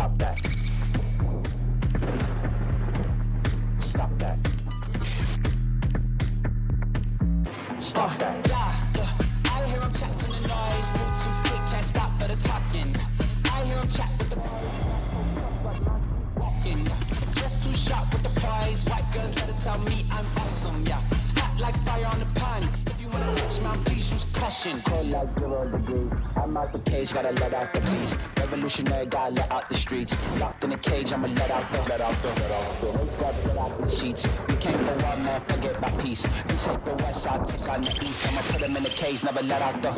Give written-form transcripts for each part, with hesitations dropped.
Stop that. Stop that. Stop that. I hear him chat to the noise. Move too quick, can't stop for the talking. I hear him chat with the walking. Just too sharp with the prize. White girls let it tell me I'm awesome, yeah. Hot like fire on the pan. If you wanna touch my please use caution. Cold like 0 degrees. I'm out the cage, gotta let out the beast. Revolutionary, gotta let out the streets. Locked in a cage, I'ma let out the sheets. We came for one man, forget my peace. You take the west, I'll take on the east. I'ma put him in the cage, never let out the. I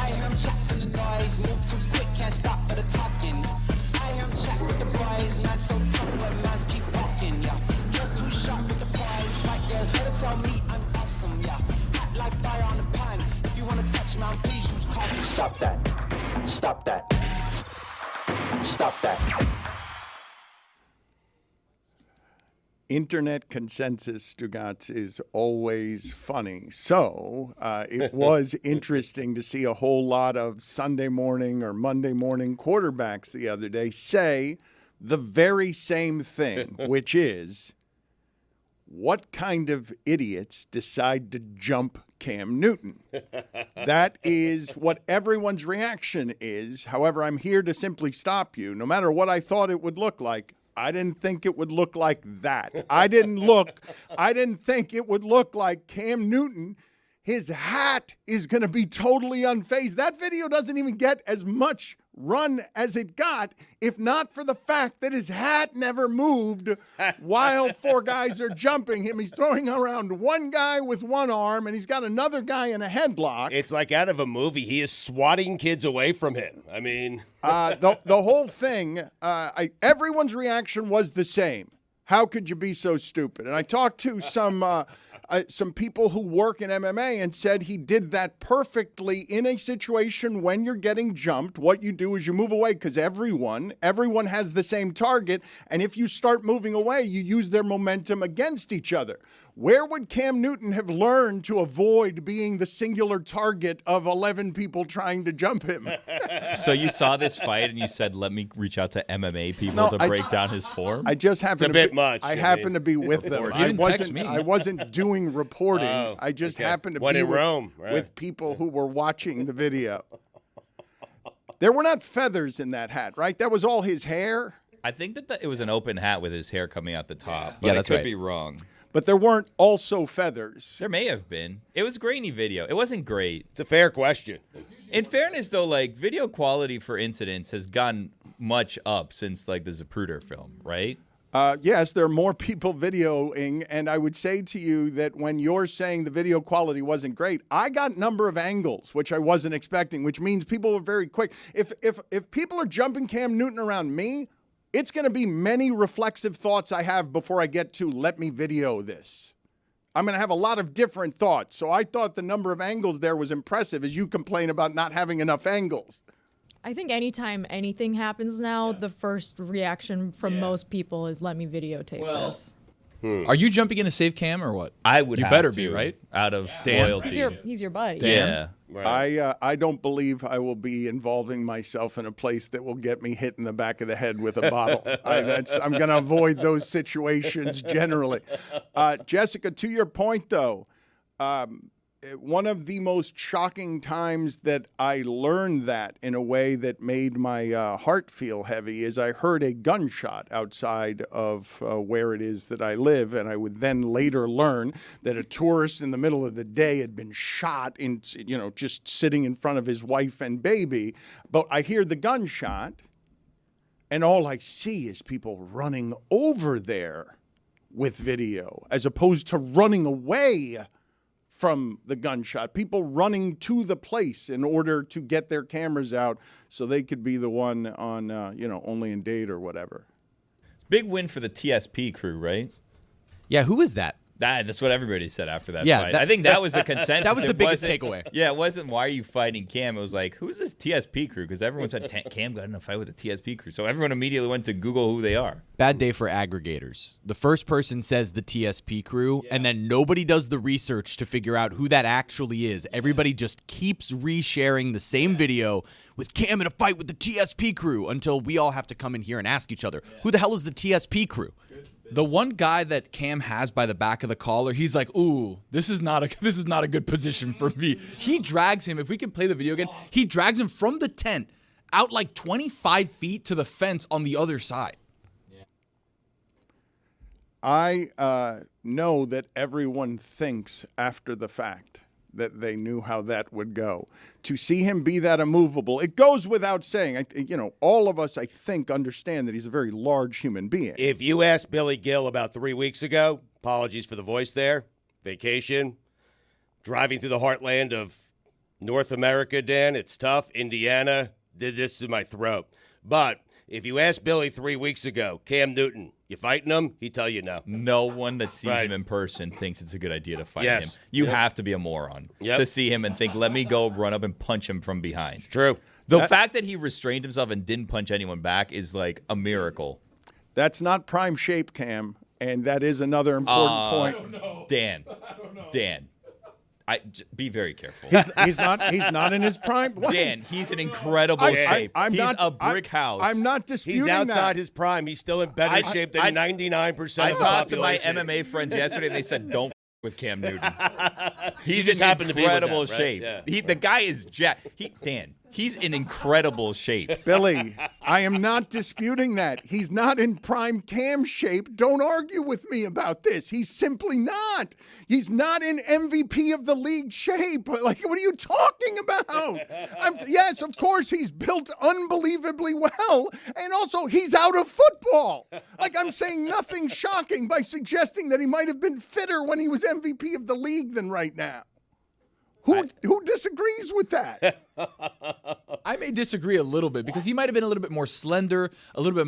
hear him chat to the noise. Move too quick, can't stop for the talking. I hear him chat with the boys. Man so tough, but man's keep walking, yeah. Just too sharp with the prize. White girls, let it tell me I'm awesome, yeah. Hot like fire on the pan. If you wanna touch me, please use caution. Stop that. Stop that. Stop that. Internet consensus, Stugotz, is always funny. So it was interesting to see a whole lot of Sunday morning or Monday morning quarterbacks the other day say the very same thing, which is, what kind of idiots decide to jump Cam Newton? That is what everyone's reaction is. However, I'm here to simply stop you. No matter what I thought it would look like, I didn't think it would look like that. I didn't think it would look like Cam Newton. His hat is going to be totally unfazed. That video doesn't even get as much run as it got, if not for the fact that his hat never moved while four guys are jumping him. He's throwing around one guy with one arm, and he's got another guy in a headlock. It's like out of a movie. He is swatting kids away from him. I mean, the whole thing, everyone's reaction was the same. How could you be so stupid? And I talked to some people who work in MMA and said he did that perfectly in a situation when you're getting jumped. What you do is you move away because everyone has the same target. And if you start moving away, you use their momentum against each other. Where would Cam Newton have learned to avoid being the singular target of 11 people trying to jump him? So you saw this fight and you said, let me reach out to MMA people to break down his form? I just happened to be I happened to be with them. You didn't text me. I wasn't doing reporting. I just happened to be in Rome, with people who were watching the video. There were not feathers in that hat, right? That was all his hair. I think that it was an open hat with his hair coming out the top. Yeah, But that's I could right. be wrong. But there weren't also feathers. There may have been. It was a grainy video. It wasn't great. It's a fair question. In fairness, though, like, video quality for incidents has gone much up since, like, the Zapruder film, right? Yes, there are more people videoing, and I would say to you that when you're saying the video quality wasn't great, I got number of angles, which I wasn't expecting, which means people were very quick. If people are jumping Cam Newton around me, it's going to be many reflexive thoughts I have before I get to let me video this. I'm going to have a lot of different thoughts. So I thought the number of angles there was impressive, as you complain about not having enough angles. I think anytime anything happens now, the first reaction from most people is, let me videotape this. Are you jumping in to save Cam or what? I would You have better to, be, right? Out of Dan? loyalty. He's your buddy. Yeah. Right. I don't believe I will be involving myself in a place that will get me hit in the back of the head with a bottle. I'm going to avoid those situations generally. Jessica, to your point, though, one of the most shocking times that I learned that in a way that made my heart feel heavy is I heard a gunshot outside of where it is that I live, and I would then later learn that a tourist in the middle of the day had been shot in, just sitting in front of his wife and baby. But I hear the gunshot, and all I see is people running over there with video, as opposed to running away from the gunshot, people running to the place in order to get their cameras out so they could be the one on, Only in Date or whatever. Big win for the TSP crew, right? Yeah, who is that? That's what everybody said after that Yeah, fight. that- I think that was the consensus. That was the It biggest wasn't- takeaway. Yeah, it wasn't why are you fighting Cam? It was like, who's this TSP crew? Because everyone said Cam got in a fight with the TSP crew. So everyone immediately went to Google who they are. Bad day for aggregators. The first person says the TSP crew, and then nobody does the research to figure out who that actually is. Everybody just keeps resharing the same video with Cam in a fight with the TSP crew until we all have to come in here and ask each other, who the hell is the TSP crew? The one guy that Cam has by the back of the collar, he's like, "Ooh, this is not a good position for me." He drags him. If we can play the video again, he drags him from the tent out like 25 feet to the fence on the other side. I know that everyone thinks after the fact that they knew how that would go. To see him be that immovable, it goes without saying. All of us, I think, understand that he's a very large human being. If you asked Billy Gill about 3 weeks ago, apologies for the voice there, vacation, driving through the heartland of North America, Dan, it's tough. Indiana, did this to my throat. But if you asked Billy 3 weeks ago, Cam Newton, you fighting him? He'd tell you no. No one that sees Right. him in person thinks it's a good idea to fight Yes. him. You Yep. have to be a moron Yep. to see him and think, let me go run up and punch him from behind. True. The fact that he restrained himself and didn't punch anyone back is like a miracle. That's not prime shape, Cam, and that is another important point. Dan, be very careful. He's not in his prime. What? Dan, he's in incredible I- shape. I'm He's not- a brick house. I'm not disputing He's outside that. his prime. He's still in better shape than 99% I of the talked to my population. MMA friends yesterday. They said, don't with Cam Newton. He's just in happened to be with incredible them, right? shape. Yeah. The guy is jacked. Dan, he's in incredible shape. Billy, I am not disputing that. He's not in prime Cam shape. Don't argue with me about this. He's simply not. He's not in MVP of the league shape. Like, what are you talking about? Yes, of course, he's built unbelievably well. And also, he's out of football. Like, I'm saying nothing shocking by suggesting that he might have been fitter when he was MVP of the league than right now. Who disagrees with that? I may disagree a little bit because he might have been a little bit more slender, a little bit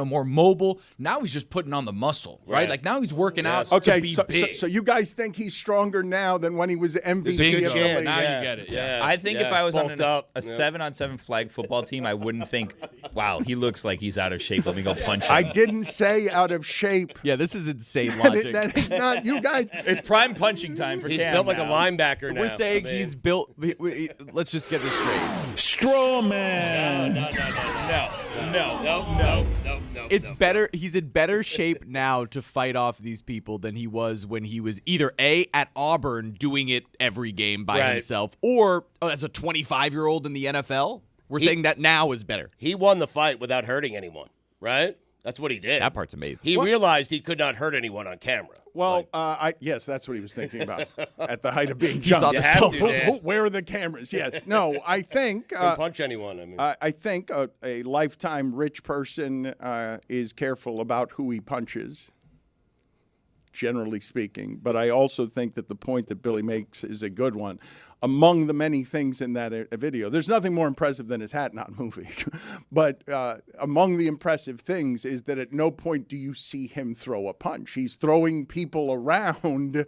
more mobile. Now he's just putting on the muscle, right? Right. Like now he's working out Okay, to be big. so you guys think he's stronger now than when he was MVP Bingo. of the Chance. league? Now you get it, yeah. I think if I was on bulked a up. 7-on-7 flag football team, I wouldn't think, wow, he looks like he's out of shape. Let me go punch him. I didn't say out of shape. Yeah, this is insane logic. That is not you guys. It's prime punching time for He's Cam built like a now. linebacker now. We're saying I mean, he's built. Let's just get this straight. No. It's better. He's in better shape now to fight off these people than he was when he was either at Auburn doing it every game by Right. himself, or as a 25-year-old in the NFL. We're saying that now is better. He won the fight without hurting anyone, right? That's what he did. That part's amazing. He realized he could not hurt anyone on camera. Well, yes, that's what he was thinking about at the height of being saw jumped. the have cell to, phone. Dan. Where are the cameras? Yes. No, I think Couldn't punch anyone. I mean, I think a lifetime rich person is careful about who he punches, generally speaking. But I also think that the point that Billy makes is a good one. Among the many things in that video, there's nothing more impressive than his hat not moving. But among the impressive things is that at no point do you see him throw a punch. He's throwing people around,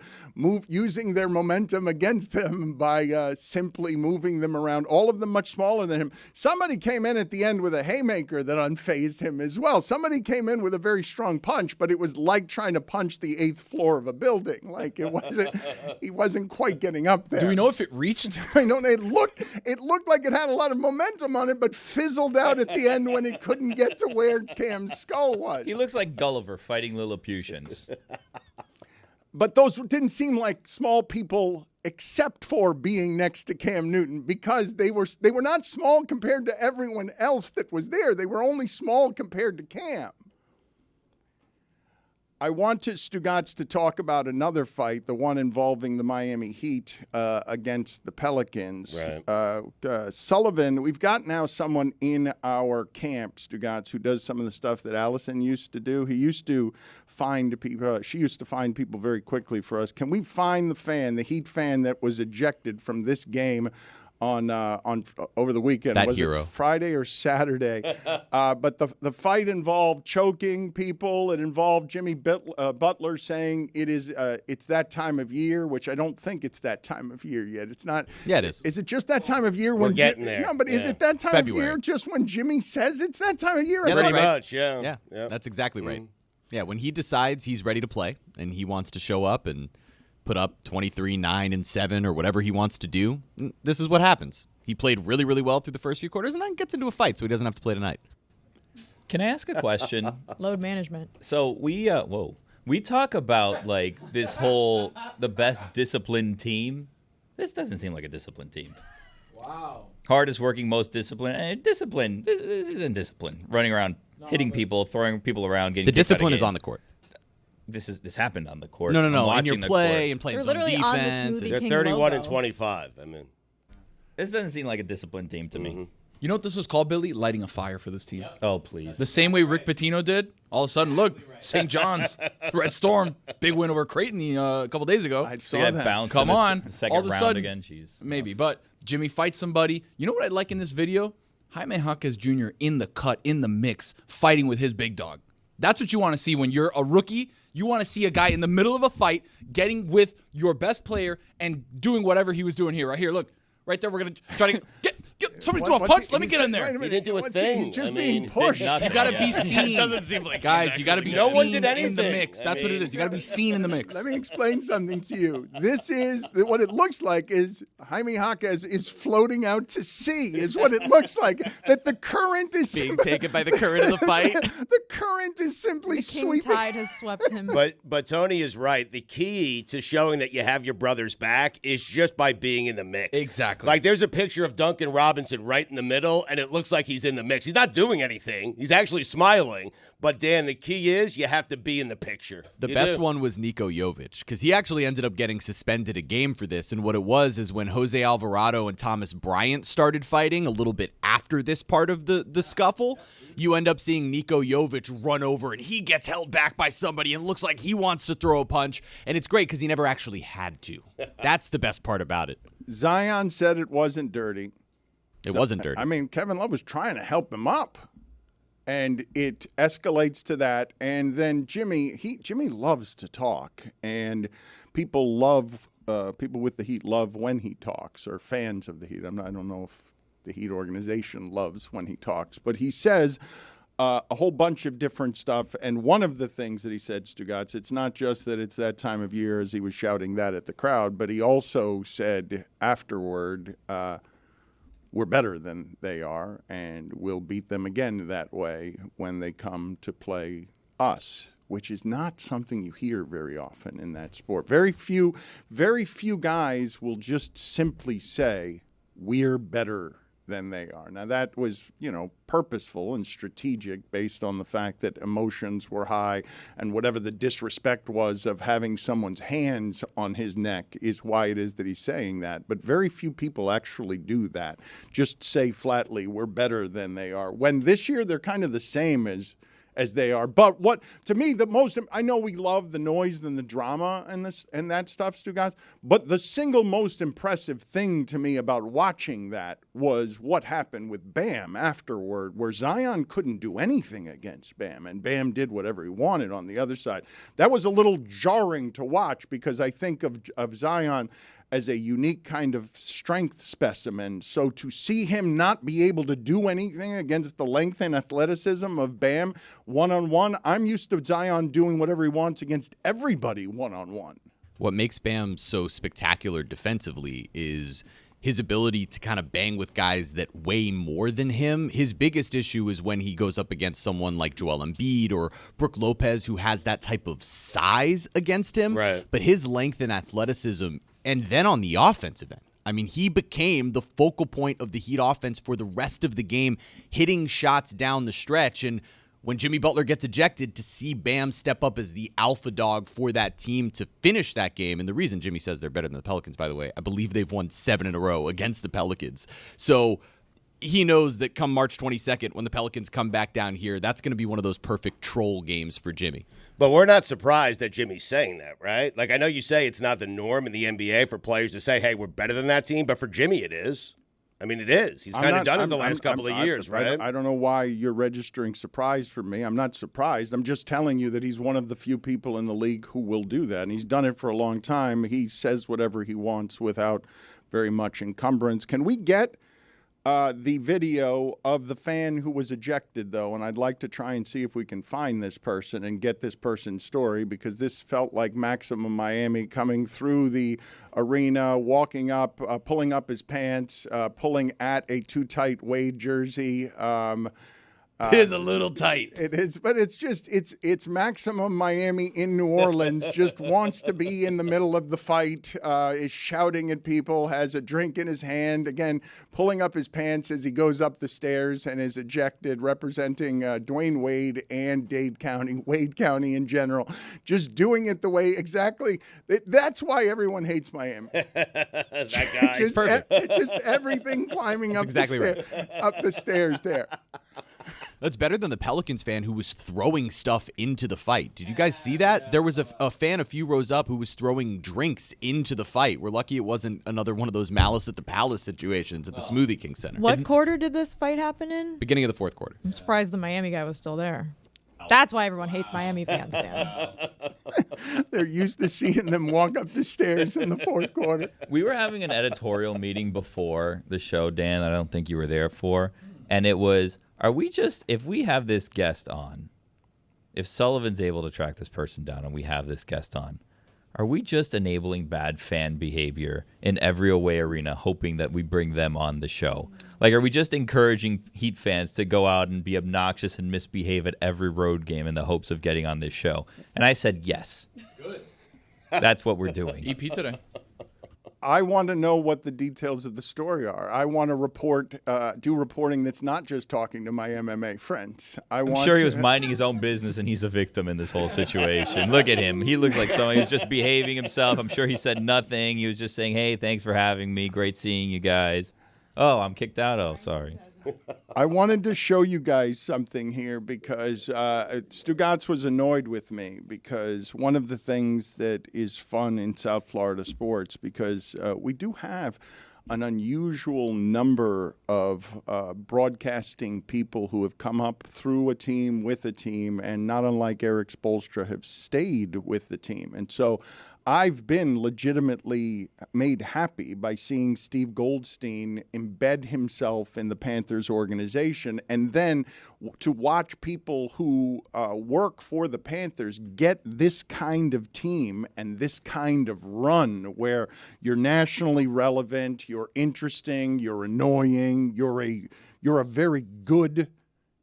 using their momentum against them by simply moving them around, all of them much smaller than him. Somebody came in at the end with a haymaker that unfazed him as well. Somebody came in with a very strong punch, but it was like trying to punch the 8th floor of a building. Like he wasn't quite getting up there. Do we know if it reached? I know it looked like it had a lot of momentum on it, but fizzled out at the end when it couldn't get to where Cam's skull was. He looks like Gulliver fighting Lilliputians. But those didn't seem like small people except for being next to Cam Newton, because they were not small compared to everyone else that was there. They were only small compared to Cam. I want Stugotz to talk about another fight, the one involving the Miami Heat against the Pelicans. Right. Sullivan, we've got now someone in our camp, Stugotz, who does some of the stuff that Allison used to do. He used to find people. She used to find people very quickly for us. Can we find the Heat fan that was ejected from this game on over the weekend. That was hero. it Friday or Saturday? But the fight involved choking people. It involved Jimmy Butler saying it's that time of year, which I don't think it's that time of year yet. It's not. Yeah, it is. Is it just that time of year when getting there. No, but is Yeah. it that time February. of year just when Jimmy says it's that time of year? Yeah, Pretty that's right. much, yeah. Yeah, Yep. that's exactly right. Yeah, when he decides he's ready to play and he wants to show up and put up 23, 9, and 7 or whatever he wants to do, this is what happens. He played really, really well through the first few quarters and then gets into a fight, so he doesn't have to play tonight. Can I ask a question? Load management. So we talk about like this whole the best disciplined team. This doesn't seem like a disciplined team. Wow. Hardest working, most disciplined. Discipline. This isn't discipline. Running around, hitting people, throwing people around, getting The kicked out of discipline is games. on the court. This happened on the court. No, I'm in your watching the play court. and playing They're zone literally on the defense. smoothie They're King 31 and logo. 25. I mean, This doesn't seem like a disciplined team to me. You know what this was called, Billy? Lighting a fire for this team. Oh, please. The same way Rick Pitino did. All of a sudden, look, St. John's, Red Storm, big win over Creighton a couple days ago. I So saw you got that. bounced Come in the on. second All of a round sudden- again. Jeez. Maybe, but Jimmy fights somebody. You know what I like in this video? Jaime Jaquez Jr. in the cut, in the mix, fighting with his big dog. That's what you want to see when you're a rookie. You want to see a guy in the middle of a fight getting with your best player and doing whatever he was doing here. Right here, look. Right there, we're going to try to get somebody threw a What's punch. he- Let me he's- get in there. wait a minute, didn't do a what's thing. He's just I being mean, pushed. You got to be seen. doesn't seem like Guys, you got to be No one seen did in the anything. mix. I That's what it mean- is. You got to be seen in the mix. Let me explain something to you. This is what it looks like is Jaime Jaquez is floating out to sea is what it looks like. That the current is Being taken by the current of the fight. The current is simply The king sweeping. tide has swept him. but Tony is right. The key to showing that you have your brother's back is just by being in the mix. Exactly. Like there's a picture of Duncan Robinson right in the middle, and it looks like he's in the mix. He's not doing anything. He's actually smiling. But Dan, the key is you have to be in the picture. The You best do. one was Niko Jovic because he actually ended up getting suspended a game for this. And what it was is when Jose Alvarado and Thomas Bryant started fighting a little bit after this part of the scuffle, you end up seeing Niko Jovic run over and he gets held back by somebody and looks like he wants to throw a punch. And it's great because he never actually had to. That's the best part about it. Zion said it wasn't dirty. It wasn't dirty. I mean, Kevin Love was trying to help him up. And it escalates to that. And then Jimmy loves to talk. And people with the Heat love when he talks, or fans of the Heat. I don't know if the Heat organization loves when he talks. But he says a whole bunch of different stuff. And one of the things that he said, Stugotz, it's not just that it's that time of year as he was shouting that at the crowd, but he also said afterward, we're better than they are, and we'll beat them again that way when they come to play us, which is not something you hear very often in that sport. Very few guys will just simply say, we're better than they are. Now, that was, purposeful and strategic based on the fact that emotions were high and whatever the disrespect was of having someone's hands on his neck is why it is that he's saying that. But very few people actually do that. Just say flatly, we're better than they are. When this year they're kind of the same as they are. But what, to me, I know we love the noise and the drama and that stuff, Stugotz, but the single most impressive thing to me about watching that was what happened with Bam afterward, where Zion couldn't do anything against Bam, and Bam did whatever he wanted on the other side. That was a little jarring to watch because I think of Zion as a unique kind of strength specimen. So to see him not be able to do anything against the length and athleticism of Bam one-on-one, I'm used to Zion doing whatever he wants against everybody one-on-one. What makes Bam so spectacular defensively is his ability to kind of bang with guys that weigh more than him. His biggest issue is when he goes up against someone like Joel Embiid or Brook Lopez, who has that type of size against him. Right. But his length and athleticism, and then on the offensive end, I mean, he became the focal point of the Heat offense for the rest of the game, hitting shots down the stretch. And when Jimmy Butler gets ejected, to see Bam step up as the alpha dog for that team to finish that game. And the reason Jimmy says they're better than the Pelicans, by the way, I believe they've won 7 in a row against the Pelicans. So he knows that come March 22nd, when the Pelicans come back down here, that's going to be one of those perfect troll games for Jimmy. But we're not surprised that Jimmy's saying that, right? Like, I know you say it's not the norm in the NBA for players to say, hey, we're better than that team, but for Jimmy it is. I mean, it is. He's kind of done it the last couple of years, right? I don't know why you're registering surprise for me. I'm not surprised. I'm just telling you that he's one of the few people in the league who will do that, and he's done it for a long time. He says whatever he wants without very much encumbrance. Can we get the video of the fan who was ejected, though? And I'd like to try and see if we can find this person and get this person's story, because this felt like Maximum Miami coming through the arena, walking up, pulling up his pants, pulling at a too tight Wade jersey. It is a little tight. It is, but it's Maximum Miami in New Orleans, just wants to be in the middle of the fight, is shouting at people, has a drink in his hand, again, pulling up his pants as he goes up the stairs and is ejected, representing Dwayne Wade and Wade County in general, just doing it the way exactly. That's why everyone hates Miami. That guy. Just everything climbing up the stairs there. That's better than the Pelicans fan who was throwing stuff into the fight. Did you guys see that? There was a fan a few rows up who was throwing drinks into the fight. We're lucky it wasn't another one of those Malice at the Palace situations at the Smoothie King Center. What quarter did this fight happen in? Beginning of the fourth quarter. I'm surprised the Miami guy was still there. That's why everyone hates Miami fans, Dan. They're used to seeing them walk up the stairs in the fourth quarter. We were having an editorial meeting before the show, Dan, I don't think you were there for, and it was, if we have this guest on, if Sullivan's able to track this person down and we have this guest on, are we just enabling bad fan behavior in every away arena, hoping that we bring them on the show? Like, are we just encouraging Heat fans to go out and be obnoxious and misbehave at every road game in the hopes of getting on this show? And I said yes. Good. That's what we're doing. EP today. I want to know what the details of the story are. I want to do reporting that's not just talking to my MMA friends. I'm sure he was minding his own business, and he's a victim in this whole situation. Look at him. He looks like someone who's just behaving himself. I'm sure he said nothing. He was just saying, hey, thanks for having me. Great seeing you guys. Oh, I'm kicked out. Oh, sorry. I wanted to show you guys something here because Stugotz was annoyed with me because one of the things that is fun in South Florida sports, because we do have an unusual number of broadcasting people who have come up through a team, with a team, and not unlike Eric Spoelstra, have stayed with the team. And so I've been legitimately made happy by seeing Steve Goldstein embed himself in the Panthers organization, and then to watch people who work for the Panthers get this kind of team and this kind of run where you're nationally relevant, you're interesting, you're annoying, you're a very good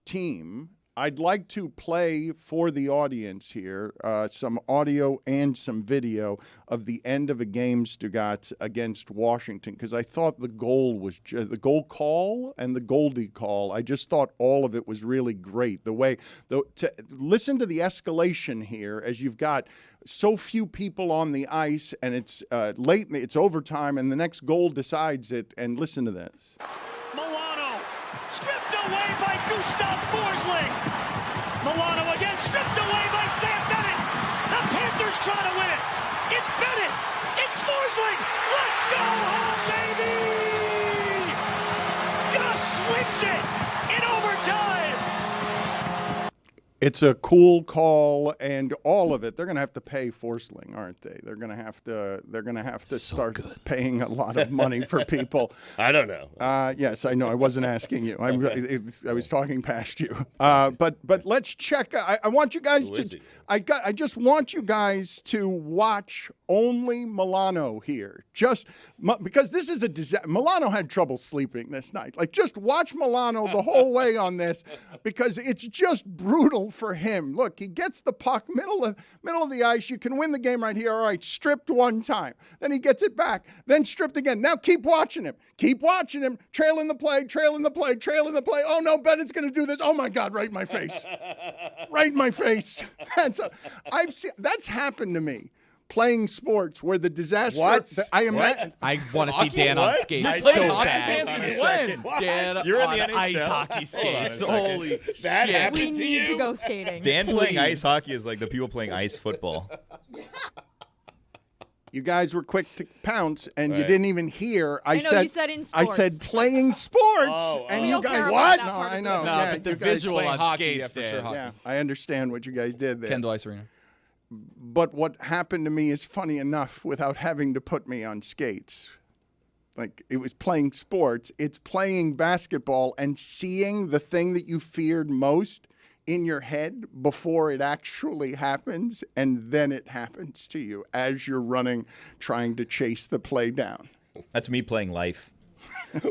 team. I'd like to play for the audience here some audio and some video of the end of a game, Stugotz, against Washington, because I thought the goal was the goal call and the Goldie call. I just thought all of it was really great. To listen to the escalation here as you've got so few people on the ice and it's late, it's overtime, and the next goal decides it. And listen to this. Milano stripped away by Gustav Forsling. Milano again stripped away by Sam Bennett. The Panthers trying to win it. It's Bennett. It's Forsling. Let's go home, baby! Gus wins it in overtime. It's a cool call, and all of it. They're going to have to pay Forsling, aren't they? They're going to have to start paying a lot of money for people. I don't know. Yes, I know. I wasn't asking you. I was talking past you. But let's check. I want you guys to. I just want you guys to watch only Milano here, just because this is a disaster. Milano had trouble sleeping this night. Like, just watch Milano the whole way on this, because it's just brutal for him. Look, he gets the puck, middle of the ice. You can win the game right here. All right, stripped one time. Then he gets it back. Then stripped again. Now keep watching him. Keep watching him. Trailing the play. Oh, no, Bennett's going to do this. Oh, my God, right in my face. Right in my face. That's happened to me. Playing sports where the disaster. What? I want to see Dan on skates so bad. Since when? Dan You're in the on NHL? ice hockey skates. Holy That shit. happened We to need you? to go skating. Dan playing ice hockey is like the people playing ice football. You guys were quick to pounce, and you Right. didn't even hear. I know, you said in I sports. said playing sports, and We you don't care guys. about What? that No, part of I the know. story. No, Yeah, but the you guys visual play on hockey, skates, yeah, for Dan. sure, hockey. Yeah, I understand what you guys did there. Kendall Ice Arena. But what happened to me is funny enough without having to put me on skates. Like, it was playing sports. It's playing basketball and seeing the thing that you feared most in your head before it actually happens, and then it happens to you as you're running, trying to chase the play down. That's me playing life.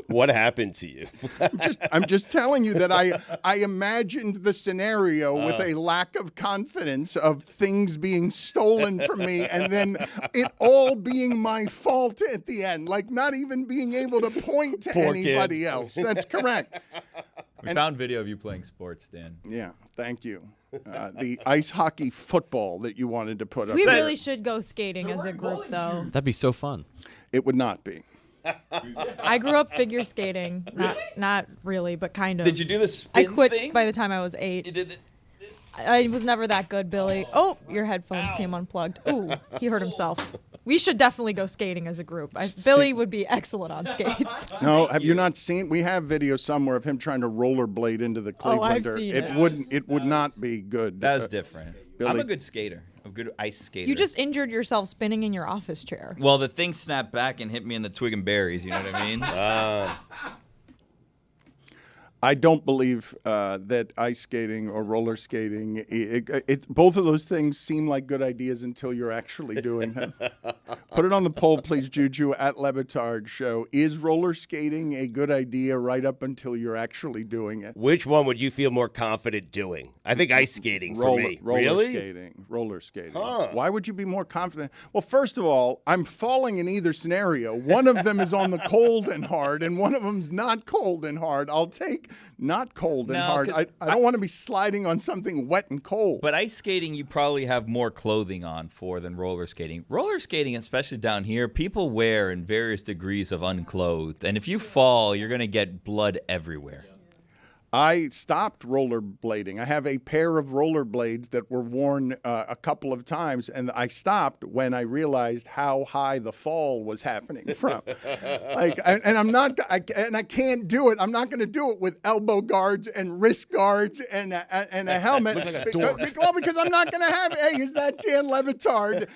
What happened to you? I'm just telling you that I imagined the scenario with a lack of confidence of things being stolen from me and then it all being my fault at the end, like not even being able to point to Poor anybody kid. else. That's correct. We found video of you playing sports, Dan. Yeah, thank you. The ice hockey football that you wanted to put up We there. really should go skating as a group, though. That'd be so fun. It would not be. I grew up figure skating. Not really, but kind of. Did you do the I spin quit thing? by the time I was 8. You did it. I was never that good, Billy. Oh, your headphones came unplugged. Ooh, he hurt himself. We should definitely go skating as a group. Billy would be excellent on skates. No, have you not seen? We have video somewhere of him trying to rollerblade into the Clevelander. I've seen it. It would not be good. That was different. I'm Billy- a good skater. I'm a good ice skater. You just injured yourself spinning in your office chair. Well, the thing snapped back and hit me in the twig and berries. You know what I mean? I don't believe that ice skating or roller skating, both of those things seem like good ideas until you're actually doing them. Put it on the poll, please, Juju, at Le Batard Show. Is roller skating a good idea right up until you're actually doing it? Which one would you feel more confident doing? I think ice skating for me. Really? Roller skating. Huh. Why would you be more confident? Well, first of all, I'm falling in either scenario. One of them is on the cold and hard, and one of them's not cold and hard. I'll take not cold and No, hard. 'cause I don't want to be sliding on something wet and cold. But ice skating, you probably have more clothing on for than roller skating. Roller skating, especially down here, people wear in various degrees of unclothed. And if you fall, you're going to get blood everywhere. I stopped rollerblading. I have a pair of rollerblades that were worn a couple of times, and I stopped when I realized how high the fall was happening from. I can't do it. I'm not going to do it with elbow guards and wrist guards and a helmet. Look like a dork. Because I'm not going to have. Hey, is that Dan Le Batard?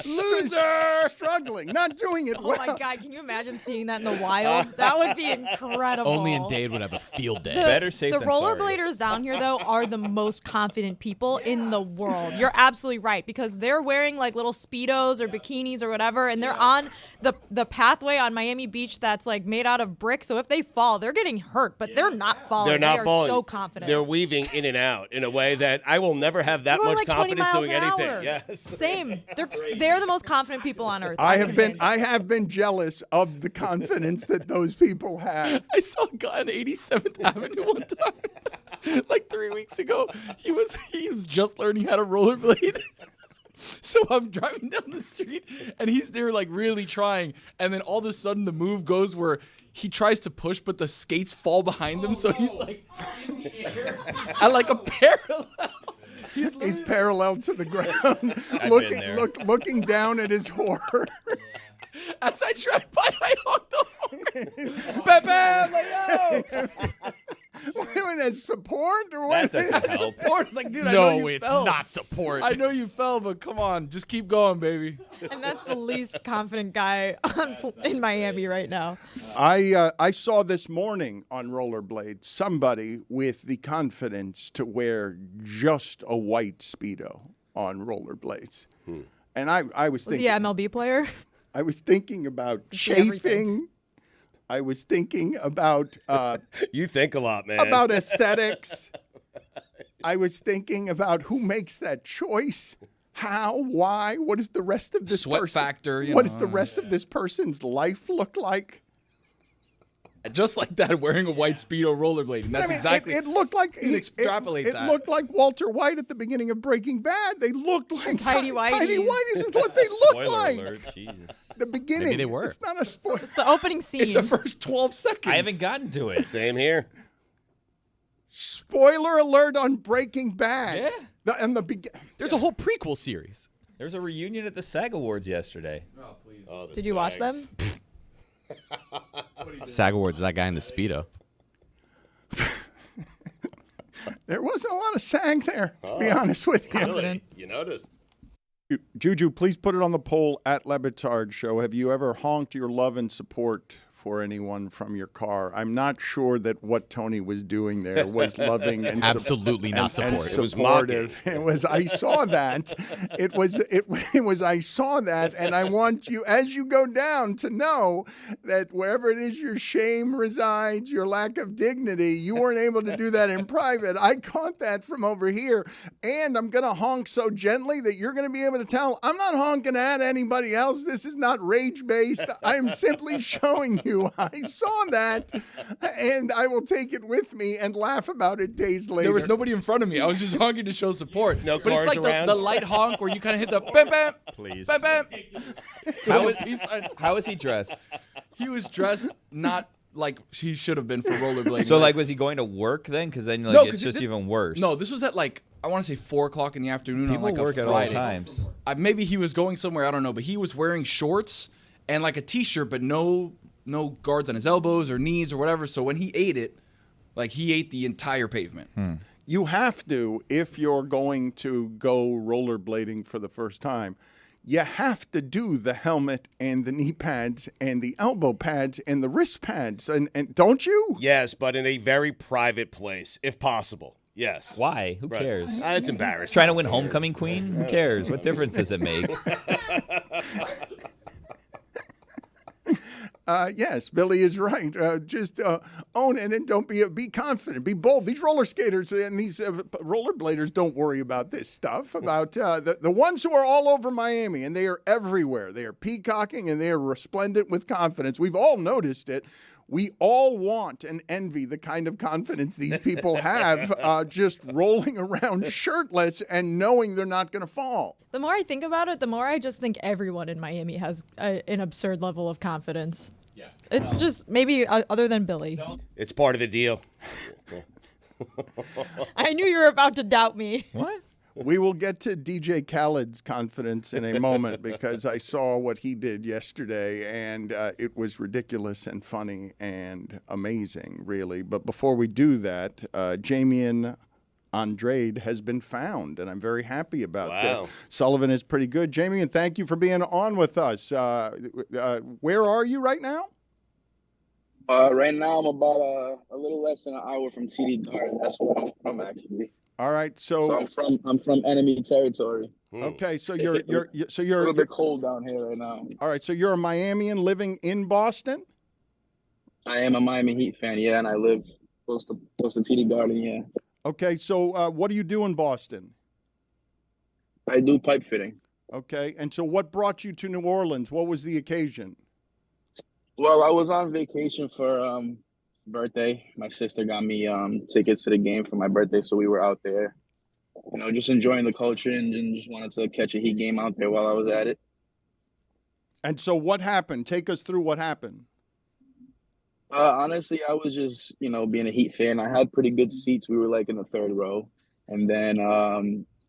Loser, struggling, not doing it Oh well. my God, can you imagine seeing that in the wild? That would be incredible. Only in Dade would have a field day. Better safe The than sorry. rollerbladers down here, though, are the most confident people in the world. You're absolutely right, because they're wearing like little Speedos or bikinis or whatever, and they're on the pathway on Miami Beach that's like made out of brick. So if they fall, they're getting hurt, but they're not falling. They're not they are falling. so confident. They're weaving in and out in a way that I will never have that They're going much like 20 confidence miles doing an anything. hour. Yes. Same. They're the most confident people on earth. I I'm have convinced. been jealous of the confidence that those people have. I saw a guy on 87th Avenue one time, like 3 weeks ago. He was just learning how to rollerblade. So I'm driving down the street, and he's there like really trying, and then all of a sudden the move goes where he tries to push, but the skates fall behind him, so he's like in the air at like a parallel. He's parallel to the ground, been there. looking down at his horror. As I drive by, I honked the horn. Pepe, Leo! As support or what? That doesn't help. Support. Like, dude, I know No, you it's fell. not support. I know you fell, but come on, just keep going, baby. And that's the least confident guy in Miami right now. I saw this morning on rollerblades somebody with the confidence to wear just a white Speedo on rollerblades. And I was Was thinking he an MLB player? I was thinking about see everything. chafing. I was thinking about You think a lot, man. about aesthetics. I was thinking about who makes that choice, how, why, what is the rest of this Sweat person? factor, you What know, does the rest of this person's life look like? Just like that, wearing a white Speedo rollerblading. That's exactly. It looked like You extrapolate it that. looked like Walter White at the beginning of Breaking Bad. They looked like Tidy Tiny whities. Whities is what they look Spoiler like. alert, Jesus. The beginning. Maybe they were. It's not a spoiler. It's the opening scene. It's the first 12 seconds. I haven't gotten to it. Same here. Spoiler alert on Breaking Bad. Yeah. And the begin. There's a whole prequel series. There was a reunion at the SAG Awards yesterday. Oh, please. Oh, the Did you watch them? Sags. SAG Awards, that guy in the Speedo. There wasn't a lot of SAG there, to be honest with you. Really? You noticed? Juju, please put it on the poll at Le Batard Show. Have you ever honked your love and support for anyone from your car? I'm not sure that what Tony was doing there was loving and Absolutely not and support. It was supportive. It was. I saw that. It was. I saw that, and I want you, as you go down, to know that wherever it is your shame resides, your lack of dignity, you weren't able to do that in private. I caught that from over here, and I'm gonna honk so gently that you're gonna be able to tell I'm not honking at anybody else. This is not rage based. I am simply showing you. I saw that, and I will take it with me and laugh about it days later. There was nobody in front of me. I was just honking to show support. No but it's cars like around? the light honk where you kind of hit the bam, bam, Please. bam, bam. How is he dressed? He was dressed not like he should have been for rollerblading. So, like, was he going to work then? Because then, like, No, it's 'cause just this- even worse. No, this was at like, I want to say 4 o'clock in the afternoon People on like work a at all Friday. times. Maybe he was going somewhere, I don't know, but he was wearing shorts and like a t-shirt, but no guards on his elbows or knees or whatever. So when he ate it, like he ate the entire pavement. You have to, if you're going to go rollerblading for the first time, you have to do the helmet and the knee pads and the elbow pads and the wrist pads. And don't you? Yes, but in a very private place, if possible. Yes. Why? Who Right. cares? It's embarrassing. Trying to win homecoming queen? Who cares? What difference does it make? Yes, Billy is right. Just own it and don't be confident. Be bold. These roller skaters and these rollerbladers don't worry about this stuff. About the ones who are all over Miami, and they are everywhere. They are peacocking and they are resplendent with confidence. We've all noticed it. We all want and envy the kind of confidence these people have, just rolling around shirtless and knowing they're not going to fall. The more I think about it, the more I just think everyone in Miami has an absurd level of confidence. Yeah. It's just maybe other than Billy. It's part of the deal. I knew you were about to doubt me. What? We will get to DJ Khaled's confidence in a moment because I saw what he did yesterday, and it was ridiculous and funny and amazing, really. But before we do that, Jaymion Andrade has been found, and I'm very happy about this. Sullivan is pretty good. Jaymion, thank you for being on with us. Where are you right now? Right now, I'm about a little less than an hour from TD Garden. That's where I'm from, actually. All right, So I'm from enemy territory. okay, so A you're little bit cold down here right now. all right. So you're a Miamian living in Boston. I am a Miami Heat fan, yeah, and I live close to TD Garden, yeah. Okay, so what do you do in Boston? I do pipe fitting. Okay, and so what brought you to New Orleans? What was the occasion? Well, I was on vacation for birthday. My sister got me tickets to the game for my birthday, so we were out there, just enjoying the culture and just wanted to catch a Heat game out there while I was at it. And so what happened? Take us through what happened. Honestly, I was just, being a Heat fan. I had pretty good seats. We were like in the third row. And then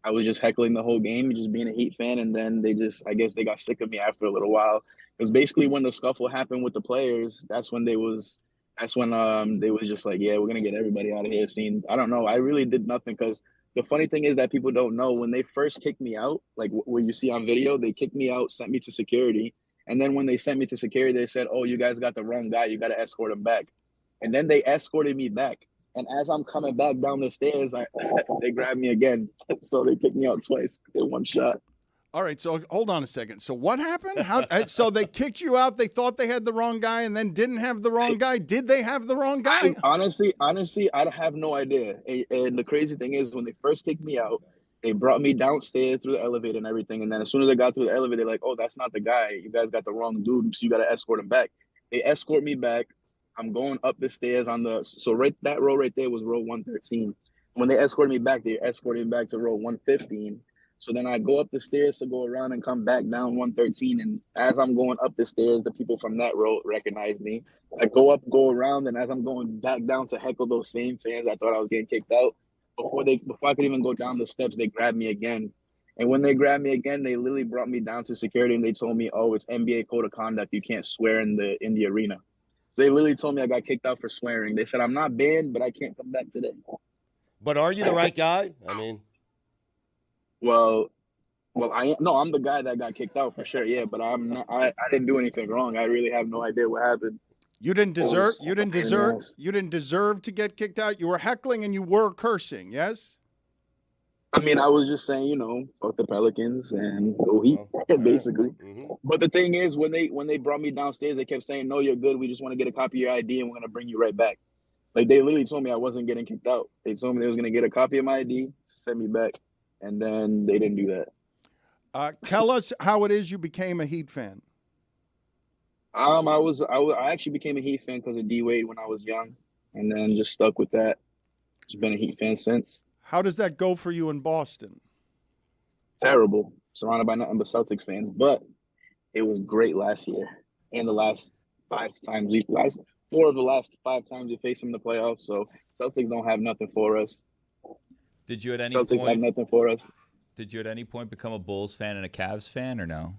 I was just heckling the whole game, just being a Heat fan. And then I guess they got sick of me after a little while. Because basically when the scuffle happened with the players, that's when they was just like, yeah, we're going to get everybody out of here. I don't know. I really did nothing because the funny thing is that people don't know when they first kicked me out, like what you see on video, they kicked me out, sent me to security. And then when they sent me to security, they said, oh, you guys got the wrong guy. You got to escort him back. And then they escorted me back. And as I'm coming back down the stairs, they grabbed me again. So they kicked me out twice in one shot. All right, so hold on a second. So what happened? So they kicked you out. They thought they had the wrong guy and then didn't have the wrong guy. Did they have the wrong guy? Honestly, I have no idea. And the crazy thing is when they first kicked me out, they brought me downstairs through the elevator and everything. And then as soon as I got through the elevator, they're like, oh, that's not the guy. You guys got the wrong dude, so you got to escort him back. They escort me back. I'm going up the stairs that row right there was row 113. When they escorted me back, they escorted me back to row 115. So then I go up the stairs to go around and come back down 113. And as I'm going up the stairs, the people from that row recognize me. I go around, and as I'm going back down to heckle those same fans, I thought I was getting kicked out. Before I could even go down the steps, they grabbed me again. And when they grabbed me again, they literally brought me down to security and they told me, "Oh, it's NBA code of conduct. You can't swear in the arena." So they literally told me I got kicked out for swearing. They said I'm not banned, but I can't come back today. But are you the right guy? I mean, Well, I'm the guy that got kicked out for sure. Yeah, but I'm not. I didn't do anything wrong. I really have no idea what happened. You didn't deserve. was You didn't a pain in the deserve. ass. You didn't deserve to get kicked out. You were heckling and you were cursing. Yes. I mean, I was just saying, fuck the Pelicans and go Heat, basically. Mhm. But the thing is, when they brought me downstairs, they kept saying, "No, you're good. We just want to get a copy of your ID and we're gonna bring you right back." Like they literally told me I wasn't getting kicked out. They told me they was gonna get a copy of my ID, send me back, and then they didn't do that. Tell us how it is you became a Heat fan. I actually became a Heat fan because of D Wade when I was young, and then just stuck with that. Just been a Heat fan since. How does that go for you in Boston? Terrible, surrounded by nothing but Celtics fans, but it was great last year and the last 4 of the last 5 times we faced them in the playoffs. So Celtics don't have nothing for us. Did you at any Celtics have point? nothing for us. Did you at any point become a Bulls fan and a Cavs fan, or no?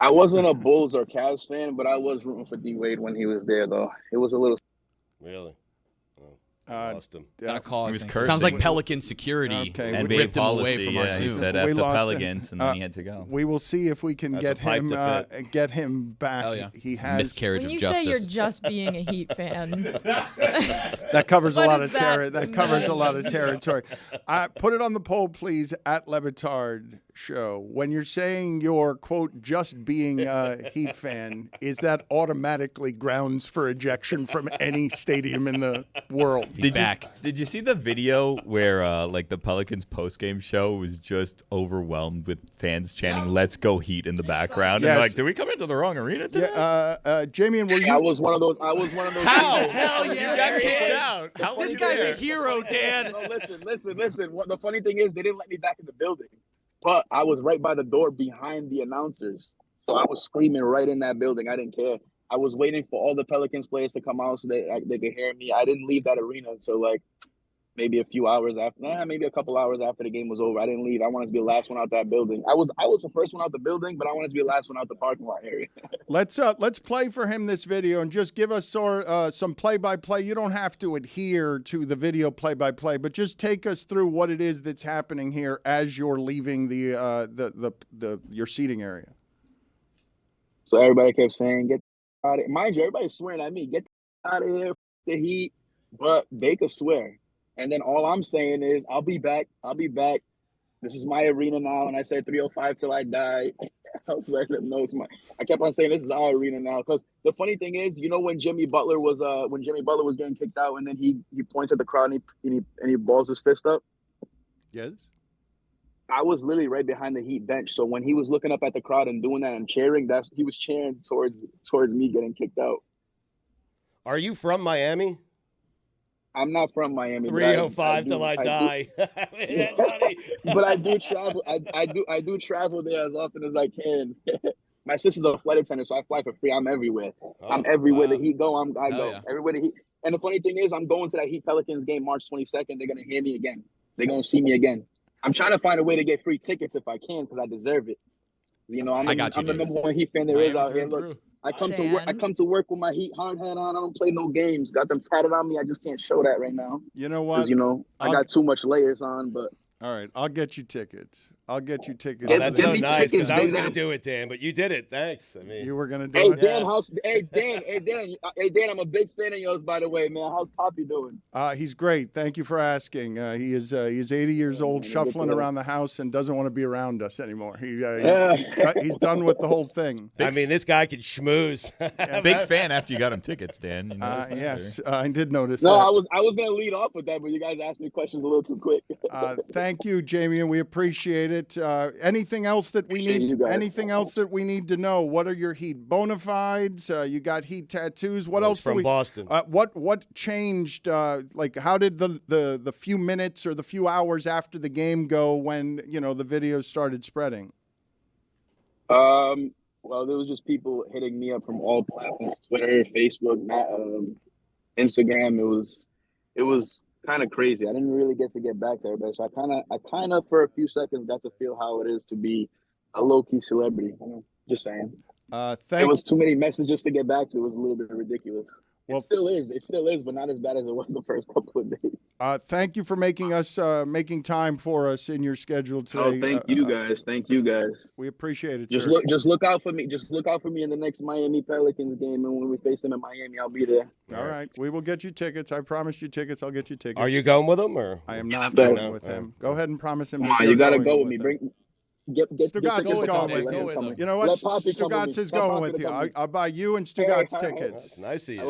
I wasn't a Bulls or Cavs fan, but I was rooting for D Wade when he was there, though. It was a little. Really? Lost him. Got a call. He was I think. cursing. Sounds like Pelican security. Okay, NBA ripped him away policy. from our Yeah, he Zoom. said We F the lost him. Pelicans, and then he had to go. We will see if we can That's get a pipe him to get him back. Hell yeah. He It's has miscarriage When of you say you're justice. just being a Heat fan, that covers a What lot does of that territory. That covers a mean? lot of territory. Put it on the poll, please, at Le Batard Show. When you're saying you're quote just being a Heat fan, is that automatically grounds for ejection from any stadium in the world? He's back. Did you see the video where like the Pelicans post-game show was just overwhelmed with fans chanting "Let's go Heat" in the background? Yes. And like, did we come into the wrong arena today? Yeah, Jaymion, were I you? was one of those. How? teams. Hell You yeah, got kicked Dan. out. How This was guy's there? a hero, Dan. No, listen. What the funny thing is, they didn't let me back in the building, but I was right by the door behind the announcers, so I was screaming right in that building. I didn't care. I was waiting for all the Pelicans players to come out so they could hear me. I didn't leave that arena until like maybe a few hours after. Maybe a couple hours after the game was over. I didn't leave. I wanted to be the last one out that building. I was the first one out the building, but I wanted to be the last one out the parking lot area. Let's play for him this video and just give us some play-by-play. You don't have to adhere to the video play-by-play, but just take us through what it is that's happening here as you're leaving your seating area. So everybody kept saying, "Get out of here." Mind you, everybody's swearing at me, "Get out of here, f- the Heat," but they could swear. And then all I'm saying is, "I'll be back. I'll be back. This is my arena now." And I said 305 till I die. I was letting them know it's my. I kept on saying this is our arena now, because the funny thing is, when Jimmy Butler was getting kicked out, and then he points at the crowd and he balls his fist up. Yes. I was literally right behind the Heat bench, so when he was looking up at the crowd and doing that and cheering, he was cheering towards me getting kicked out. Are you from Miami? I'm not from Miami. but 305 do- till I do- die. Buddy. But I do travel. I do travel there as often as I can. My sister's a flight attendant, so I fly for free. I'm everywhere. I'm everywhere wow. the Heat go. I Hell go yeah. everywhere the Heat. And the funny thing is, I'm going to that Heat Pelicans game March 22nd. They're gonna hear me again. They're gonna see me again. I'm trying to find a way to get free tickets if I can, because I deserve it. I got you, I'm the dude. number one Heat fan there is Miami out through here. and Look, through. I come to work with my Heat hard hat on. I don't play no games. Got them tatted on me. I just can't show that right now, You know what? because I got too much layers on. But All right, I'll get you tickets. Oh, Get- that's get so me nice, tickets, because I was baby. going to do it, Dan, but you did it. Thanks. I mean, You were gonna do hey it. Dan, hey Dan, I'm a big fan of yours, by the way, man. How's Poppy doing? He's great. Thank you for asking. He is 80 years old, man, shuffling good to around the house, and doesn't want to be around us anymore. Yeah. He's done with the whole thing. I mean, this guy could schmooze. Big fan after you got him tickets, Dan. You noticed that, Yes, I did notice No, that. I was gonna lead off with that, but you guys asked me questions a little too quick. Thank you, Jaymion. We appreciate it. Anything else that we Appreciate need? you guys. Anything else that we need to know? What are your Heat bona fides? You got Heat tattoos. What Well, else he's do from we? Boston. What changed? Like, how did the few minutes or the few hours after the game go when the videos started spreading? Well, there was just people hitting me up from all platforms: Twitter, Facebook, Instagram. It was kind of crazy. I didn't really get to get back to everybody, so I kind of for a few seconds got to feel how it is to be a low key celebrity. Just saying. There was too many messages to get back to. It was a little bit ridiculous. Well, it still is, but not as bad as it was the first couple of days. Thank you for making time for us in your schedule today. Oh, thank you guys. We appreciate it. Just look out for me. Just look out for me in the next Miami Pelicans game, and when we face them in Miami, I'll be there. All right, we will get you tickets. I promised you tickets. I'll get you tickets. Are you going with them or? I am not going with him. Go ahead and promise him. Come on, you gotta go with me. Stugotz is going with you. You know what? Stugotz is going with you. I'll buy you and Stugotz tickets. Nice of you. I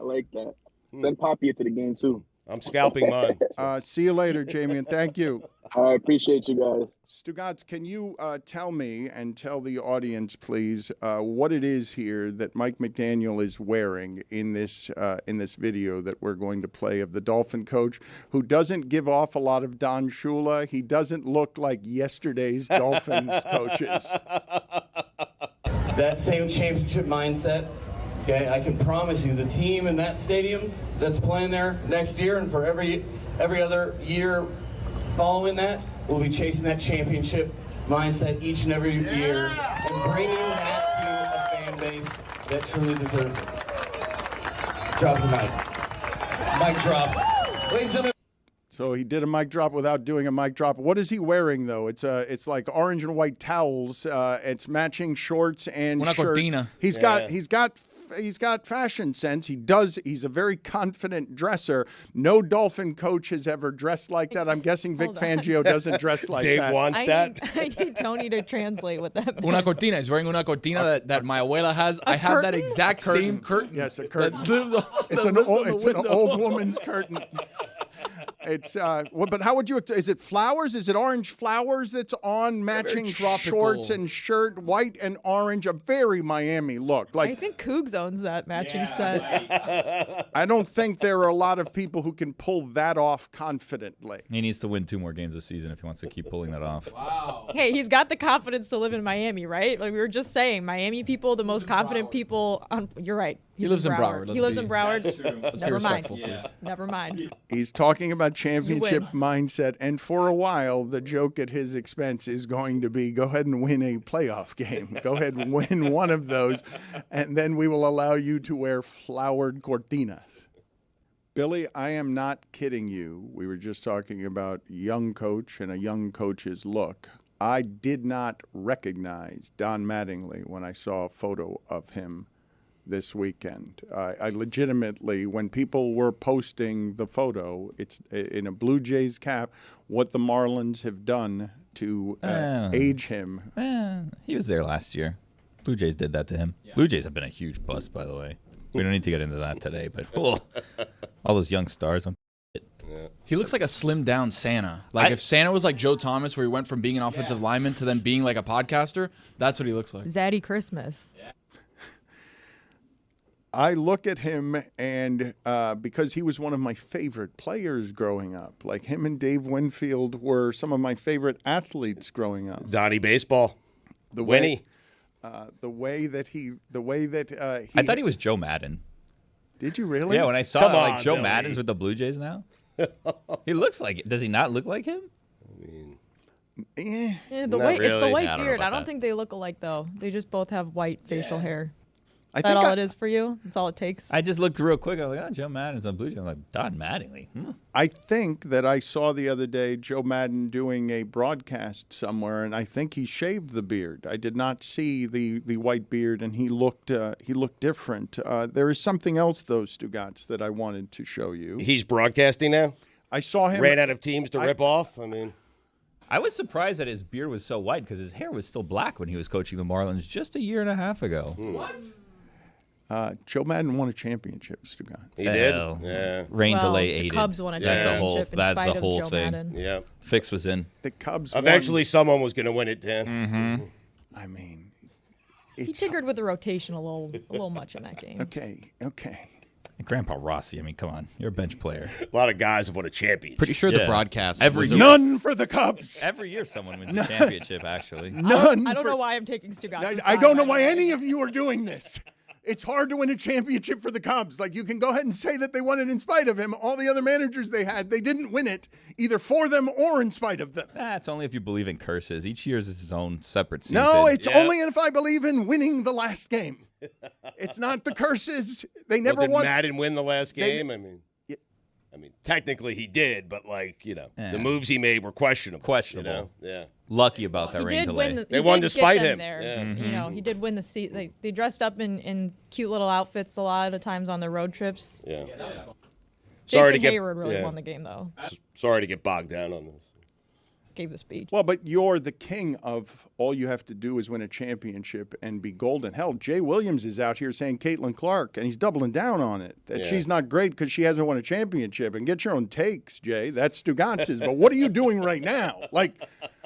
like that. Send Poppy to the game too. I'm scalping mine. See you later, Jaymion. Thank you. I appreciate you guys. Stugotz, can you tell me and tell the audience, please, what it is here that Mike McDaniel is wearing in this video that we're going to play of the Dolphin coach, who doesn't give off a lot of Don Shula. He doesn't look like yesterday's Dolphins coaches. That same championship mindset. Okay, I can promise you, the team in that stadium that's playing there next year and for every other year following that, we'll be chasing that championship mindset each and every year and bringing that to a fan base that truly deserves it. Drop the mic. Mic drop. Ladies and gentlemen. So he did a mic drop without doing a mic drop. What is he wearing though? It's like orange and white towels. It's matching shorts and Una shirt. cortina. He's got fashion sense. He's a very confident dresser. No Dolphin coach has ever dressed like that. I'm guessing Vic Fangio doesn't dress like Dave that. wants that. I need Tony to translate what that means. Una cortina. He's wearing una cortina that my abuela has. I have that exact same curtain. Yes, a curtain. It's an old woman's curtain. It's but how would you? Is it flowers? Is it orange flowers that's on matching shorts and shirt, white and orange? A very Miami look. Like I think Cougs owns that matching set. I don't think there are a lot of people who can pull that off confidently. He needs to win 2 more games this season if he wants to keep pulling that off. Wow. Hey, he's got the confidence to live in Miami, right? Like we were just saying, Miami people, the most confident people. You're right. He lives in Broward. He lives in Broward. Never mind. Please. Never mind. He's talking about championship mindset, and for a while, the joke at his expense is going to be, go ahead and win a playoff game. Go ahead and win one of those, and then we will allow you to wear flowered cortinas. Billy, I am not kidding you. We were just talking about young coach and a young coach's look. I did not recognize Don Mattingly when I saw a photo of him this weekend. I legitimately, when people were posting the photo, it's in a Blue Jays cap, what the Marlins have done to age him. He was there last year. Blue Jays did that to him. Yeah. Blue Jays have been a huge bust, by the way. We don't need to get into that today, but all those young stars. He looks like a slimmed down Santa. Like if Santa was like Joe Thomas, where he went from being an offensive lineman to then being like a podcaster, that's what he looks like. Zaddy Christmas. Yeah. I look at him, and because he was one of my favorite players growing up, like him and Dave Winfield were some of my favorite athletes growing up. Donnie Baseball, Witty. The way that he I thought he was Joe Maddon. Did you really? Yeah, when I saw like Joe Maddon's with the Blue Jays now. He looks like it. Does he not look like him? I mean, it's the white beard. I don't think they look alike though. They just both have white facial hair. Is that all it is for you? That's all it takes? I just looked real quick. I was like, Joe Maddon's on Blue Jays. I'm like, Don Mattingly. I think that I saw the other day Joe Maddon doing a broadcast somewhere, and I think he shaved the beard. I did not see the white beard, and he looked different. There is something else, though, Stugotz, that I wanted to show you. He's broadcasting now? I saw him. Ran out of teams to rip off? I was surprised that his beard was so white because his hair was still black when he was coaching the Marlins just a year and a half ago. What? Joe Maddon won a championship, Stugotz. He did? Yeah. Rain delay aided. The Cubs won a championship in spite of Joe thing. Madden. Yeah. Fix was in. The Cubs eventually someone was going to win it, Dan. Mm-hmm. I mean, he tinkered with the rotation a little much in that game. Okay. And Grandpa Rossi, I mean, come on. You're a bench player. A lot of guys have won a championship. Pretty sure the broadcast. None for the Cubs. Every year someone wins a championship, actually. None. I don't know why I'm taking Stugotz. I don't know why any of you are doing this. It's hard to win a championship for the Cubs. Like, you can go ahead and say that they won it in spite of him. All the other managers they had, they didn't win it either for them or in spite of them. That's only if you believe in curses. Each year is its own separate season. No, it's only if I believe in winning the last game. It's not the curses. They never Did won. Maddon win the last game? I mean, technically he did, but the moves he made were questionable. Questionable. Yeah. Lucky about that rain delay. They won despite him. There. Yeah. He did win the seat. They dressed up in cute little outfits a lot of times on their road trips. Yeah. Jason Hayward really won the game, though. Sorry to get bogged down on this. Gave the speech. Well, but you're the king of all you have to do is win a championship and be golden. Hell, Jay Williams is out here saying Caitlin Clark, and he's doubling down on it, that she's not great because she hasn't won a championship. And get your own takes, Jay. That's Stugotz's. But what are you doing right now? Like,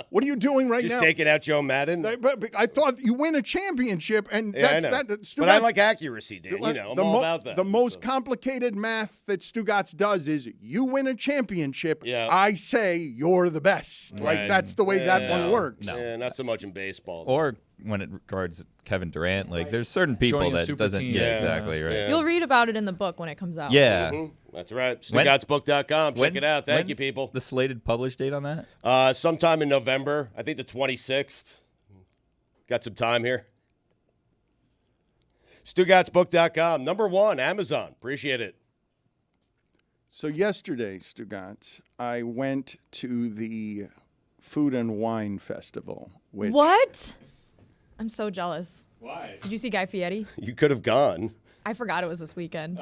what are you doing right now? Just taking out Joe Maddon? But I thought you win a championship, and that's that. But I like accuracy, Dan. I'm all about that. The most complicated math that Stugotz does is you win a championship, I say you're the best. Like, that's the way that one works. No. Yeah, not so much in baseball. Or when it regards Kevin Durant, like there's certain people Joining a that super doesn't. team. Yeah, exactly. Right. Yeah. You'll read about it in the book when it comes out. Yeah. That's right. StugottsBook.com. Check it out. Thank you, people. The slated publish date on that? Sometime in November. I think the 26th. Got some time here. StugottsBook.com. Number 1, Amazon. Appreciate it. So yesterday, Stugotz, I went to the Food and Wine Festival. What? I'm so jealous. Why? Did you see Guy Fieri? You could have gone. I forgot it was this weekend.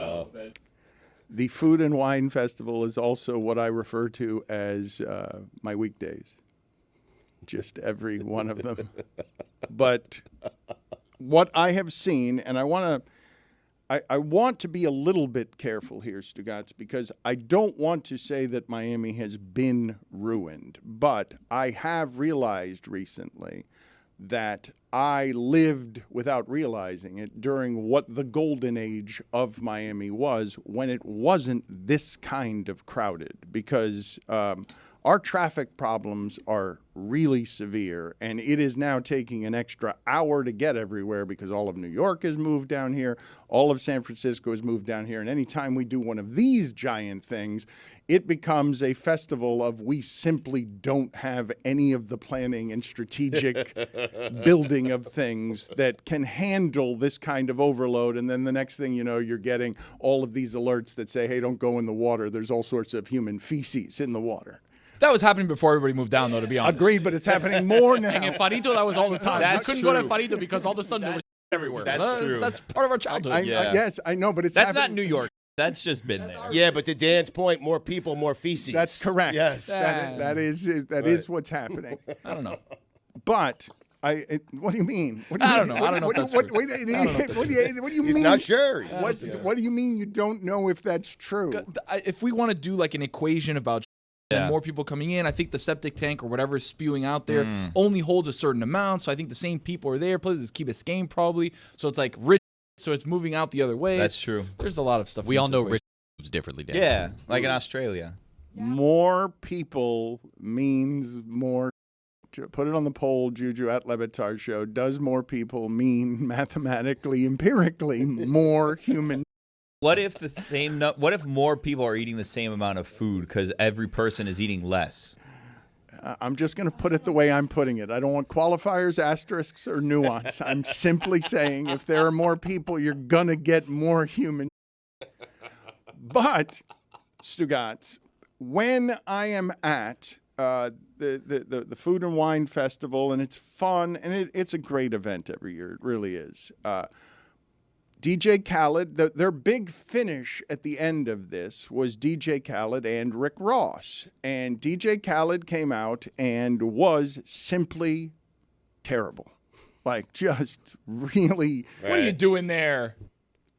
The Food and Wine Festival is also what I refer to as my weekdays. Just every one of them. But what I have seen, and I want to be a little bit careful here, Stugotz, because I don't want to say that Miami has been ruined, but I have realized recently that I lived without realizing it during what the golden age of Miami was, when it wasn't this kind of crowded, because our traffic problems are really severe, and it is now taking an extra hour to get everywhere because all of New York has moved down here, all of San Francisco has moved down here, and anytime we do one of these giant things, it becomes a festival of we simply don't have any of the planning and strategic building of things that can handle this kind of overload. And then the next thing you know, you're getting all of these alerts that say, hey, don't go in the water. There's all sorts of human feces in the water. That was happening before everybody moved down, though, to be honest. Agreed, but it's happening more now. And in Farito, that was all the time. I couldn't go to Farito because all of a sudden there was everywhere. That's true. That's part of our childhood. Yes, I know, but it's That's happening. not New York. That's just been there. Yeah, but to Dan's point, more people, more feces. That's correct. Yes. That is what's happening. I don't know. But what do you mean? What do I you don't mean? know. I don't know if that's true. What do you He's mean? not sure. What do you mean you don't know if that's true? If we want to do like an equation about and more people coming in, I think the septic tank or whatever is spewing out there only holds a certain amount. So I think the same people are there. Plus, it's Key Biscayne probably. So it's like rich. So it's moving out the other way. That's true. There's a lot of stuff. We all know rich moves differently, Dan. Yeah, like in Australia. More people means more. Put it on the poll, Juju at Le Batard Show. Does more people mean mathematically, empirically, more human? What if what if more people are eating the same amount of food because every person is eating less? I'm just going to put it the way I'm putting it. I don't want qualifiers, asterisks, or nuance. I'm simply saying if there are more people, you're going to get more human. But, Stugotz, when I am at the Food and Wine Festival, and it's fun, and it's a great event every year. It really is. DJ Khaled, their big finish at the end of this was DJ Khaled and Rick Ross. And DJ Khaled came out and was simply terrible. Like, just really. What are you doing there?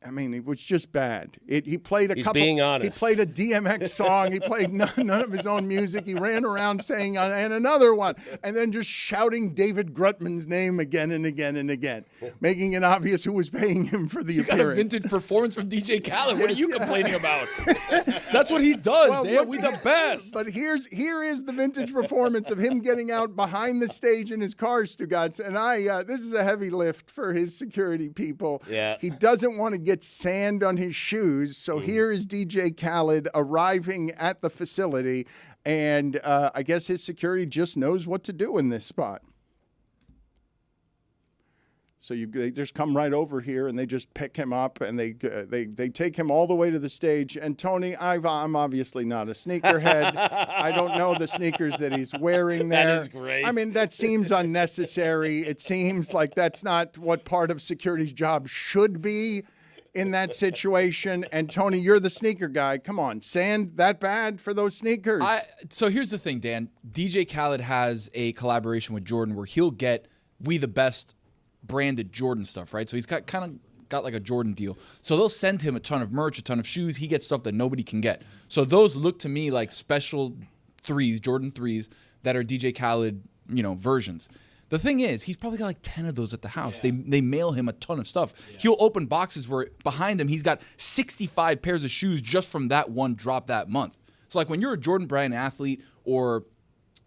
I mean, it was just bad. He played a He's couple. being honest. He played a DMX song. He played none of his own music. He ran around saying and another one, and then just shouting David Grutman's name again and again and again, making it obvious who was paying him for the You got a appearance. vintage performance from DJ Khaled. What are Yes, you yeah. complaining about? That's what he does, Well, Dan. look- We the best. But here is the vintage performance of him getting out behind the stage in his car, Stugotz. And this is a heavy lift for his security people. Yeah. He doesn't want to get sand on his shoes. So here is DJ Khaled arriving at the facility. And I guess his security just knows what to do in this spot. So they just come right over here and they just pick him up and they take him all the way to the stage. And Tony, I'm obviously not a sneakerhead. I don't know the sneakers that he's wearing there. That is great. I mean, that seems unnecessary. It seems like that's not what part of security's job should be in that situation. And Tony, you're the sneaker guy. Come on, sand that bad for those sneakers? So here's the thing, Dan. DJ Khaled has a collaboration with Jordan where he'll get We the Best branded Jordan stuff, right? So he's got like a Jordan deal. So they'll send him a ton of merch, a ton of shoes. He gets stuff that nobody can get. So those look to me like special Jordan 3s that are DJ Khaled, versions. The thing is, he's probably got like 10 of those at the house. Yeah. They mail him a ton of stuff. Yeah. He'll open boxes where behind him he's got 65 pairs of shoes just from that one drop that month. So like when you're a Jordan brand athlete or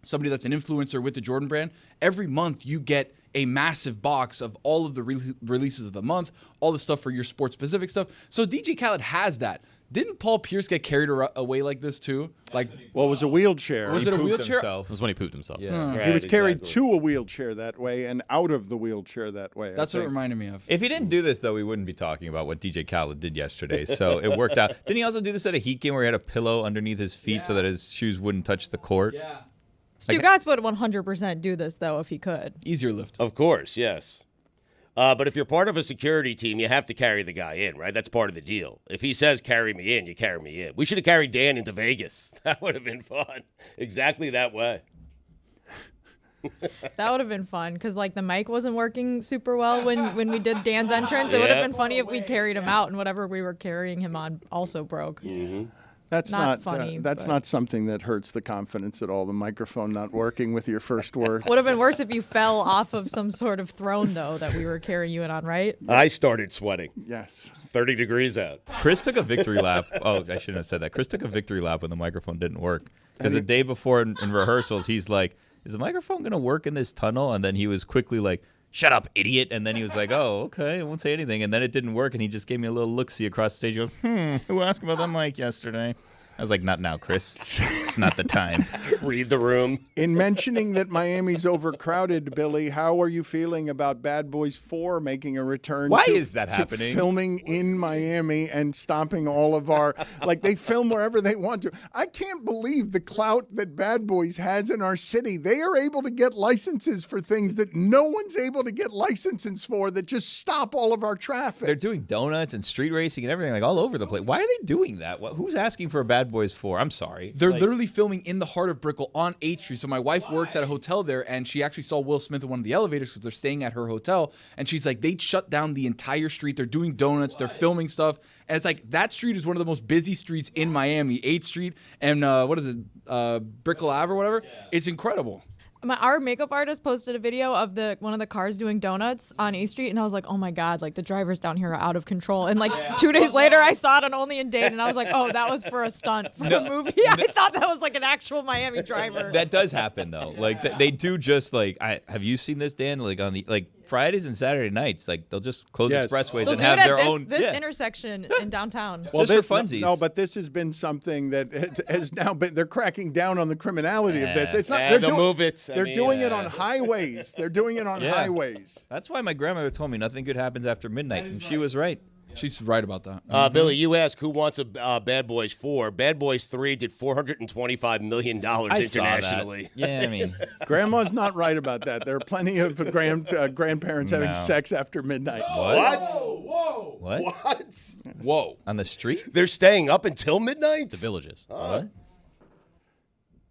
somebody that's an influencer with the Jordan brand, every month you get a massive box of all of the releases of the month, all the stuff for your sports-specific stuff. So DJ Khaled has that. Didn't Paul Pierce get carried away like this too? Like, well, it was a wheelchair. Was it a wheelchair? It was when he pooped himself. Yeah. Right, He was carried exactly. to a wheelchair that way and out of the wheelchair that way. That's what it reminded me of. If he didn't do this, though, we wouldn't be talking about what DJ Khaled did yesterday. So it worked out. Didn't he also do this at a Heat game where he had a pillow underneath his feet so that his shoes wouldn't touch the court? Yeah. Stugotz would 100% do this, though, if he could. Easier lift. Of course, yes. But if you're part of a security team, you have to carry the guy in, right? That's part of the deal. If he says carry me in, you carry me in. We should have carried Dan into Vegas. That would have been fun. Exactly that way. That would have been fun because, like, the mic wasn't working super well when we did Dan's entrance. It would have Yeah. been funny if we carried him out and whatever we were carrying him on also broke. Mm-hmm. That's Not not funny, that's but- not something that hurts the confidence at all. The microphone not working with your first words. Would have been worse if you fell off of some sort of throne, though, that we were carrying you in on, right? I started sweating. Yes. It's 30 degrees out. Chris took a victory lap. Oh, I shouldn't have said that. Chris took a victory lap when the microphone didn't work. Because the day before in rehearsals, he's like, is the microphone going to work in this tunnel? And then he was quickly like, shut up, idiot. And then he was like, oh, okay, I won't say anything. And then it didn't work, and he just gave me a little look-see across the stage. He goes, who asked about the mic yesterday? I was like, not now, Chris. It's not the time. Read the room. In mentioning that Miami's overcrowded, Billy, how are you feeling about Bad Boys 4 making a return? Why to, is that to happening? Filming in Miami and stopping all of our, like they film wherever they want to. I can't believe the clout that Bad Boys has in our city. They are able to get licenses for things that no one's able to get licenses for that just stop all of our traffic. They're doing donuts and street racing and everything, like all over the place. Why are they doing that? Who's asking for a Bad Boys 4? I'm sorry. They're literally filming in the heart of Brickell on 8th Street. So my wife works at a hotel there, and she actually saw Will Smith in one of the elevators because they're staying at her hotel. And she's like, they shut down the entire street. They're doing donuts. They're filming stuff. And it's like, that street is one of the most busy streets in Miami, 8th Street and Brickell Ave or whatever. It's incredible. Our makeup artist posted a video of one of the cars doing donuts on 8th Street, and I was like, oh my God, like the drivers down here are out of control. And like 2 days later, I saw it on Only in Dade, and I was like, oh, that was for a stunt for the movie. I thought that was like an actual Miami driver. That does happen though. Like they do just like have you seen this, Dan? Like on the Fridays and Saturday nights, like they'll just close Yes. They'll expressways and do have it their at own this intersection in downtown. Just this, for funsies. No, but this has been something that has now been. They're cracking down on the criminality of this. It's not. Yeah, They're they'll doing, move it. They're doing it on highways. They're doing it on highways. That's why my grandmother told me nothing good happens after midnight, and she was right. She's right about that. Billy, you ask who wants a Bad Boys 4. Bad Boys 3 did $425 million internationally. Saw that. Yeah, I mean, Grandma's not right about that. There are plenty of grandparents having No. sex after midnight. What? what? What? Whoa. On the street? They're staying up until midnight? The Villages. What?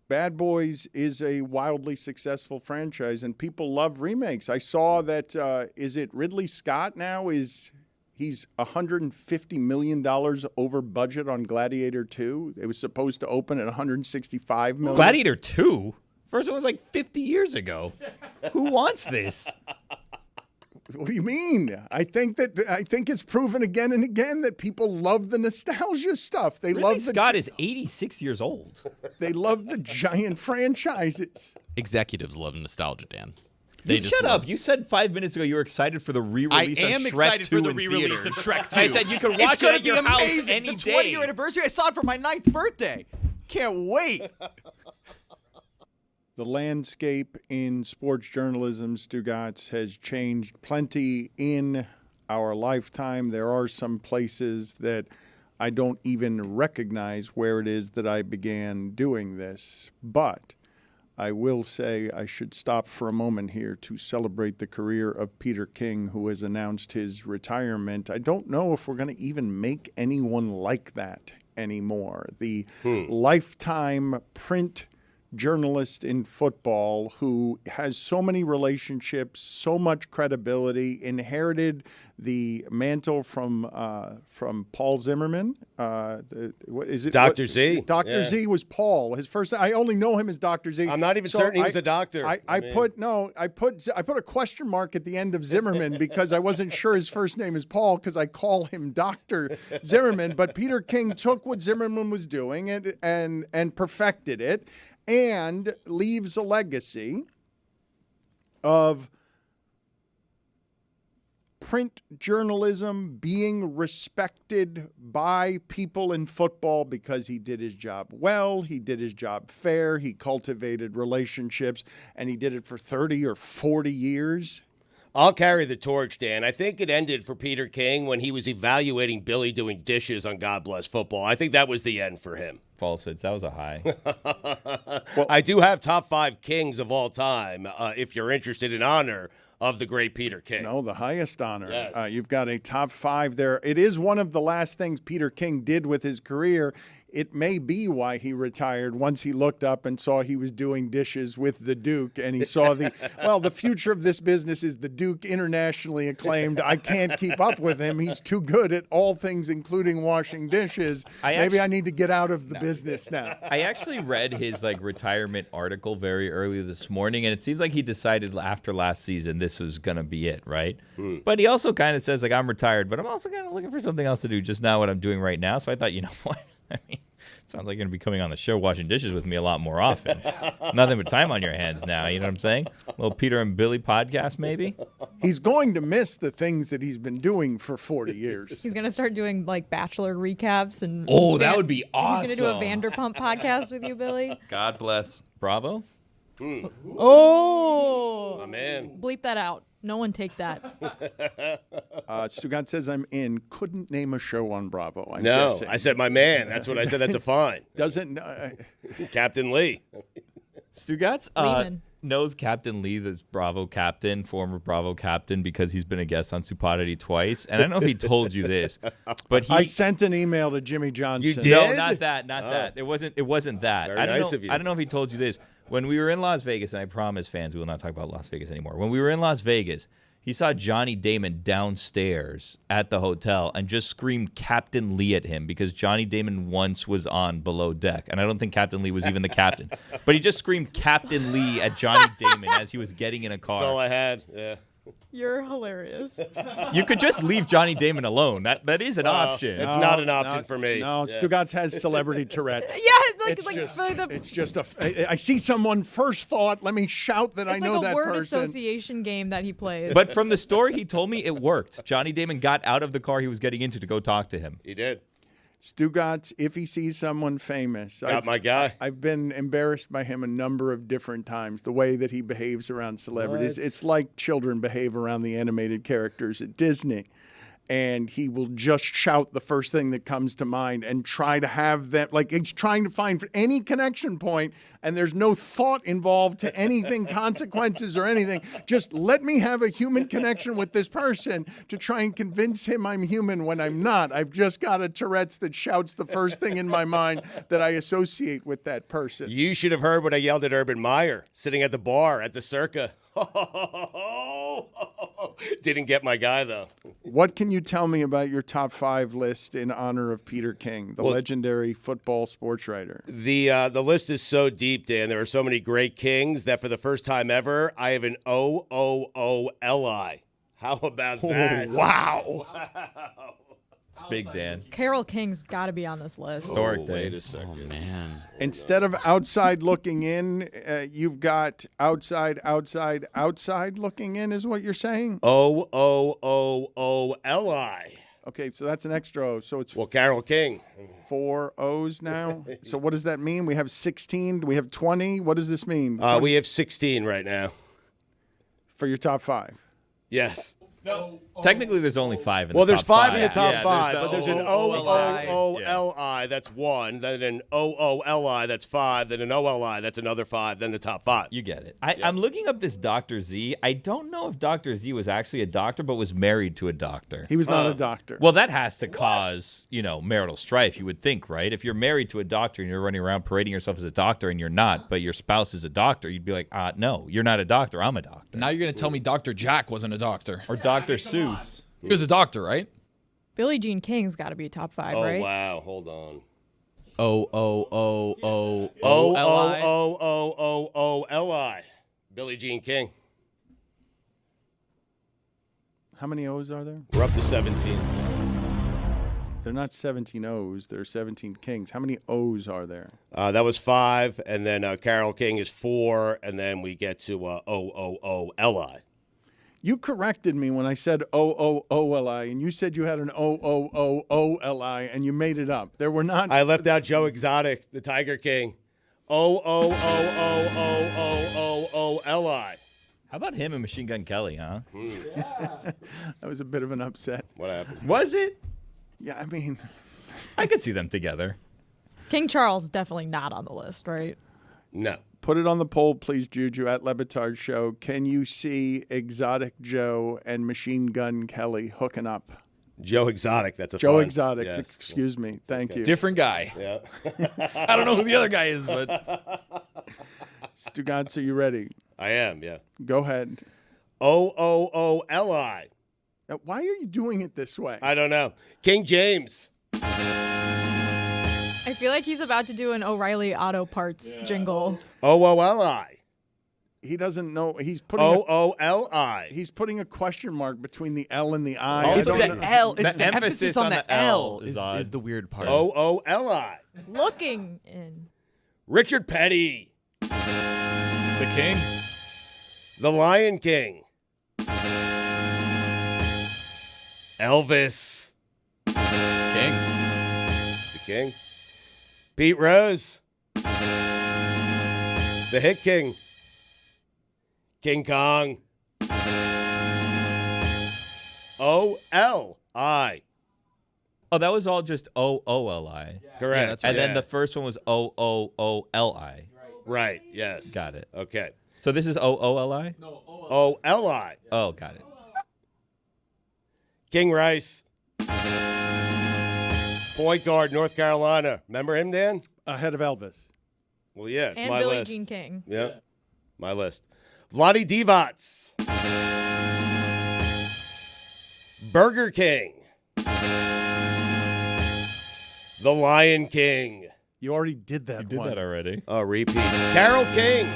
Bad Boys is a wildly successful franchise, and people love remakes. I saw that, is it Ridley Scott now is He's $150 million over budget on Gladiator 2. It was supposed to open at $165 million. Gladiator 2? First one was like 50 years ago. Who wants this? What do you mean? I think it's proven again and again that people love the nostalgia stuff. They Ridley love Scott is 86 years old. They love the giant franchises. Executives love nostalgia, Dan. Shut up. You said 5 minutes ago you were excited for the re-release of Shrek 2 in excited for the theaters. re-release of Shrek 2. I said you could watch it at your house any the day. 20th anniversary. I saw it for my 9th birthday. Can't wait. The landscape in sports journalism, Stugotz, has changed plenty in our lifetime. There are some places that I don't even recognize where it is that I began doing this. But I will say I should stop for a moment here to celebrate the career of Peter King, who has announced his retirement. I don't know if we're going to even make anyone like that anymore. The lifetime print journalist in football who has so many relationships, so much credibility, inherited the mantle from Paul Zimmerman. What is it? Dr. Z. Dr. Z was Paul. His first. I only know him as Dr. Z. I'm not even certain he was a doctor. I put a question mark at the end of Zimmerman because I wasn't sure his first name is Paul because I call him Dr. Zimmerman. But Peter King took what Zimmerman was doing and perfected it, and leaves a legacy of print journalism being respected by people in football because he did his job well, he did his job fair, he cultivated relationships, and he did it for 30 or 40 years. I'll carry the torch, Dan. I think it ended for Peter King when he was evaluating Billy doing dishes on God Bless Football. I think that was the end for him. Falsehoods. That was a high. Well, I do have top 5 Kings of all time, if you're interested in honor of the great Peter King. No, the highest honor. Yes. You've got a top 5 there. It is one of the last things Peter King did with his career. It may be why he retired once he looked up and saw he was doing dishes with the Duke, and he saw the future of this business is the Duke, internationally acclaimed. I can't keep up with him. He's too good at all things, including washing dishes. Maybe I need to get out of the business now. I actually read his retirement article very early this morning, and it seems like he decided after last season this was going to be it, right? But he also kind of says, I'm retired, but I'm also kind of looking for something else to do just now what I'm doing right now. So I thought, you know what? I mean, it sounds like you're going to be coming on the show washing dishes with me a lot more often. Nothing but time on your hands now, you know what I'm saying? A little Peter and Billy podcast, maybe? He's going to miss the things that he's been doing for 40 years. He's going to start doing Bachelor recaps. And that would be awesome. He's going to do a Vanderpump podcast with you, Billy. God bless. Bravo. Oh. My man. Bleep that out. No one take that. Stugotz says I'm in. Couldn't name a show on Bravo. I'm No, guessing. I said my man. That's what I said. That's a fine. Doesn't Captain Lee. Stugotz Lehman. knows Captain Lee, the Bravo captain, former Bravo captain, because he's been a guest on Supodity twice. And I don't know if he told you this, but I sent an email to Jimmy Johnson. You did? No, not that. Not that. It wasn't that. Very I don't nice know. of you. I don't know if he told you this. When we were in Las Vegas, and I promise fans we will not talk about Las Vegas anymore. When we were in Las Vegas, he saw Johnny Damon downstairs at the hotel and just screamed Captain Lee at him because Johnny Damon once was on Below Deck. And I don't think Captain Lee was even the captain. But he just screamed Captain Lee at Johnny Damon as he was getting in a car. That's all I had. Yeah. You're hilarious. You could just leave Johnny Damon alone. That is an option. It's not an option for me. No, Yeah. Stugotz has celebrity Tourette's. Yeah, It's just I see someone first thought, let me shout that I know like a that word person. association game that he plays. But from the story he told me, it worked. Johnny Damon got out of the car he was getting into to go talk to him. He did. Stugotz, if he sees someone famous. Got my guy. I've been embarrassed by him a number of different times, the way that he behaves around celebrities. It's like children behave around the animated characters at Disney. And he will just shout the first thing that comes to mind and try to have that, he's trying to find any connection point, and there's no thought involved to anything, consequences or anything. Just let me have a human connection with this person to try and convince him I'm human when I'm not. I've just got a Tourette's that shouts the first thing in my mind that I associate with that person. You should have heard when I yelled at Urban Meyer sitting at the bar at the Circa. Didn't get my guy, though. What can you tell me about your top 5 list in honor of Peter King, the legendary football sports writer? The list is so deep, Dan. There are so many great Kings that for the first time ever, I have an OOOLI. How about that? Wow. It's big, Dan. Carole King's got to be on this list. Historic day. Wait a second. Oh, man. Instead of outside looking in, you've got outside looking in, is what you're saying? OOOOLI. Okay, so that's an extra O. So it's Well, Carole King. 4 O's now. So what does that mean? We have 16. Do we have 20? What does this mean? We have 16 right now. For your top 5. Yes. No. Technically, there's only 5 in the top 5. Well, there's 5 in the top Yeah, 5, there's but there's an OOOLI, that's 1, then an OOLI, that's 5, then an OLI, that's another 5, then the top 5. You get it. I'm looking up this Dr. Z. I don't know if Dr. Z was actually a doctor, but was married to a doctor. He was not a doctor. Well, that has to cause, marital strife, you would think, right? If you're married to a doctor and you're running around parading yourself as a doctor and you're not, but your spouse is a doctor, you'd be like, no, you're not a doctor. I'm a doctor. Now you're going to tell me Dr. Jack wasn't a doctor. Or Dr. Seuss. He was a doctor, right? Billie Jean King's got to be top 5, right? Oh, wow. Hold on. OOOOOLI. Billie Jean King. How many O's are there? We're up to 17. They're not 17 O's. There are 17 Kings. How many O's are there? That was 5, and then Carole King is 4, and then we get to OOOLI. You corrected me when I said OOOLI, and you said you had an OOOOLI, and you made it up. There were not. I left out Joe Exotic, the Tiger King. OOOOOOOLI. How about him and Machine Gun Kelly, huh? That was a bit of an upset. What happened? Was it? Yeah, I mean, I could see them together. King Charles is definitely not on the list, right? No. put it on the poll, please, Juju, at Le Batard Show. Can you see Exotic Joe and Machine Gun Kelly hooking up? Joe Exotic, that's a Joe fun. Exotic, Yes. excuse me. Thank you. Different guy. Yeah. I don't know who the other guy is, but Stugotz, are you ready? I am, yeah. Go ahead. OOOLI. Now, why are you doing it this way? I don't know. King James. I feel like he's about to do an O'Reilly Auto Parts jingle. OOLI. He doesn't know. He's putting OOLI. he's putting a question mark between the L and the I. It's I don't the know. L. It's The the emphasis emphasis on on the the L L is odd. is the weird part. OOLI. Looking in. Richard Petty. the king. The Lion King. Elvis. King. The King. Pete Rose. The Hit King. King Kong. OLI. Oh, that was all just OOLI. Correct. that's And then Yeah. the first one was OOOLI. Right, yes. Got it. Okay. So this is OOLI? OLI. Oh, got it. King Rice. Point guard, North Carolina. Remember him, Dan? Ahead of Elvis. Well, yeah, it's And my Billie list. Jean King. Yeah, my list. Vlade Divac. Burger King. The Lion King. You already did that. You did that already. Oh, repeat. Carole King.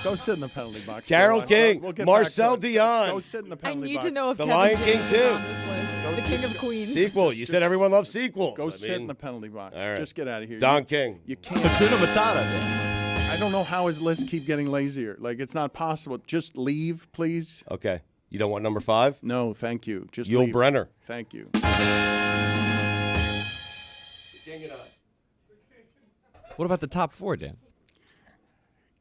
Go sit in the penalty box. Carole Go on. King. We'll get Marcel back to it. Dion. Go sit in the I penalty need box. to know if The Kevin Lion James King, is too. on this list. The King of Queens. Sequel. You said everyone loves sequels. Go I sit in mean, the penalty box. all right. Just get out of here. Don King. You can't. Hakuna Matata. Dan. I don't know how his lists keep getting lazier. Like, it's not possible. Just leave, please. Okay. You don't want number 5? No, thank you. Just Yul leave. Brenner. Thank you. What about the top 4, Dan?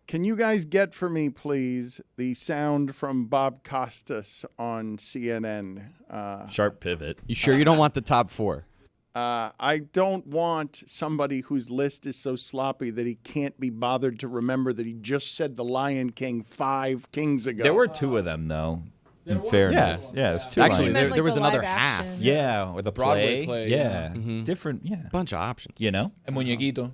Can you guys get for me, please, the sound from Bob Costas on CNN? Sharp pivot. You sure you don't want the top 4? I don't want somebody whose list is so sloppy that he can't be bothered to remember that he just said The Lion King 5 kings ago. There were 2 of them, though, in fairness. Yeah, it was 2 Actually, You lines. meant, there was the another live half. action. Yeah, or the Broadway play, Yeah, yeah. different, yeah. Bunch of options. You know? And Muñequito.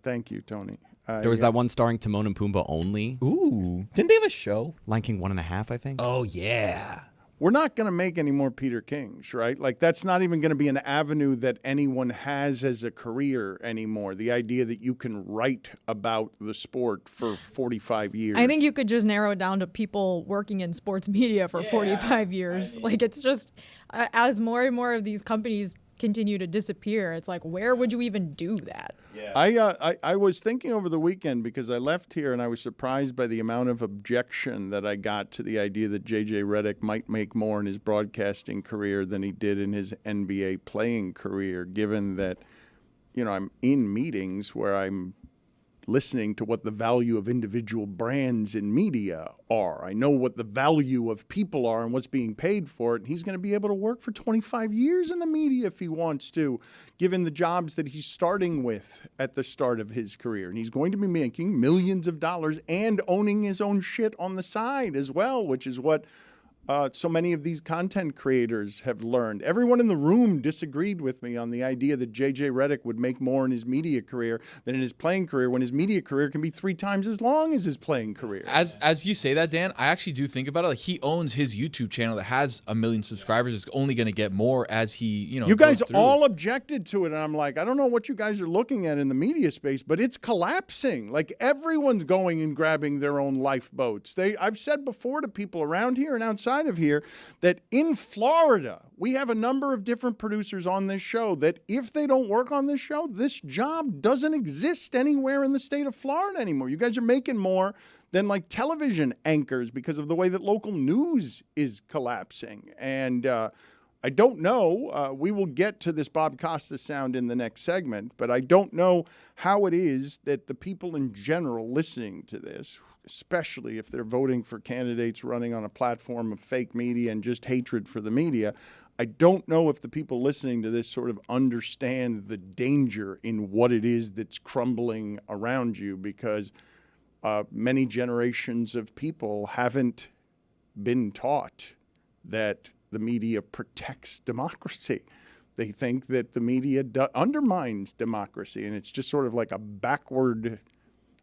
Thank you, Tony. There was that one starring Timon and Pumbaa only. Ooh. Didn't they have a show? Lion King 1.5, I think. Oh, yeah. We're not going to make any more Peter Kings, right? Like, that's not even going to be an avenue that anyone has as a career anymore. The idea that you can write about the sport for 45 years. I think you could just narrow it down to people working in sports media for 45 years. Like, it's just, as more and more of these companies continue to disappear, it's like, where would you even do that? I was thinking over the weekend, because I left here and I was surprised by the amount of objection that I got to the idea that J.J. Redick might make more in his broadcasting career than he did in his NBA playing career, given that, I'm in meetings where I'm listening to what the value of individual brands in media are. I know what the value of people are and what's being paid for it. And he's going to be able to work for 25 years in the media if he wants to, given the jobs that he's starting with at the start of his career. And he's going to be making millions of dollars and owning his own shit on the side as well, which is what so many of these content creators have learned. Everyone in the room disagreed with me on the idea that J.J. Redick would make more in his media career than in his playing career, when his media career can be 3 times as long as his playing career. As you say that, Dan, I actually do think about it. Like, he owns his YouTube channel that has 1 million subscribers. It's only going to get more as he, You guys goes through. all objected to it, and I'm like, I don't know what you guys are looking at in the media space, but it's collapsing. Like, everyone's going and grabbing their own lifeboats. I've said before to people around here and outside of here that in Florida, we have a number of different producers on this show that if they don't work on this show, this job doesn't exist anywhere in the state of Florida anymore. You guys are making more than like television anchors because of the way that local news is collapsing. And I don't know. We will get to this Bob Costas sound in the next segment, but I don't know how it is that the people in general listening to this, especially if they're voting for candidates running on a platform of fake media and just hatred for the media, I don't know if the people listening to this sort of understand the danger in what it is that's crumbling around you, because many generations of people haven't been taught that the media protects democracy. They think that the media undermines democracy, and it's just sort of like a backward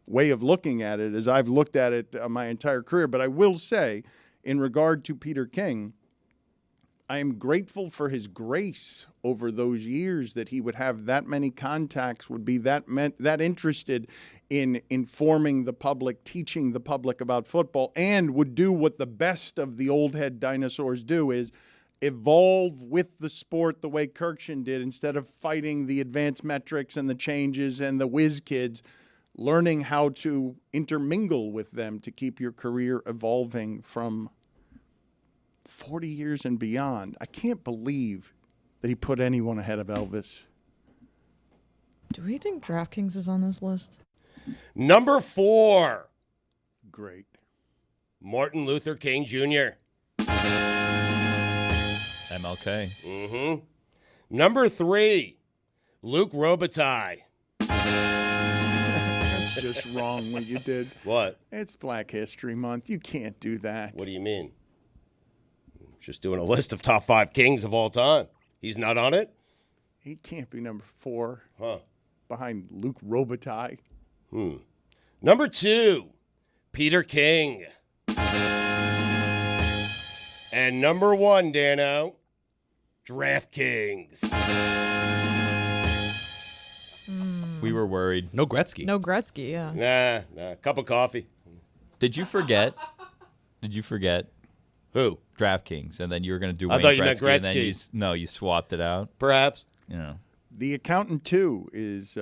way of looking at it, as I've looked at it my entire career. But I will say, in regard to Peter King, I am grateful for his grace over those years, that he would have that many contacts, would be that interested in informing the public, teaching the public about football, and would do what the best of the old head dinosaurs do, is evolve with the sport the way Kirkshin did, instead of fighting the advanced metrics and the changes and the whiz kids, learning how to intermingle with them to keep your career evolving from 40 years and beyond. I can't believe that he put anyone ahead of Elvis. Do we think DraftKings is on this list? Number 4. Great. Martin Luther King Jr. MLK. Mm-hmm. Number 3. Luc Robitaille. That's just wrong what you did. What? It's Black History Month. You can't do that. What do you mean? Just doing a list of top 5 kings of all time. He's not on it? He can't be number 4. Huh. Behind Luc Robitaille. Number 2, Peter King. And number 1, Dano, DraftKings. We were worried. No Gretzky. No Gretzky, yeah. Nah. Cup of coffee. Did you forget? Who? DraftKings, and then you were going to do I Wayne thought you meant Gretzky, and then Gretzky. you swapped it out. Perhaps. The Accountant 2 is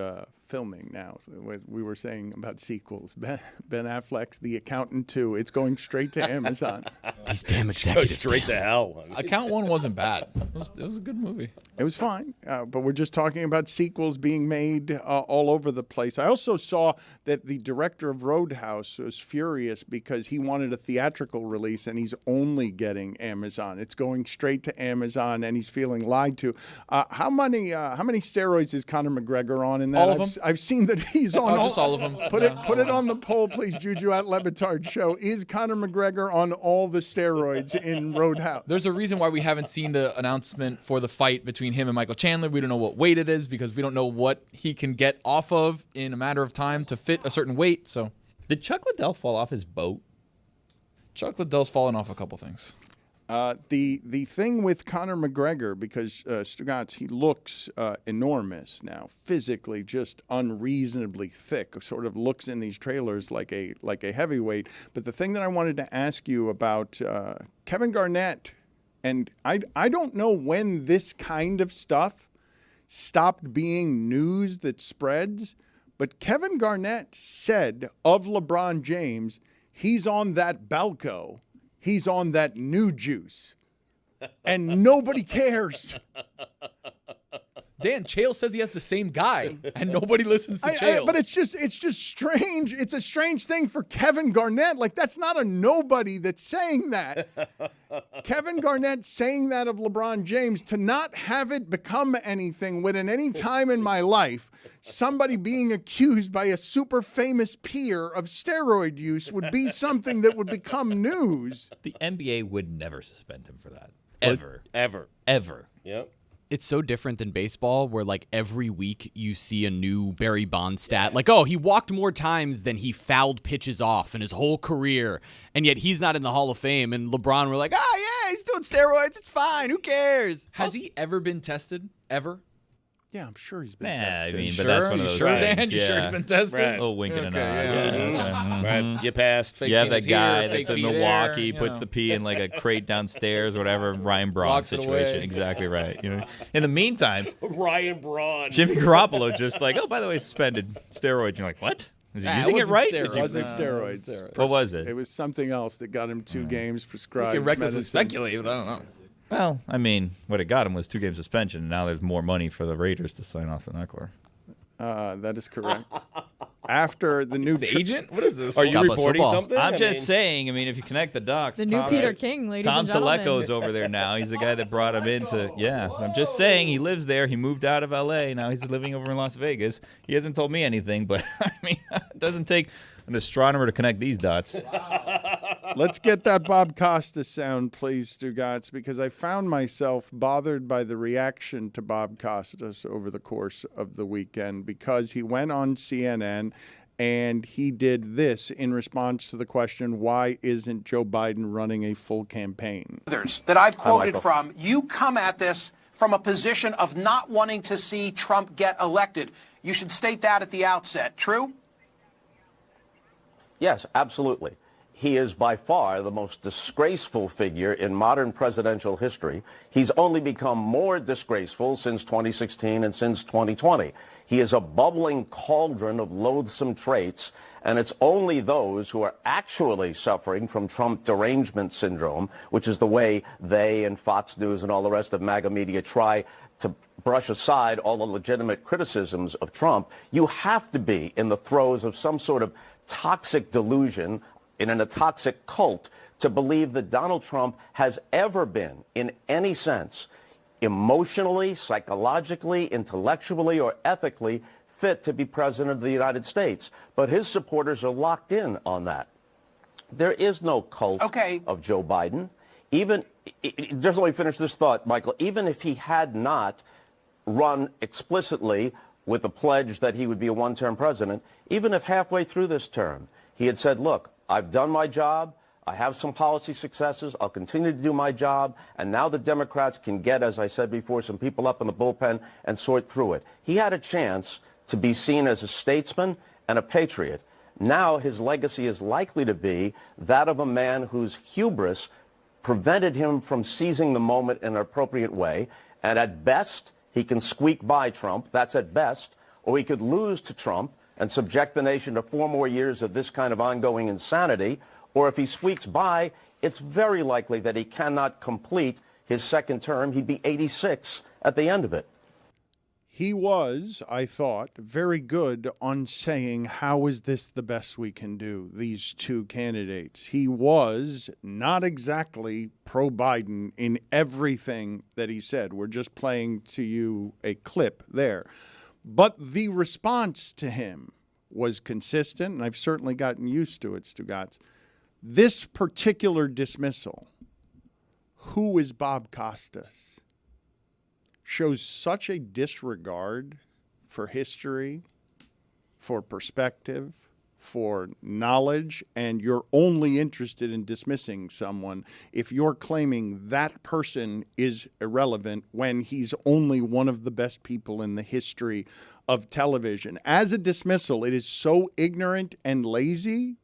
filming now. We were saying about sequels. Ben Affleck's The Accountant 2. It's going straight to Amazon. These damn Go executives. straight to hell. Account 1 wasn't bad. It was a good movie. It was fine, but we're just talking about sequels being made all over the place. I also saw that the director of Roadhouse was furious because he wanted a theatrical release, and he's only getting Amazon. It's going straight to Amazon, and he's feeling lied to. How many steroids is Conor McGregor on in that? All of them. I've seen that he's on just all of them. Put it on the poll, please, Juju at Le Batard Show. Is Conor McGregor on all the steroids in Roadhouse? There's a reason why we haven't seen the announcement for the fight between him and Michael Chandler. We don't know what weight it is because we don't know what he can get off of in a matter of time to fit a certain weight. So, Did Chuck Liddell fall off his boat? Chuck Liddell's fallen off a couple things. The thing with Conor McGregor, because Stugotz, he looks enormous now, physically just unreasonably thick, sort of looks in these trailers like a heavyweight. But the thing that I wanted to ask you about Kevin Garnett, and I don't know when this kind of stuff stopped being news that spreads, but Kevin Garnett said of LeBron James, he's on that Balco. He's on that new juice, and nobody cares. Dan, Chael says he has the same guy, and nobody listens to Chael. But it's just strange. It's a strange thing for Kevin Garnett. Like, that's not a nobody that's saying that. Kevin Garnett saying that of LeBron James, to not have it become anything when at any time in my life somebody being accused by a super famous peer of steroid use would be something that would become news. The NBA would never suspend him for that. Ever. Ever. Yep. It's so different than baseball where, like, every week you see a new Barry Bonds stat. Like, oh, he walked more times than he fouled pitches off in his whole career, and yet he's not in the Hall of Fame. And LeBron were like, yeah, he's doing steroids. It's fine. Who cares? Has he ever been tested? Ever? Yeah, I'm sure he's been tested. I mean, but that's one of those Dan? things. You sure he's been tested? Right. Oh, wink and a nod. Yeah. Right. You passed. Fake You have penis that guy here, that's fake in pee Milwaukee, there, puts the pee in like a crate downstairs or whatever. Ryan Braun Walks it situation. away. Exactly right. You know. In the meantime, Ryan Braun. Jimmy Garoppolo just like, oh, by the way, suspended steroids. You're like, what? Is he using it wasn't right? steroids. It wasn't No, steroids. What was it? It was something else that got him 2 games prescribed. You can recklessly medicine. speculate, but I don't know. Well, I mean, what it got him was 2 game suspension, and now there's more money for the Raiders to sign Austin Eckler. That is correct. After the new The agent? What is this? Are you God bless reporting football. something? I'm I just mean, saying. I mean, if you connect the dots, The new Peter King, ladies Tom and gentlemen. Teleco's over there now. He's the guy that brought him into. Yeah, I'm just saying he lives there. He moved out of L.A. Now he's living over in Las Vegas. He hasn't told me anything, but I mean, it doesn't take an astronomer to connect these dots. Let's get that Bob Costas sound, please, Stugotz, because I found myself bothered by the reaction to Bob Costas over the course of the weekend because he went on CNN and he did this in response to the question, why isn't Joe Biden running a full campaign? Others that I've quoted from, you come at this from a position of not wanting to see Trump get elected. You should state that at the outset. True? Yes, absolutely. He is by far the most disgraceful figure in modern presidential history. He's only become more disgraceful since 2016 and since 2020. He is a bubbling cauldron of loathsome traits, and it's only those who are actually suffering from Trump derangement syndrome, which is the way they and Fox News and all the rest of MAGA media try to brush aside all the legitimate criticisms of Trump. You have to be in the throes of some sort of toxic delusion in a toxic cult to believe that Donald Trump has ever been, in any sense, emotionally, psychologically, intellectually, or ethically fit to be president of the United States. But his supporters are locked in on that. There is no cult of Joe Biden. Just let me finish this thought, Michael. Even if he had not run explicitly with the pledge that he would be a one-term president, even if halfway through this term he had said, look, I've done my job, I have some policy successes, I'll continue to do my job, and now the Democrats can get, as I said before, some people up in the bullpen and sort through it. He had a chance to be seen as a statesman and a patriot. Now his legacy is likely to be that of a man whose hubris prevented him from seizing the moment in an appropriate way, and at best, he can squeak by Trump, that's at best, or he could lose to Trump and subject the nation to 4 more years of this kind of ongoing insanity, or if he squeaks by, it's very likely that he cannot complete his second term. He'd be 86 at the end of it. He was, I thought, very good on saying, how is this the best we can do, these 2 candidates? He was not exactly pro-Biden in everything that he said. We're just playing to you a clip there. But the response to him was consistent, and I've certainly gotten used to it, Stugotz. This particular dismissal, who is Bob Costas, shows such a disregard for history, for perspective, for knowledge, and you're only interested in dismissing someone if you're claiming that person is irrelevant when he's only one of the best people in the history of television. As a dismissal, it is so ignorant and lazy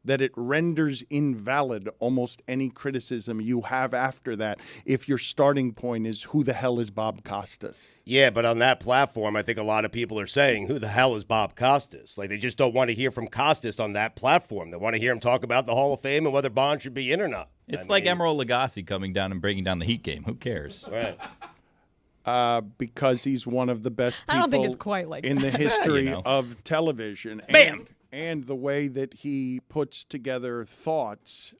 that it renders invalid almost any criticism you have after that if your starting point is who the hell is Bob Costas. Yeah, but on that platform, I think a lot of people are saying, who the hell is Bob Costas? Like, they just don't want to hear from Costas on that platform. They want to hear him talk about the Hall of Fame and whether Bond should be in or not. It's like Emeril Lagasse coming down and breaking down the Heat game. Who cares? Right. Because he's one of the best people I don't think it's quite like in the that. history of television. Bam! And the way that he puts together thoughts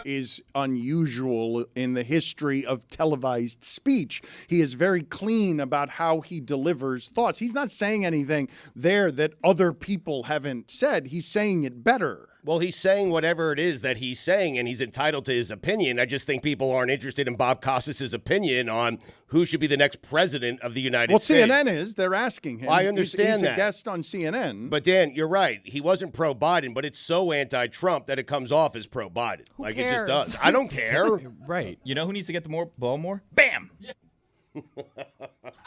is unusual in the history of televised speech. He is very clean about how he delivers thoughts. He's not saying anything there that other people haven't said. He's saying it better. Well, he's saying whatever it is that he's saying, and he's entitled to his opinion. I just think people aren't interested in Bob Costas' opinion on who should be the next president of the United States. Well, CNN is. They're asking him. Well, I understand he's that. a guest on CNN. But, Dan, you're right. He wasn't pro-Biden, but it's so anti-Trump that it comes off as pro-Biden. Who It cares? just does. I don't care. Right. You know who needs to get the ball more? Bam!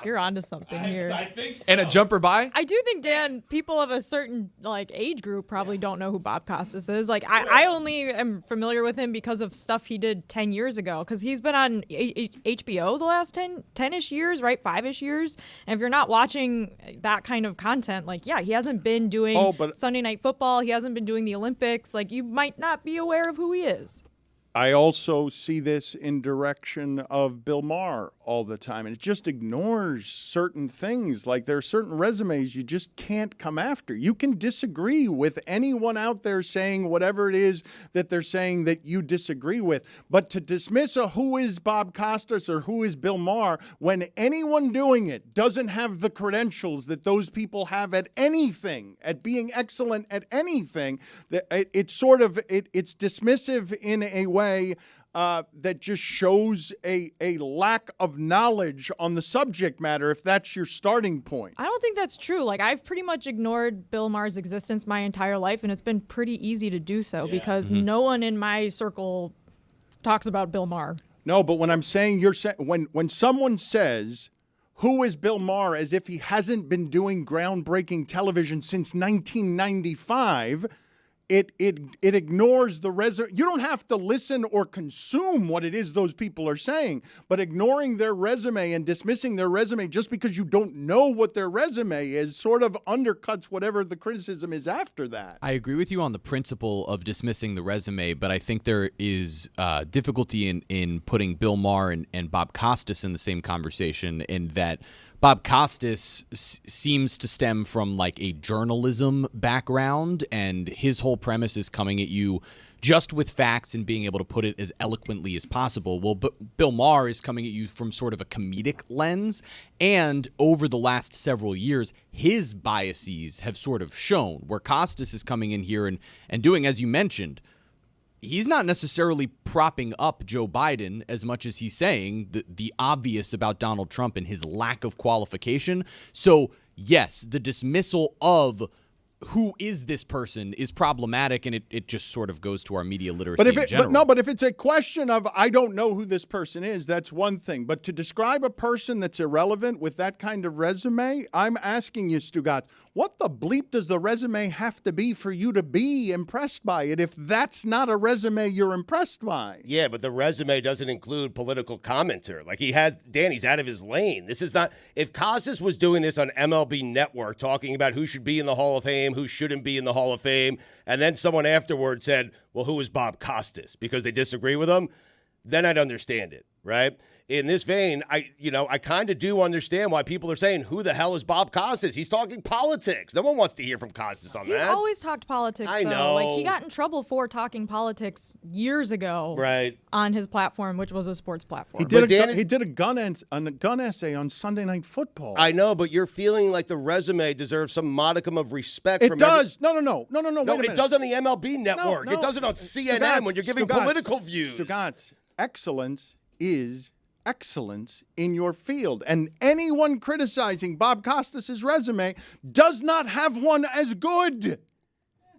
You're onto something here. I think so. And a jumper by? I do think, Dan, people of a certain age group probably don't know who Bob Costas is. Like, I only am familiar with him because of stuff he did 10 years ago, because he's been on HBO the last 10-ish years, right? 5-ish years. And if you're not watching that kind of content, like, yeah, he hasn't been doing Sunday Night Football. He hasn't been doing the Olympics. Like, you might not be aware of who he is. I also see this in direction of Bill Maher all the time, and it just ignores certain things. Like, there are certain resumes you just can't come after. You can disagree with anyone out there saying whatever it is that they're saying that you disagree with, but to dismiss a who is Bob Costas or who is Bill Maher when anyone doing it doesn't have the credentials that those people have at anything, at being excellent at anything, it's dismissive in a way that just shows a lack of knowledge on the subject matter, if that's your starting point. I don't think that's true. Like, I've pretty much ignored Bill Maher's existence my entire life, and it's been pretty easy to do so because no one in my circle talks about Bill Maher. No, but when I'm saying when someone says, who is Bill Maher, as if he hasn't been doing groundbreaking television since 1995, It ignores the resume. You don't have to listen or consume what it is those people are saying, but ignoring their resume and dismissing their resume just because you don't know what their resume is sort of undercuts whatever the criticism is after that. I agree with you on the principle of dismissing the resume, but I think there is difficulty in putting Bill Maher and Bob Costas in the same conversation, in that Bob Costas seems to stem from like a journalism background, and his whole premise is coming at you just with facts and being able to put it as eloquently as possible. Well, Bill Maher is coming at you from sort of a comedic lens, and over the last several years, his biases have sort of shown, where Costas is coming in here and doing, as you mentioned, he's not necessarily propping up Joe Biden as much as he's saying the obvious about Donald Trump and his lack of qualification. So, yes, the dismissal of who is this person is problematic, and it just sort of goes to our media literacy in general. But if it's a question of, I don't know who this person is, that's one thing. But to describe a person that's irrelevant with that kind of resume, I'm asking you, Stugotz, what the bleep does the resume have to be for you to be impressed by it if that's not a resume you're impressed by? Yeah, but the resume doesn't include political commenter. Like, he's out of his lane. This is not, if Costas was doing this on MLB Network, talking about who should be in the Hall of Fame, who shouldn't be in the Hall of Fame, and then someone afterwards said, well, who is Bob Costas? Because they disagree with him, then I'd understand it, right? in this vein, I kind of do understand why people are saying, who the hell is Bob Costas? He's talking politics. No one wants to hear from Costas on that. He's always talked politics, I though. know. Like, he got in trouble for talking politics years ago on his platform, which was a sports platform. He did a gun essay on Sunday Night Football. I know, but you're feeling like the resume deserves some modicum of respect. It does. No. No, it does on the MLB Network. No. It does it on CNN when you're giving political views. Stugotz, excellence is excellence in your field. And anyone criticizing Bob Costas' resume does not have one as good.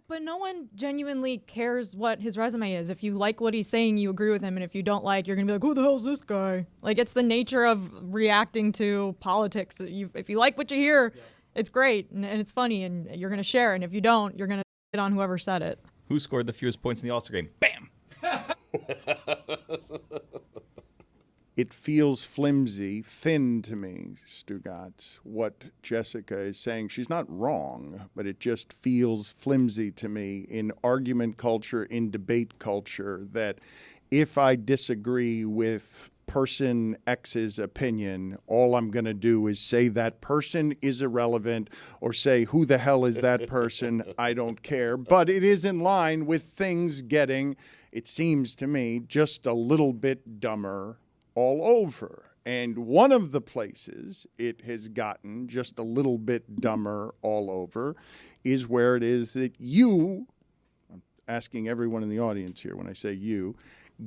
But no one genuinely cares what his resume is. If you like what he's saying, you agree with him. And if you don't like, you're going to be like, who the hell is this guy? Like, it's the nature of reacting to politics. If you like what you hear, it's great and it's funny and you're going to share. And if you don't, you're going to hit on whoever said it. Who scored the fewest points in the All-Star game? Bam! It feels flimsy, thin to me, Stugotz, what Jessica is saying. She's not wrong, but it just feels flimsy to me in argument culture, in debate culture, that if I disagree with person X's opinion, all I'm going to do is say that person is irrelevant or say, who the hell is that person? I don't care. But it is in line with things getting, it seems to me, just a little bit dumber all over. And one of the places it has gotten just a little bit dumber all over is where it is that you, I'm asking everyone in the audience here when I say you,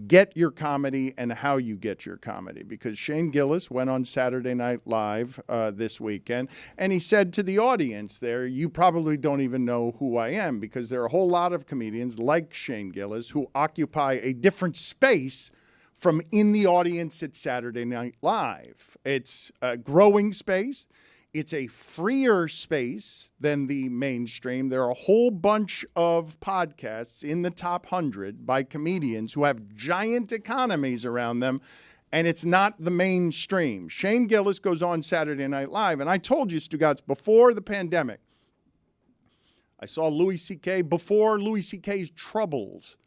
get your comedy and how you get your comedy. Because Shane Gillis went on Saturday Night Live this weekend, and he said to the audience there, you probably don't even know who I am, because there are a whole lot of comedians like Shane Gillis who occupy a different space from in the audience at Saturday Night Live. It's a growing space. It's a freer space than the mainstream. There are a whole bunch of podcasts in the top 100 by comedians who have giant economies around them, and it's not the mainstream. Shane Gillis goes on Saturday Night Live, and I told you, Stugotz, before the pandemic, I saw Louis C.K. before Louis C.K.'s troubles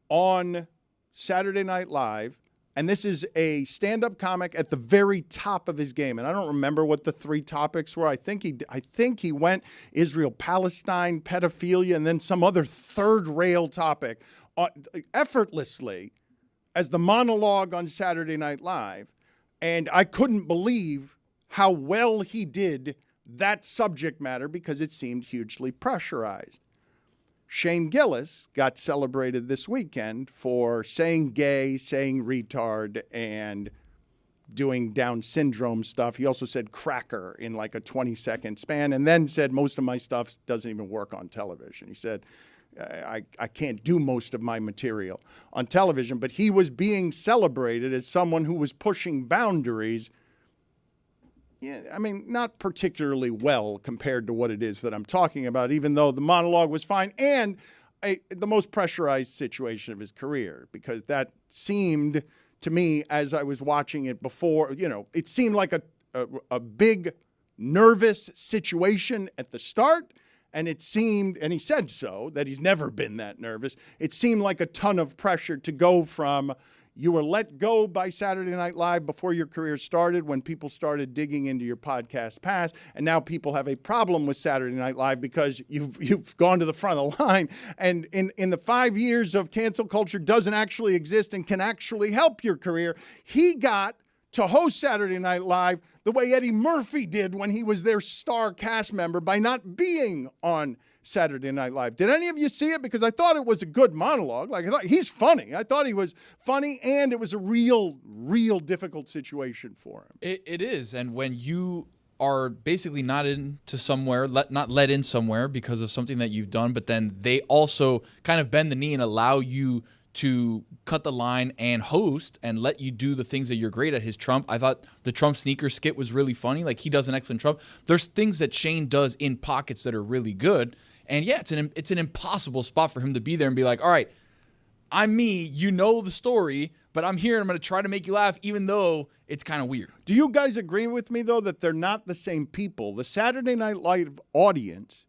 on Saturday Night Live, and this is a stand-up comic at the very top of his game. And I don't remember what the three topics were. I think he went Israel, Palestine, pedophilia, and then some other third-rail topic effortlessly as the monologue on Saturday Night Live. And I couldn't believe how well he did that subject matter because it seemed hugely pressurized. Shane Gillis got celebrated this weekend for saying gay, saying retard, and doing Down syndrome stuff. He also said cracker in like a 20-second span, and then said most of my stuff doesn't even work on television. He said, I can't do most of my material on television, but he was being celebrated as someone who was pushing boundaries. Yeah, I mean, not particularly well compared to what it is that I'm talking about, even though the monologue was fine and the most pressurized situation of his career, because that seemed to me, as I was watching it before, it seemed like a big nervous situation at the start. And it seemed, and he said so, that he's never been that nervous. It seemed like a ton of pressure to go from, you were let go by Saturday Night Live before your career started, when people started digging into your podcast past, and now people have a problem with Saturday Night Live because you've gone to the front of the line, and in the 5 years of cancel culture doesn't actually exist and can actually help your career. He got to host Saturday Night Live the way Eddie Murphy did when he was their star cast member by not being on Saturday Night Live. Did any of you see it? Because I thought it was a good monologue. Like, I thought he's funny. I thought he was funny, and it was a real difficult situation for him. It is, and when you are basically not into somewhere, not let in somewhere because of something that you've done, but then they also kind of bend the knee and allow you to cut the line and host and let you do the things that you're great at. His Trump, I thought the Trump sneaker skit was really funny. Like, he does an excellent Trump. There's things that Shane does in pockets that are really good. And yeah, it's an impossible spot for him to be there and be like, all right, I'm me, you know the story, but I'm here and I'm going to try to make you laugh, even though it's kind of weird. Do you guys agree with me, though, that they're not the same people? The Saturday Night Live audience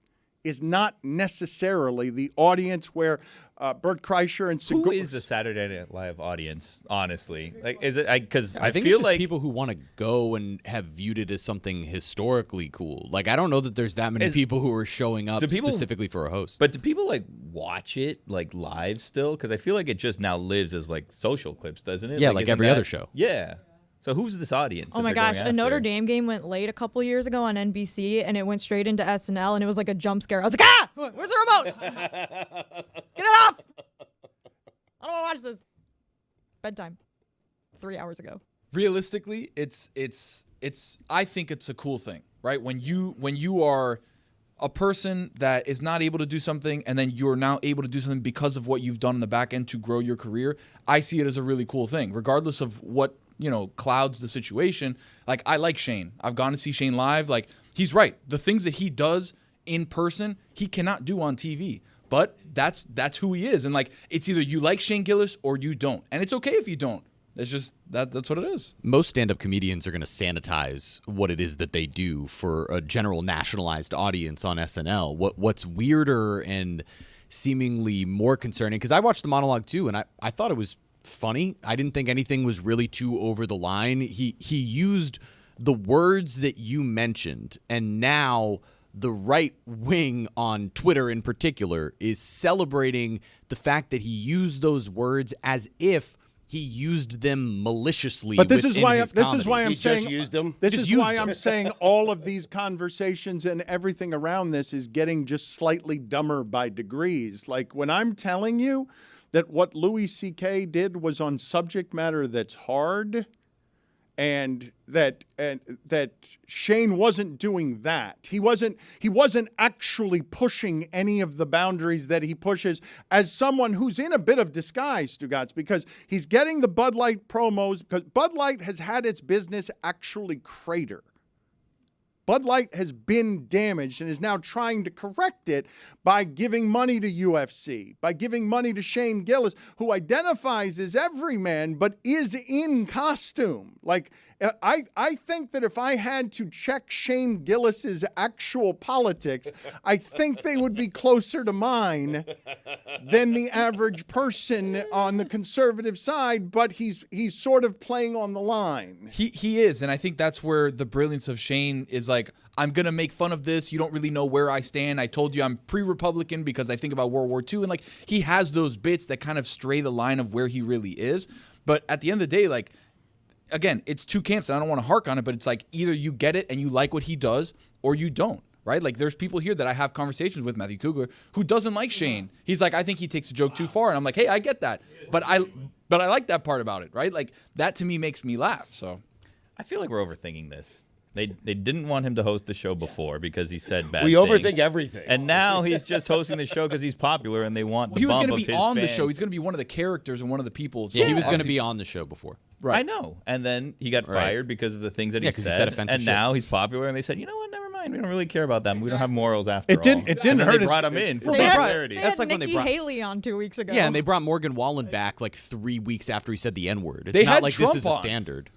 is not necessarily the audience where Bert Kreischer and Who is the Saturday Night Live audience, honestly? Like, is it because I think feel it's just like people who want to go and have viewed it as something historically cool. Like, I don't know that there's that many people who are showing up specifically for a host. But do people like watch it like live still? Because I feel like it just now lives as like social clips, doesn't it? Yeah, like every other show. Yeah. So who's this audience? Oh my gosh, a Notre Dame game went late a couple years ago on NBC, and it went straight into SNL, and it was like a jump scare. I was like, ah, where's the remote? Get it off! I don't want to watch this. Bedtime. 3 hours ago. Realistically, it's. I think it's a cool thing, right? When you are a person that is not able to do something, and then you're now able to do something because of what you've done in the back end to grow your career. I see it as a really cool thing, regardless of what clouds the situation. Like, I like Shane. I've gone to see Shane live. Like, he's right. The things that he does in person, he cannot do on TV. But that's who he is. And like, it's either you like Shane Gillis or you don't. And it's okay if you don't. It's just that's what it is. Most stand-up comedians are going to sanitize what it is that they do for a general nationalized audience on SNL. What's weirder and seemingly more concerning, because I watched the monologue too, and I thought it was funny. I didn't think anything was really too over the line. He used the words that you mentioned, and now the right wing on Twitter in particular is celebrating the fact that he used those words as if he used them maliciously. But this is why I'm He saying just used them. This is why I'm saying all of these conversations and everything around this is getting just slightly dumber by degrees. Like, when I'm telling you that what Louis C.K. did was on subject matter that's hard, and that Shane wasn't doing that. He wasn't actually pushing any of the boundaries that he pushes as someone who's in a bit of disguise, Stugotz, because he's getting the Bud Light promos, because Bud Light has had its business actually crater. Bud Light has been damaged and is now trying to correct it by giving money to UFC, by giving money to Shane Gillis, who identifies as everyman but is in costume. Like, I think that if I had to check Shane Gillis's actual politics, I think they would be closer to mine than the average person on the conservative side, but he's sort of playing on the line. He is, and I think that's where the brilliance of Shane is. Like, I'm going to make fun of this. You don't really know where I stand. I told you I'm pre-Republican because I think about World War II. And, like, he has those bits that kind of stray the line of where he really is. But at the end of the day, like, again, it's two camps, and I don't want to hark on it, but it's like either you get it and you like what he does or you don't, right? Like, there's people here that I have conversations with, Matthew Kugler, who doesn't like Shane. He's like, I think he takes a joke too far. And I'm like, hey, I get that. But I like that part about it, right? Like, that to me makes me laugh. So I feel like we're overthinking this. They didn't want him to host the show before because he said bad things. We overthink everything. And now he's just hosting the show because he's popular and they want the he was going to be on fans. the show. He's going to be one of the characters and one of the people. So Yeah, he was going to be on the show before. Right. I know. And then he got fired because of the things that he 'cause said. he said offensive and shit. now he's popular and they said, you know what, never mind. We don't really care about them. We don't have morals after It didn't- all. it didn't and then hurt they his- brought him in for They had, popularity. they That's had like when they Nikki brought- Haley on 2 weeks ago. Yeah, and they brought Morgan Wallen back like 3 weeks after he said the N-word. It's They not had like Trump this is a on. standard.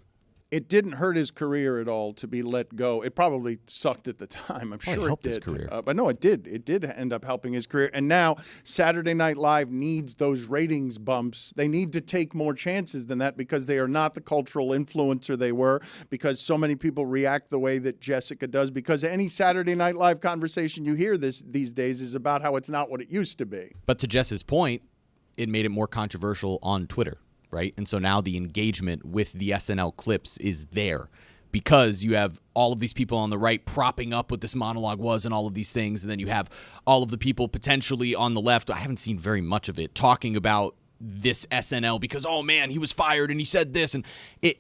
It didn't hurt his career at all to be let go. It probably sucked at the time. I'm Probably sure helped it his did. career. But no, it did. It did end up helping his career. And now Saturday Night Live needs those ratings bumps. They need to take more chances than that because they are not the cultural influencer they were, because so many people react the way that Jessica does, because any Saturday Night Live conversation you hear these days is about how it's not what it used to be. But to Jess's point, it made it more controversial on Twitter, right? And so now the engagement with the SNL clips is there because you have all of these people on the right propping up what this monologue was and all of these things. And then you have all of the people potentially on the left, I haven't seen very much of it, talking about this SNL because, oh man, he was fired and he said this. And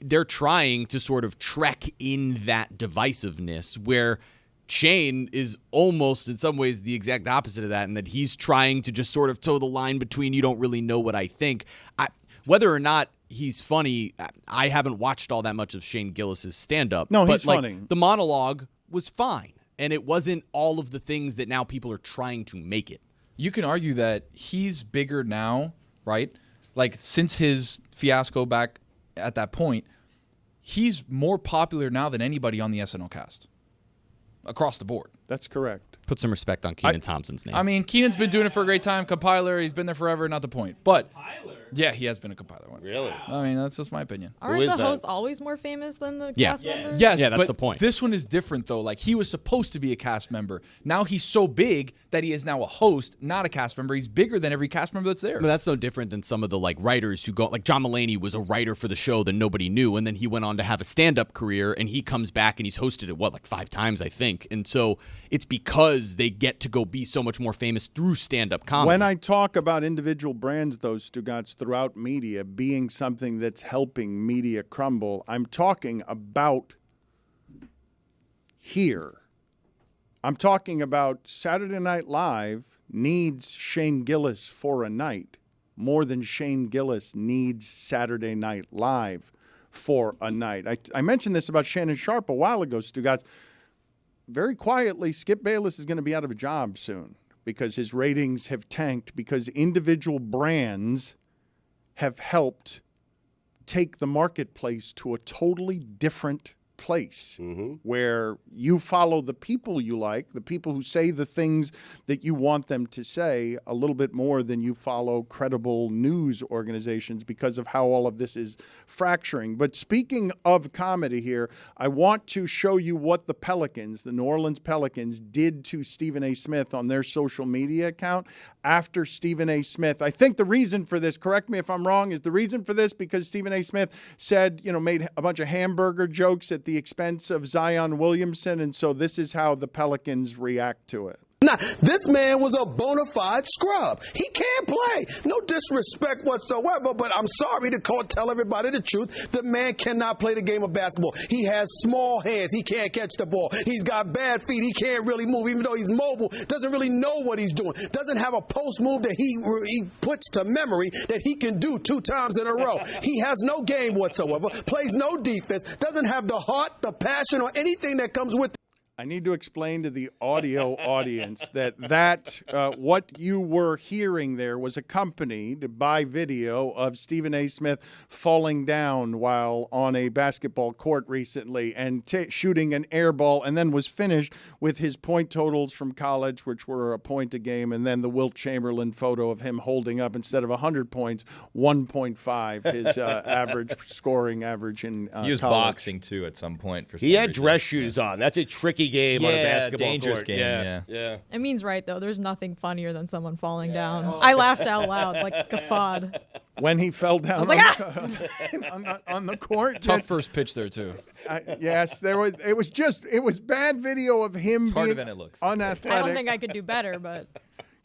they're trying to sort of trek in that divisiveness where Shane is almost in some ways the exact opposite of that, and that he's trying to just sort of toe the line between you don't really know what I think. Whether or not he's funny, I haven't watched all that much of Shane Gillis's stand-up. No, but he's funny. The monologue was fine, and it wasn't all of the things that now people are trying to make it. You can argue that he's bigger now, right? Like, since his fiasco back at that point, he's more popular now than anybody on the SNL cast. across the board. That's correct. Put some respect on Keenan Thompson's name. I mean, Keenan's been doing it for a great time. Compiler, he's been there forever, not the point. But yeah, he has been a compiler one. Really? I mean, that's just my opinion. Aren't the hosts always more famous than the cast members? Yes, yeah, that's but the point. This one is different, though. Like, he was supposed to be a cast member. Now he's so big that he is now a host, not a cast member. He's bigger than every cast member that's there. But that's no different than some of the like writers who go like John Mulaney was a writer for the show that nobody knew, and then he went on to have a stand-up career, and he comes back and he's hosted it like 5 times, I think. And so it's because they get to go be so much more famous through stand-up comedy. When I talk about individual brands, though, Stugotz, throughout media being something that's helping media crumble, I'm talking about here. I'm talking about Saturday Night Live needs Shane Gillis for a night more than Shane Gillis needs Saturday Night Live for a night. I mentioned this about Shannon Sharpe a while ago, Stugotz. Very quietly, Skip Bayless is going to be out of a job soon because his ratings have tanked because individual brands have helped take the marketplace to a totally different place where you follow the people you like, the people who say the things that you want them to say a little bit more than you follow credible news organizations because of how all of this is fracturing. But speaking of comedy here, I want to show you what the Pelicans, the New Orleans Pelicans, did to Stephen A. Smith on their social media account after Stephen A. Smith. I think the reason for this, correct me if I'm wrong, is the reason for this because Stephen A. Smith said, made a bunch of hamburger jokes at the expense of Zion Williamson, and so this is how the Pelicans react to it. Now, this man was a bona fide scrub. He can't play. No disrespect whatsoever, but I'm sorry to tell everybody the truth. The man cannot play the game of basketball. He has small hands. He can't catch the ball. He's got bad feet. He can't really move, even though he's mobile. Doesn't really know what he's doing. Doesn't have a post move that he puts to memory that he can do 2 times in a row. He has no game whatsoever. Plays no defense. Doesn't have the heart, the passion, or anything that comes with it. I need to explain to the audio audience that what you were hearing there was accompanied by video of Stephen A. Smith falling down while on a basketball court recently and shooting an air ball, and then was finished with his point totals from college, which were a point a game, and then the Wilt Chamberlain photo of him holding up, instead of 100 points, 1.5, his average scoring average in he was college. Boxing, too, at some point. He had dress shoes on. That's a tricky game on a basketball dangerous court. game, yeah. It means right, though. There's nothing funnier than someone falling down. I laughed out loud, like guffawed. When he fell down on the court. Tough first pitch there, too. Yes, it was bad video of him harder being than it looks. unathletic. I don't think I could do better, but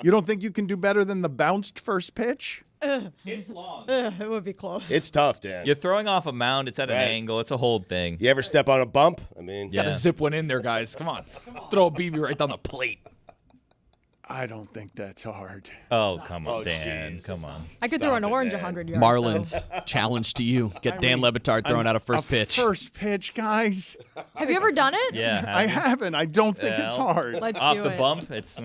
You don't think you can do better than the bounced first pitch? It's long. it would be close. It's tough, Dan. You're throwing off a mound. It's at an angle. It's a whole thing. You ever step on a bump? I mean, Gotta zip one in there, guys. Come on. Throw a BB right down the plate. I don't think that's hard. Oh, come on, Dan. Geez. Come on. I could throw an orange 100 yards. Marlins, challenge to you. Get Dan Le Batard throwing out a first pitch. First pitch, guys. Have you ever done it? Yeah. I haven't. I don't think it's hard. Let's Off do the it. bump, it's...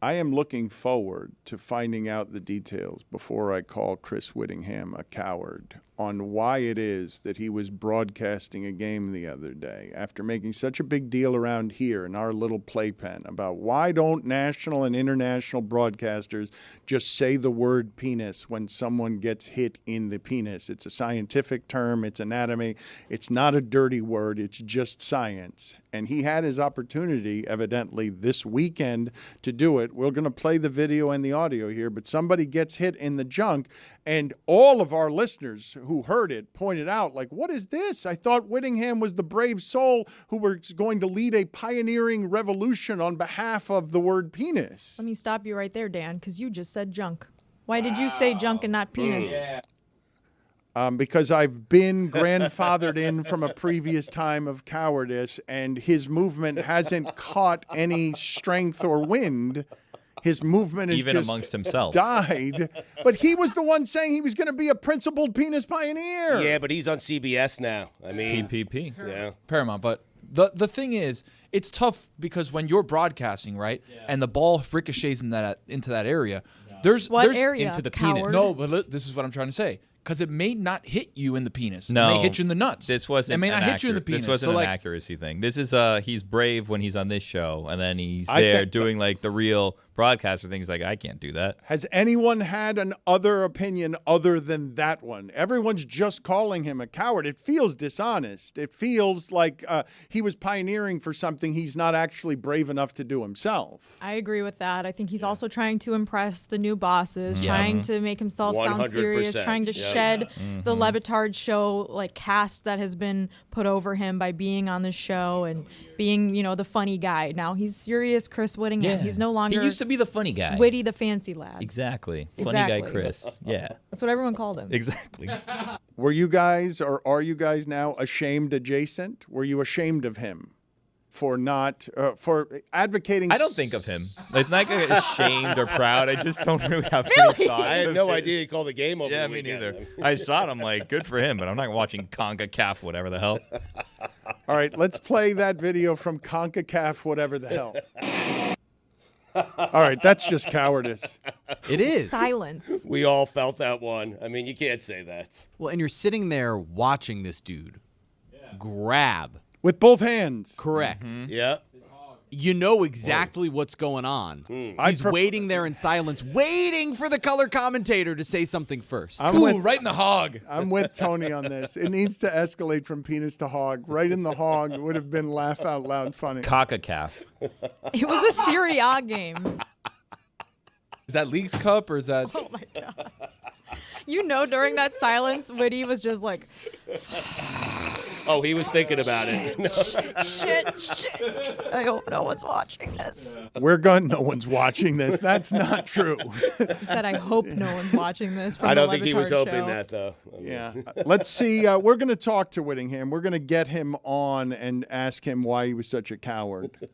I am looking forward to finding out the details before I call Chris Whittingham a coward on why it is that he was broadcasting a game the other day after making such a big deal around here in our little playpen about why don't national and international broadcasters just say the word penis when someone gets hit in the penis. It's a scientific term. It's anatomy. It's not a dirty word. It's just science. And he had his opportunity, evidently, this weekend to do it. We're going to play the video and the audio here, but somebody gets hit in the junk, and all of our listeners who heard it pointed out, like, what is this? I thought Whittingham was the brave soul who was going to lead a pioneering revolution on behalf of the word penis. Let me stop you right there, Dan, because you just said junk. Why did you say junk and not penis? Because I've been grandfathered in from a previous time of cowardice, and his movement hasn't caught any strength or wind. His movement is even just amongst himself. Died. But he was the one saying he was going to be a principled penis pioneer. Yeah, but he's on CBS now. I mean, PPP. Yeah. Paramount. But the thing is, it's tough because when you're broadcasting, right, and the ball ricochets into that area, there's area? Into the coward? penis. No, but this is what I'm trying to say. because it may not hit you in the penis. No, it may hit you in the nuts. This wasn't. It may not hit you in the penis. This wasn't so an like, accuracy thing. This is he's brave when he's on this show, and then he's there doing like the real broadcaster thing. He's like, I can't do that. Has anyone had an other opinion other than that one? Everyone's just calling him a coward. It feels dishonest. It feels like he was pioneering for something he's not actually brave enough to do himself. I agree with that. I think he's also trying to impress the new bosses, trying to make himself sound serious, trying to shed the Le Batard show like cast that has been put over him by being on the show and being, the funny guy. Now he's serious Chris Whittingham. He's no longer. He used to be the funny guy. Witty the fancy lad. Exactly. Funny guy Chris. Yeah. That's what everyone called him. Exactly. Were you guys, or are you guys now ashamed adjacent? Were you ashamed of him for not, for advocating? I don't think of him. It's not like ashamed or proud. I just don't really have any thoughts. I had no idea he called the game over. Yeah, the me weekend. neither. I saw it. I'm like, good for him, but I'm not watching CONCACAF, whatever the hell. All right, let's play that video from CONCACAF, whatever the hell. All right, that's just cowardice. It is. Silence. We all felt that one. I mean, you can't say that. Well, and you're sitting there watching this dude grab. With both hands. Correct. Yeah. You know exactly what's going on. He's waiting there in silence, waiting for the color commentator to say something first. right in the hog. I'm with Tony on this. It needs to escalate from penis to hog. Right in the hog would have been laugh out loud funny. CONCACAF. It was a Serie A game. Is that League's Cup or is that? Oh my God. During that silence, Witty was just like, Oh, he was thinking about it. shit. I hope no one's watching this. No one's watching this. That's not true. He said, I hope no one's watching this. From I don't the think he Le was Batard hoping show. that, though. Yeah. Let's see. We're going to talk to Whittingham. We're going to get him on and ask him why he was such a coward.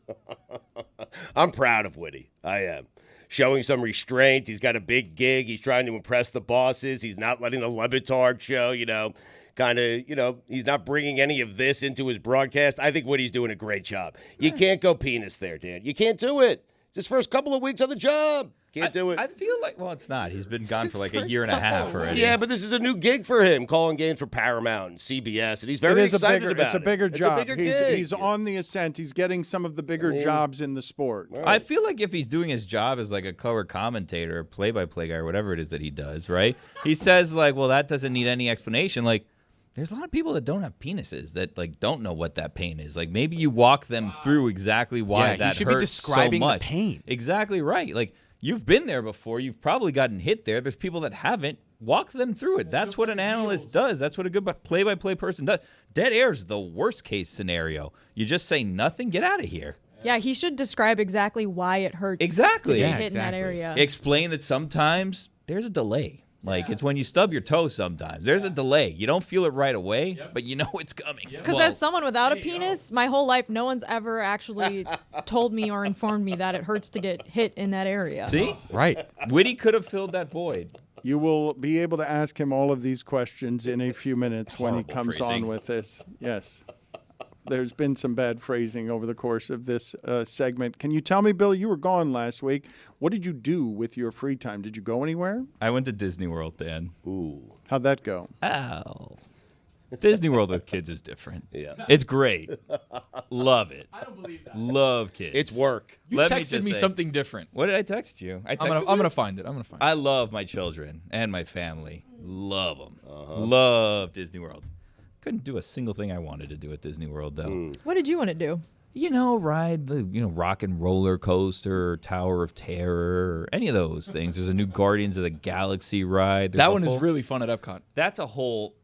I'm proud of Witty. I am. Showing some restraint. He's got a big gig. He's trying to impress the bosses. He's not letting the Le Batard show, he's not bringing any of this into his broadcast. I think Witty's doing a great job. You can't go penis there, Dan. You can't do it. It's his first couple of weeks on the job. Can't do it. I feel like, it's not. He's been gone for like a year and a half already. Yeah, but this is a new gig for him, calling games for Paramount and CBS, and he's very excited about it. It's a bigger job. It's a bigger gig. He's on the ascent. He's getting some of the bigger jobs in the sport. Right. I feel like if he's doing his job as like a color commentator, play-by-play guy, or whatever it is that he does, right? He says like, well, that doesn't need any explanation. Like, there's a lot of people that don't have penises that like don't know what that pain is. Like maybe you walk them through exactly why that you should hurts be describing so much. the pain. Exactly right. Like you've been there before. You've probably gotten hit there. There's people that haven't. Walk them through it. That's what an analyst does. That's what a good play-by-play person does. Dead air is the worst case scenario. You just say nothing. Get out of here. Yeah, he should describe exactly why it hurts. Exactly. To get hit in that area. Explain that sometimes there's a delay. Like, it's when you stub your toe sometimes. There's a delay. You don't feel it right away, but you know it's coming. Because as someone without a penis, my whole life, no one's ever actually told me or informed me that it hurts to get hit in that area. See? Right. Witty could have filled that void. You will be able to ask him all of these questions in a few minutes when he Horrible comes phrasing. on with this. Yes. There's been some bad phrasing over the course of this segment. Can you tell me, Bill, you were gone last week. What did you do with your free time? Did you go anywhere? I went to Disney World, Dan. Ooh. How'd that go? Ow. Disney World with kids is different. Yeah. It's great. Love it. I don't believe that. Love kids. It's work. You Let texted just me say- something different. What did I text you? I'm gonna find it. I love my children and my family. Love them. Love Disney World. Couldn't do a single thing I wanted to do at Disney World, though. What did you want to do? Ride the, rock and roller coaster, or Tower of Terror, or any of those things. There's a new Guardians of the Galaxy ride. There's That a one is whole- really fun at Epcot. That's a whole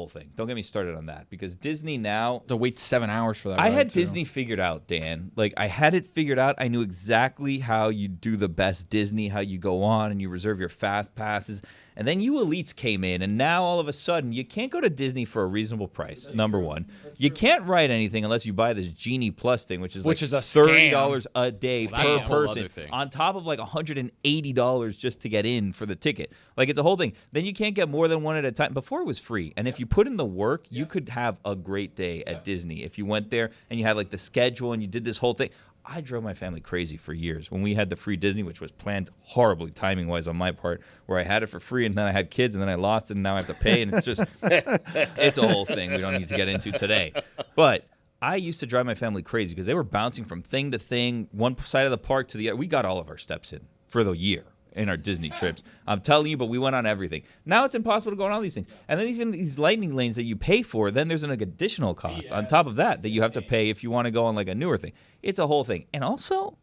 thing. Don't get me started on that, because Disney now. To wait 7 hours for that. I ride, had too. Disney figured out, Dan. Like, I had it figured out. I knew exactly how you do the best Disney, how you go on and you reserve your fast passes. And then you elites came in, and now all of a sudden you can't go to Disney for a reasonable price. Number one, you can't ride anything unless you buy this Genie Plus thing, which is a $30 a day That's per a whole person, other thing. on top of like $180 just to get in for the ticket. Like, it's a whole thing. Then you can't get more than one at a time. Before it was free, and if you put in the work, you could have a great day at Disney if you went there and you had like the schedule and you did this whole thing. I drove my family crazy for years. When we had the free Disney, which was planned horribly timing-wise on my part, where I had it for free and then I had kids and then I lost it and now I have to pay, and it's just, it's a whole thing we don't need to get into today. But I used to drive my family crazy because they were bouncing from thing to thing, one side of the park to the other. We got all of our steps in for the year in our Disney trips. I'm telling you, but we went on everything. Now it's impossible to go on all these things. And then even these lightning lanes that you pay for, then there's an additional cost on top of that you have to pay if you want to go on like a newer thing. It's a whole thing. And also,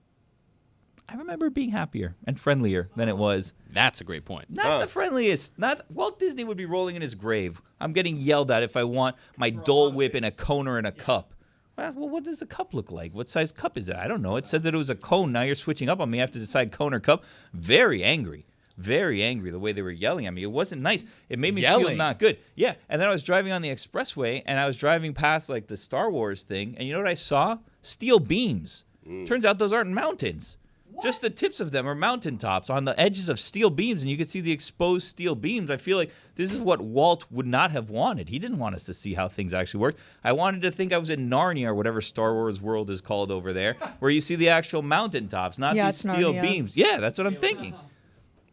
I remember being happier and friendlier than it was. That's a great point. Not the friendliest. Not Walt Disney would be rolling in his grave. I'm getting yelled at if I want my Dole Whip in a cone or in a cup. Well, what does a cup look like? What size cup is it? I don't know. It said that it was a cone. Now you're switching up on me. I have to decide cone or cup. Very angry. Very angry the way they were yelling at me. It wasn't nice. It made me feel not good. Yeah, and then I was driving on the expressway, and I was driving past like the Star Wars thing, and you know what I saw? Steel beams. Turns out those aren't mountains. Just the tips of them are mountaintops on the edges of steel beams, and you could see the exposed steel beams. I feel like this is what Walt would not have wanted. He didn't want us to see how things actually worked. I wanted to think I was in Narnia or whatever Star Wars world is called over there, where you see the actual mountaintops, not these steel beams. Yeah, that's what I'm thinking.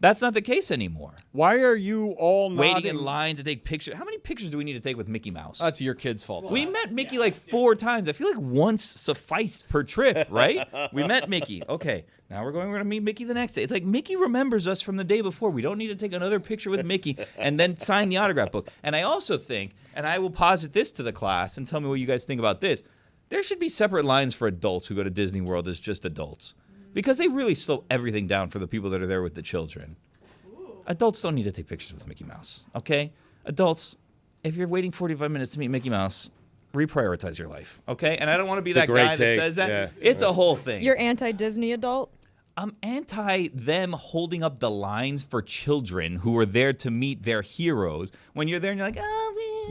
That's not the case anymore. Why are you all waiting in line to take pictures? How many pictures do we need to take with Mickey Mouse? That's your kid's fault. We met Mickey like 4 times. I feel like once sufficed per trip, right? We met Mickey. Okay, now we're going to meet Mickey the next day. It's like Mickey remembers us from the day before. We don't need to take another picture with Mickey and then sign the autograph book. And I also think, and I will posit this to the class and tell me what you guys think about this, there should be separate lines for adults who go to Disney World as just adults. Because they really slow everything down for the people that are there with the children. Adults don't need to take pictures with Mickey Mouse, okay? Adults, if you're waiting 45 minutes to meet Mickey Mouse, reprioritize your life, okay? And I don't want to be that guy that says that. Yeah. It's a whole thing. You're anti-Disney adult? I'm anti them holding up the lines for children who are there to meet their heroes. When you're there and you're like, oh,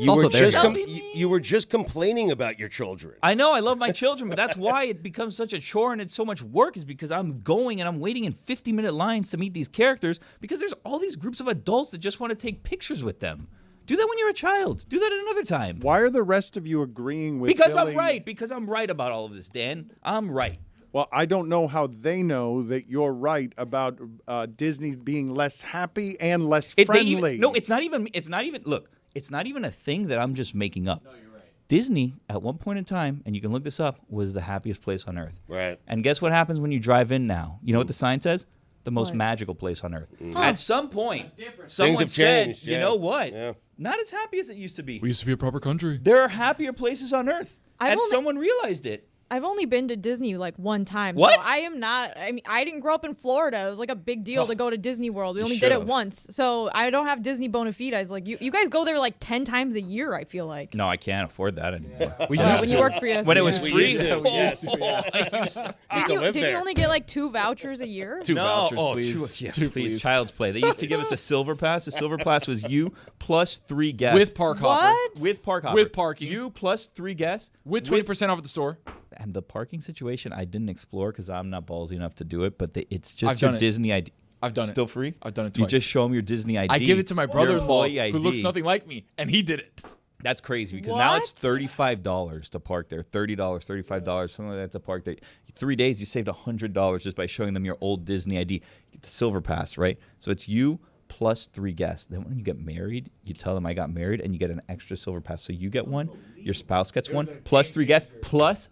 you were just complaining about your children. I know, I love my children, but that's why it becomes such a chore and it's so much work, is because I'm going and I'm waiting in 50-minute lines to meet these characters because there's all these groups of adults that just want to take pictures with them. Do that when you're a child. Do that at another time. Why are the rest of you agreeing with Because Billy? I'm right. Because I'm right about all of this, Dan. I'm right. Well, I don't know how they know that you're right about Disney being less happy and less friendly. It's not even. Look, it's not even a thing that I'm just making up. No, you're right. Disney, at one point in time, and you can look this up, was the happiest place on earth. Right. And guess what happens when you drive in now? You know what the sign says? The most magical place on earth. At some point, someone said, you know what? Yeah. Not as happy as it used to be. We used to be a proper country. There are happier places on earth. Someone realized it. I've only been to Disney like one time. What? So I am not, I didn't grow up in Florida. It was like a big deal to go to Disney World. We only did it once. So I don't have Disney bona fides. Like you guys go there like 10 times a year, I feel like. No, I can't afford that anymore. When you worked for ESPN. When it was free. Did you only get like 2 vouchers a year? 2 vouchers, please. Two, please. Child's Play. They used to give us a silver pass. The silver pass was you plus 3 guests. With park hopper. With park hopper. With parking. You plus 3 guests. With 20% off at the store. And the parking situation, I didn't explore because I'm not ballsy enough to do it. But it's just your Disney ID. I've done it. Still free? I've done it twice. You just show them your Disney ID. I give it to my brother-in-law who looks nothing like me, and he did it. That's crazy because now it's $35 to park there. $30, $35, something like that to park there. 3 days, you saved $100 just by showing them your old Disney ID. You get the silver pass, right? So it's you plus 3 guests. Then when you get married, you tell them I got married, and you get an extra silver pass. So you get one, your spouse gets one, plus 3 guests, plus,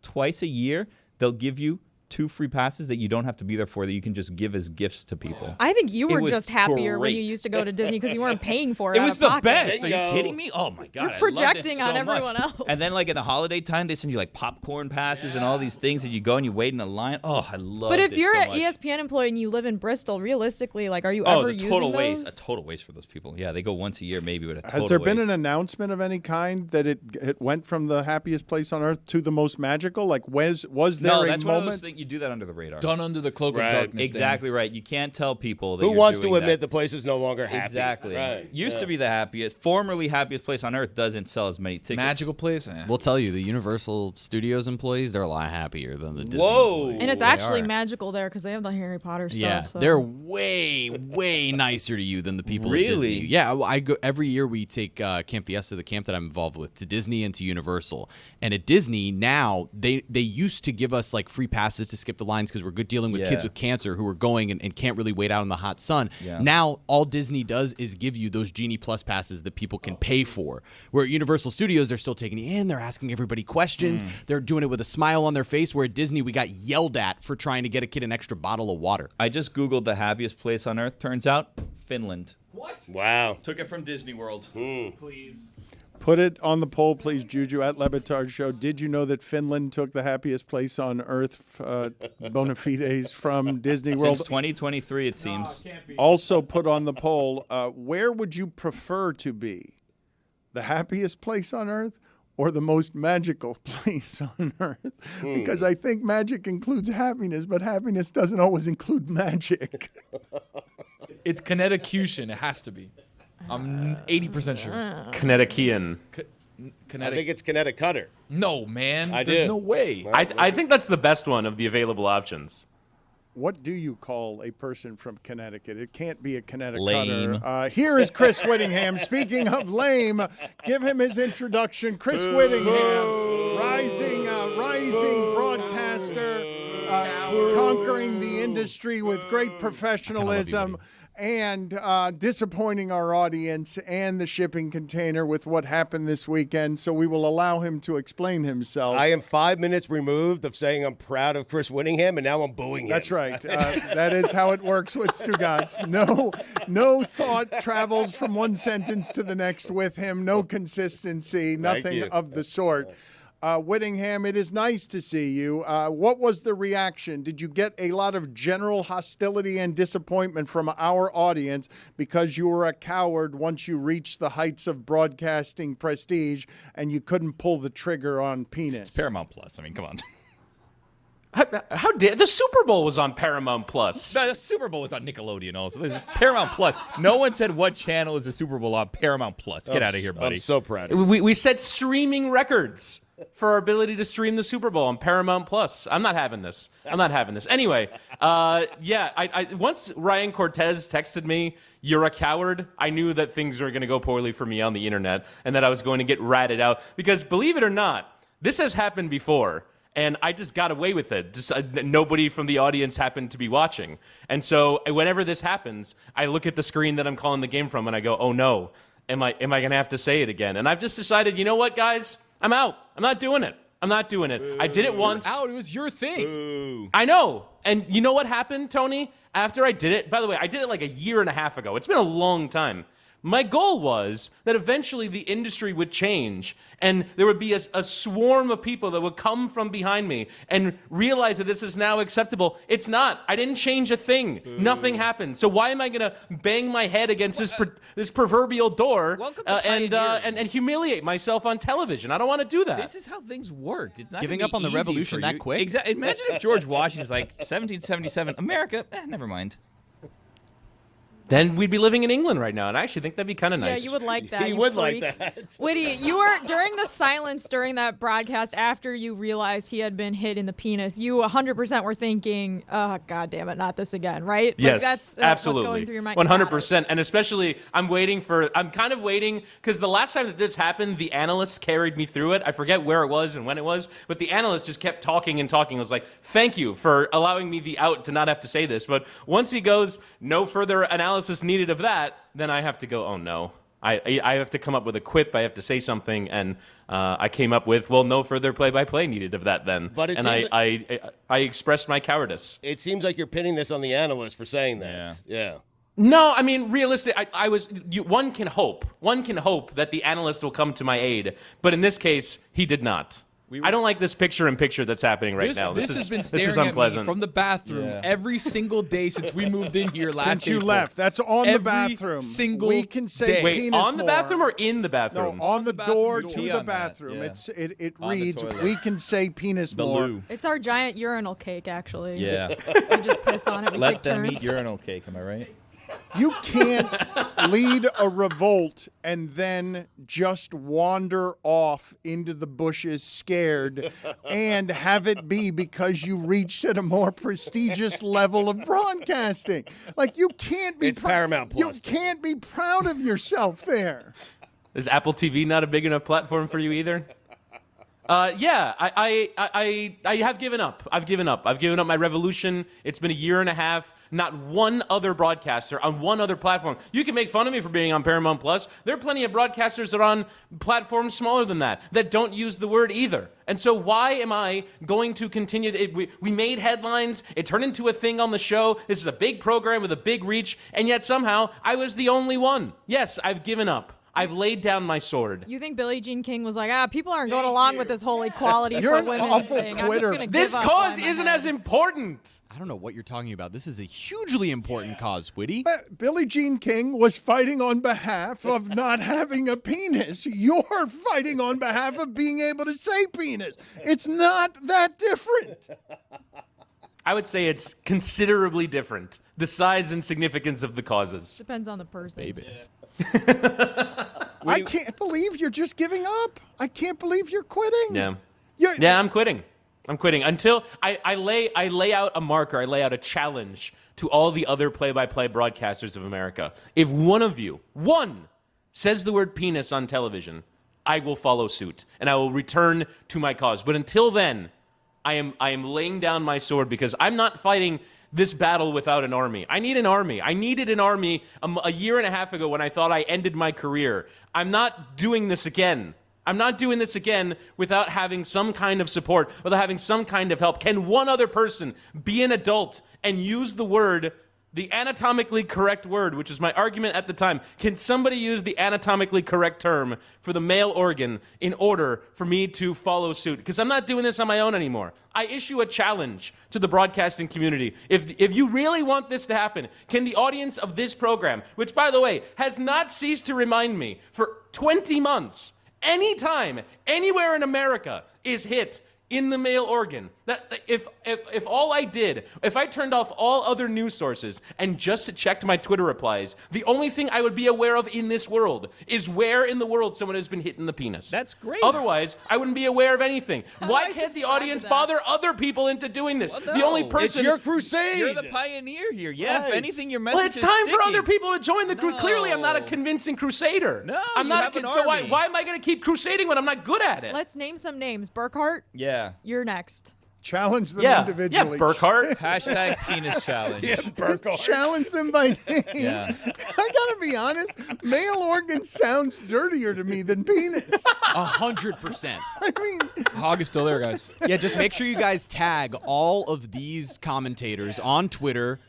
twice a year, they'll give you 2 free passes that you don't have to be there for, that you can just give as gifts to people. I think you were just happier when you used to go to Disney because you weren't paying for it. It was the best. Are you kidding me? Oh my God. You're projecting on everyone else. And then like in the holiday time, they send you like popcorn passes and all these things that you go and you wait in a line. Oh, I love it. But if you're an ESPN employee and you live in Bristol, realistically, like, are you ever using those? A total waste for those people. Yeah, they go once a year maybe, but a total waste. Has there been an announcement of any kind that it went from the happiest place on earth to the most magical? Like, was there a moment? you do that under the radar. Done under the cloak of darkness. Exactly right. You can't tell people that Who you're wants to doing admit that. the place is no longer happy? Exactly. Right. Used to be the happiest, formerly happiest place on earth doesn't sell as many tickets. Magical place. We'll tell you, the Universal Studios employees, they're a lot happier than the Disney Whoa. employees. And it's They actually are. magical there because they have the Harry Potter stuff. Yeah, so. they're way nicer to you than the people at Really? Disney. Yeah, I go every year. We take Camp Fiesta, the camp that I'm involved with, to Disney and to Universal. And at Disney now, they used to give us like free passes to skip the lines because we're good dealing with kids with cancer who are going and can't really wait out in the hot sun. Yeah. Now all Disney does is give you those Genie Plus passes that people can pay for. Where at Universal Studios, they're still taking you in. They're asking everybody questions. They're doing it with a smile on their face. Where at Disney, we got yelled at for trying to get a kid an extra bottle of water. I just Googled the happiest place on earth. Turns out, Finland. What? Wow. Took it from Disney World. Please. Put it on the poll, please, Juju, at Le Batard Show. Did you know that Finland took the happiest place on earth, bona fides, from Disney World? Since 2023, it seems. Also put on the poll, where would you prefer to be? The happiest place on earth or the most magical place on earth? Because I think magic includes happiness, but happiness doesn't always include magic. It's Connecticution. It has to be. I'm 80% sure. Connecticut. I think it's Kinetic Cutter. No, man. I There's did. no way. I think that's the best one of the available options. What do you call a person from Connecticut? It can't be a Connecticut. Lame. Here is Chris Whittingham. Speaking of lame, give him his introduction. Chris Whittingham, rising broadcaster, conquering the industry with great professionalism. And disappointing our audience and the shipping container with what happened this weekend. So we will allow him to explain himself. I am 5 minutes removed of saying I'm proud of Chris Whittingham, and now I'm booing him. That's right. That is how it works with Stugotz. No thought travels from one sentence to the next with him. No consistency. Nothing you. of the sort. Whittingham, it is nice to see you. What was the reaction? Did you get a lot of general hostility and disappointment from our audience because you were a coward once you reached the heights of broadcasting prestige and you couldn't pull the trigger on penis? It's Paramount Plus. I mean, come on. How dare the Super Bowl was on Paramount Plus? The Super Bowl was on Nickelodeon also. It's Paramount Plus. No one said what channel is the Super Bowl on Paramount Plus. Get out of here, buddy. I'm so proud of you. We set streaming records for our ability to stream the Super Bowl on Paramount Plus. I'm not having this. Anyway, I once Ryan Cortez texted me, "You're a coward," I knew that things were going to go poorly for me on the internet and that I was going to get ratted out. Because believe it or not, this has happened before. And I just got away with it. Nobody from the audience happened to be watching. And so whenever this happens, I look at the screen that I'm calling the game from and I go, oh no, am I going to have to say it again? And I've just decided, you know what, guys? I'm out. I'm not doing it. I did it once. Out. It was your thing. Ooh. I know. And you know what happened, Tony? After I did it, by the way, I did it like a year and a half ago. It's been a long time. My goal was that eventually the industry would change and there would be a swarm of people that would come from behind me and realize that this is now acceptable. It's not. I didn't change a thing. Nothing happened. So why am I going to bang my head against this proverbial door and humiliate myself on television? I don't want to do that. This is how things work. It's not Giving gonna up on be the easy revolution for that you. quick? Exactly. Imagine if George Washington's like 1777, America. Never mind. Then we'd be living in England right now, and I actually think that'd be kind of nice. Yeah, you would like that. He you would freak. like that. Witty, you were during the silence during that broadcast after you realized he had been hit in the penis. You 100% were thinking, "Oh, God damn it, not this again!" Right? Yes, like that's absolutely, what's going through your mind. 100%. And especially, I'm kind of waiting because the last time that this happened, the analyst carried me through it. I forget where it was and when it was, but the analyst just kept talking and talking. I was like, "Thank you for allowing me the out to not have to say this." But once he goes, "No further analysis needed of that," then I have to go, oh no. I have to come up with a quip. I have to say something, and I came up with, well, no further play-by-play needed of that then. But I expressed my cowardice. It seems like you're pinning this on the analyst for saying that. Yeah. No, I mean, realistically, one can hope. One can hope that the analyst will come to my aid, but in this case, he did not. I don't like this picture-in-picture that's happening right now. This has been staring this is at unpleasant. me from the bathroom every single day since we moved in here last Since you April. left. That's on every the bathroom. Single we can say day. Wait, penis on the more. bathroom or in the bathroom? No, on the door to Pee the on that, bathroom. yeah. It On the reads, toilet. we can say penis more. loo. It's our giant urinal cake, actually. Yeah. We just piss on it. We Let take them turns. eat urinal cake. Am I right? You can't lead a revolt and then just wander off into the bushes scared and have it be because you reached at a more prestigious level of broadcasting. Like, you can't be It's Paramount Plus. You can't be proud of yourself there. Is Apple TV not a big enough platform for you either? Yeah, I have given up. I've given up. I've given up my revolution. It's been a year and a half. Not one other broadcaster on one other platform. You can make fun of me for being on Paramount Plus. There are plenty of broadcasters that are on platforms smaller than that don't use the word either. And so why am I going to continue? We made headlines. It turned into a thing on the show. This is a big program with a big reach. And yet somehow I was the only one. Yes, I've given up. I've laid down my sword. You think Billie Jean King was like, people aren't going along with this whole equality You're for an women awful thing. I'm just quitter. gonna This give up cause on my isn't head." as important. I don't know what you're talking about. This is a hugely important cause, Witty. Billie Jean King was fighting on behalf of not having a penis. You're fighting on behalf of being able to say penis. It's not that different. I would say it's considerably different. The size and significance of the causes. Depends on the person. Baby. I can't believe you're just giving up. I can't believe you're quitting. Yeah. You're- Yeah, I'm quitting. I'm quitting until I lay out a marker. I lay out a challenge to all the other play-by-play broadcasters of America. If one of you, says the word penis on television, I will follow suit and I will return to my cause. But until then, I am laying down my sword because I'm not fighting this battle without an army. I need an army. I needed an army a year and a half ago when I thought I ended my career. I'm not doing this again. I'm not doing this again without having some kind of support, without having some kind of help. Can one other person be an adult and use the word, the anatomically correct word, which is my argument at the time? Can somebody use the anatomically correct term for the male organ in order for me to follow suit? Because I'm not doing this on my own anymore. I issue a challenge to the broadcasting community. If you really want this to happen, can the audience of this program, which, by the way, has not ceased to remind me for 20 months, anytime, anywhere in America is hit in the male organ, that if all I did, if I turned off all other news sources and just checked my Twitter replies, the only thing I would be aware of in this world is where in the world someone has been hit in the penis. That's great. Otherwise, I wouldn't be aware of anything. How Why do I can't the subscribe to audience that? bother other people into doing this? Well, The only no. person... It's your crusade. You're the pioneer here. Yeah. Right. If anything, your message Well, it's is time for sticking. other people to join the crew. No. Clearly, I'm not a convincing crusader. No, I'm you not. have an So army. why am I going to keep crusading when I'm not good at it? Let's name some names. Burkhart, Yeah. you're next. Challenge them yeah, individually. Burkhart. Hashtag penis challenge. Challenge them by name. Yeah. I gotta be honest, male organ sounds dirtier to me than penis. 100%. I mean, Hog is still there, guys. Yeah, just make sure you guys tag all of these commentators on Twitter.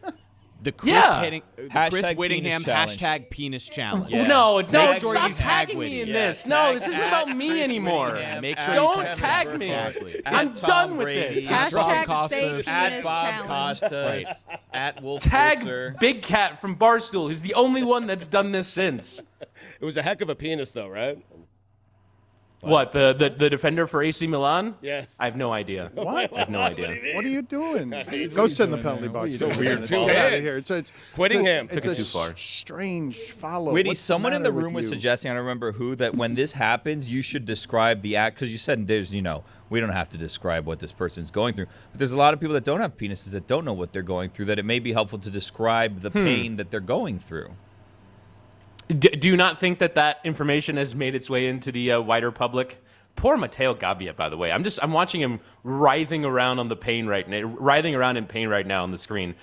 The Chris, Yeah. Chris Hashtag Whittingham penis challenge. hashtag penis challenge. Yeah. No, Make sure stop you tag tagging Witty. me in Yeah, this. No, tag this isn't at about me Chris anymore. Whittingham, Make at sure Don't you Kevin tag me. Exactly. I'm At done Tom with Brady. this. Bob Hashtag Costas. say At penis Bob challenge. Costas. At Wolf Tag Blitzer. Big Cat from Barstool. He's the only one that's done this since. It was a heck of a penis, though, right? What, the defender for AC Milan? Yes. I have no idea. What? I have no idea. what are you doing? Go sit in the penalty box. It's so weird. Get Two out of hands. here. It's Whittingham. It's Took a it too far. strange follow. Witty, What's someone in matter the room with was you? suggesting, I don't remember who, that when this happens, you should describe the act, because you said there's, we don't have to describe what this person's going through. But there's a lot of people that don't have penises that don't know what they're going through, that it may be helpful to describe the pain that they're going through. Do you not think that information has made its way into the wider public? Poor Matteo Gabbia, by the way. I'm watching him writhing around in pain right now on the screen.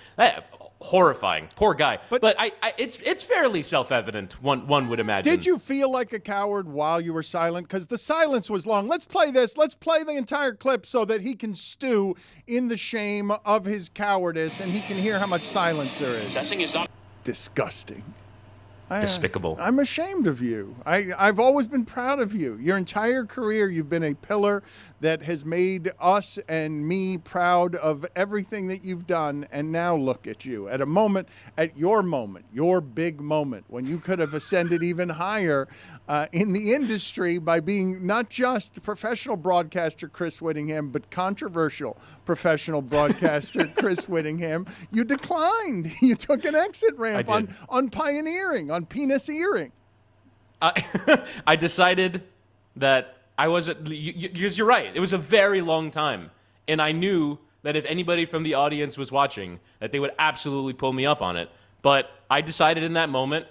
Horrifying. Poor guy. But it's fairly self-evident, one would imagine. Did you feel like a coward while you were silent? Because the silence was long. Let's play this. Let's play the entire clip so that he can stew in the shame of his cowardice and he can hear how much silence there is. Disgusting. Despicable. I'm ashamed of you. I've always been proud of you. Your entire career, you've been a pillar that has made us and me proud of everything that you've done. And now look at you at your big moment, when you could have ascended even higher in the industry by being not just professional broadcaster Chris Whittingham, but controversial professional broadcaster Chris Whittingham. You declined. You took an exit ramp on pioneering, on penis earring. I decided that I wasn't, because you're right. It was a very long time. And I knew that if anybody from the audience was watching, that they would absolutely pull me up on it. But I decided in that moment,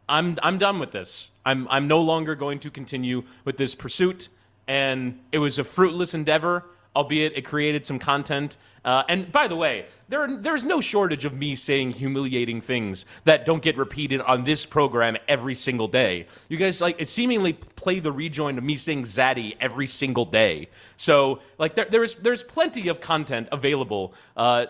I'm done with this. I'm no longer going to continue with this pursuit. And it was a fruitless endeavor, albeit it created some content. And by the way, there's no shortage of me saying humiliating things that don't get repeated on this program every single day. You guys it seemingly play the rejoin of me saying Zaddy every single day. So there's plenty of content available.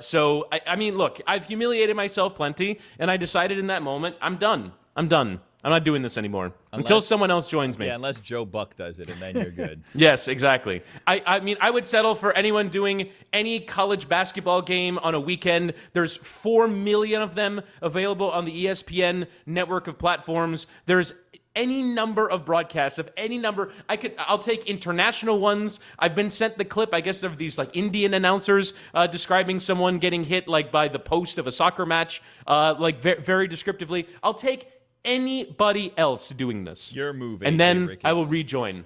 So I mean, look, I've humiliated myself plenty, and I decided in that moment, I'm done. I'm not doing this anymore until someone else joins me. Yeah, unless Joe Buck does it, and then you're good. Yes, exactly. I mean, I would settle for anyone doing any college basketball game on a weekend. There's 4 million of them available on the ESPN network of platforms. There's any number of broadcasts of any number. I'll take international ones. I've been sent the clip, I guess, of these Indian announcers describing someone getting hit by the post of a soccer match, very descriptively. I'll take anybody else doing this. Your move, and then I will rejoin.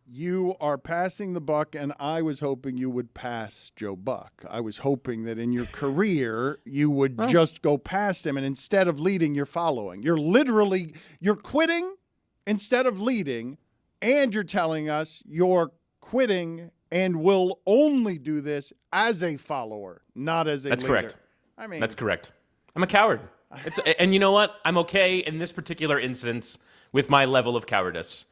You are passing the buck, and I was hoping you would pass Joe Buck. I was hoping that in your career you would just go past him, and instead of leading, you're following. You're quitting instead of leading, and you're telling us you're quitting and will only do this as a follower, not as a leader. That's correct. I mean, that's correct. I'm a coward. And you know what? I'm okay in this particular instance with my level of cowardice.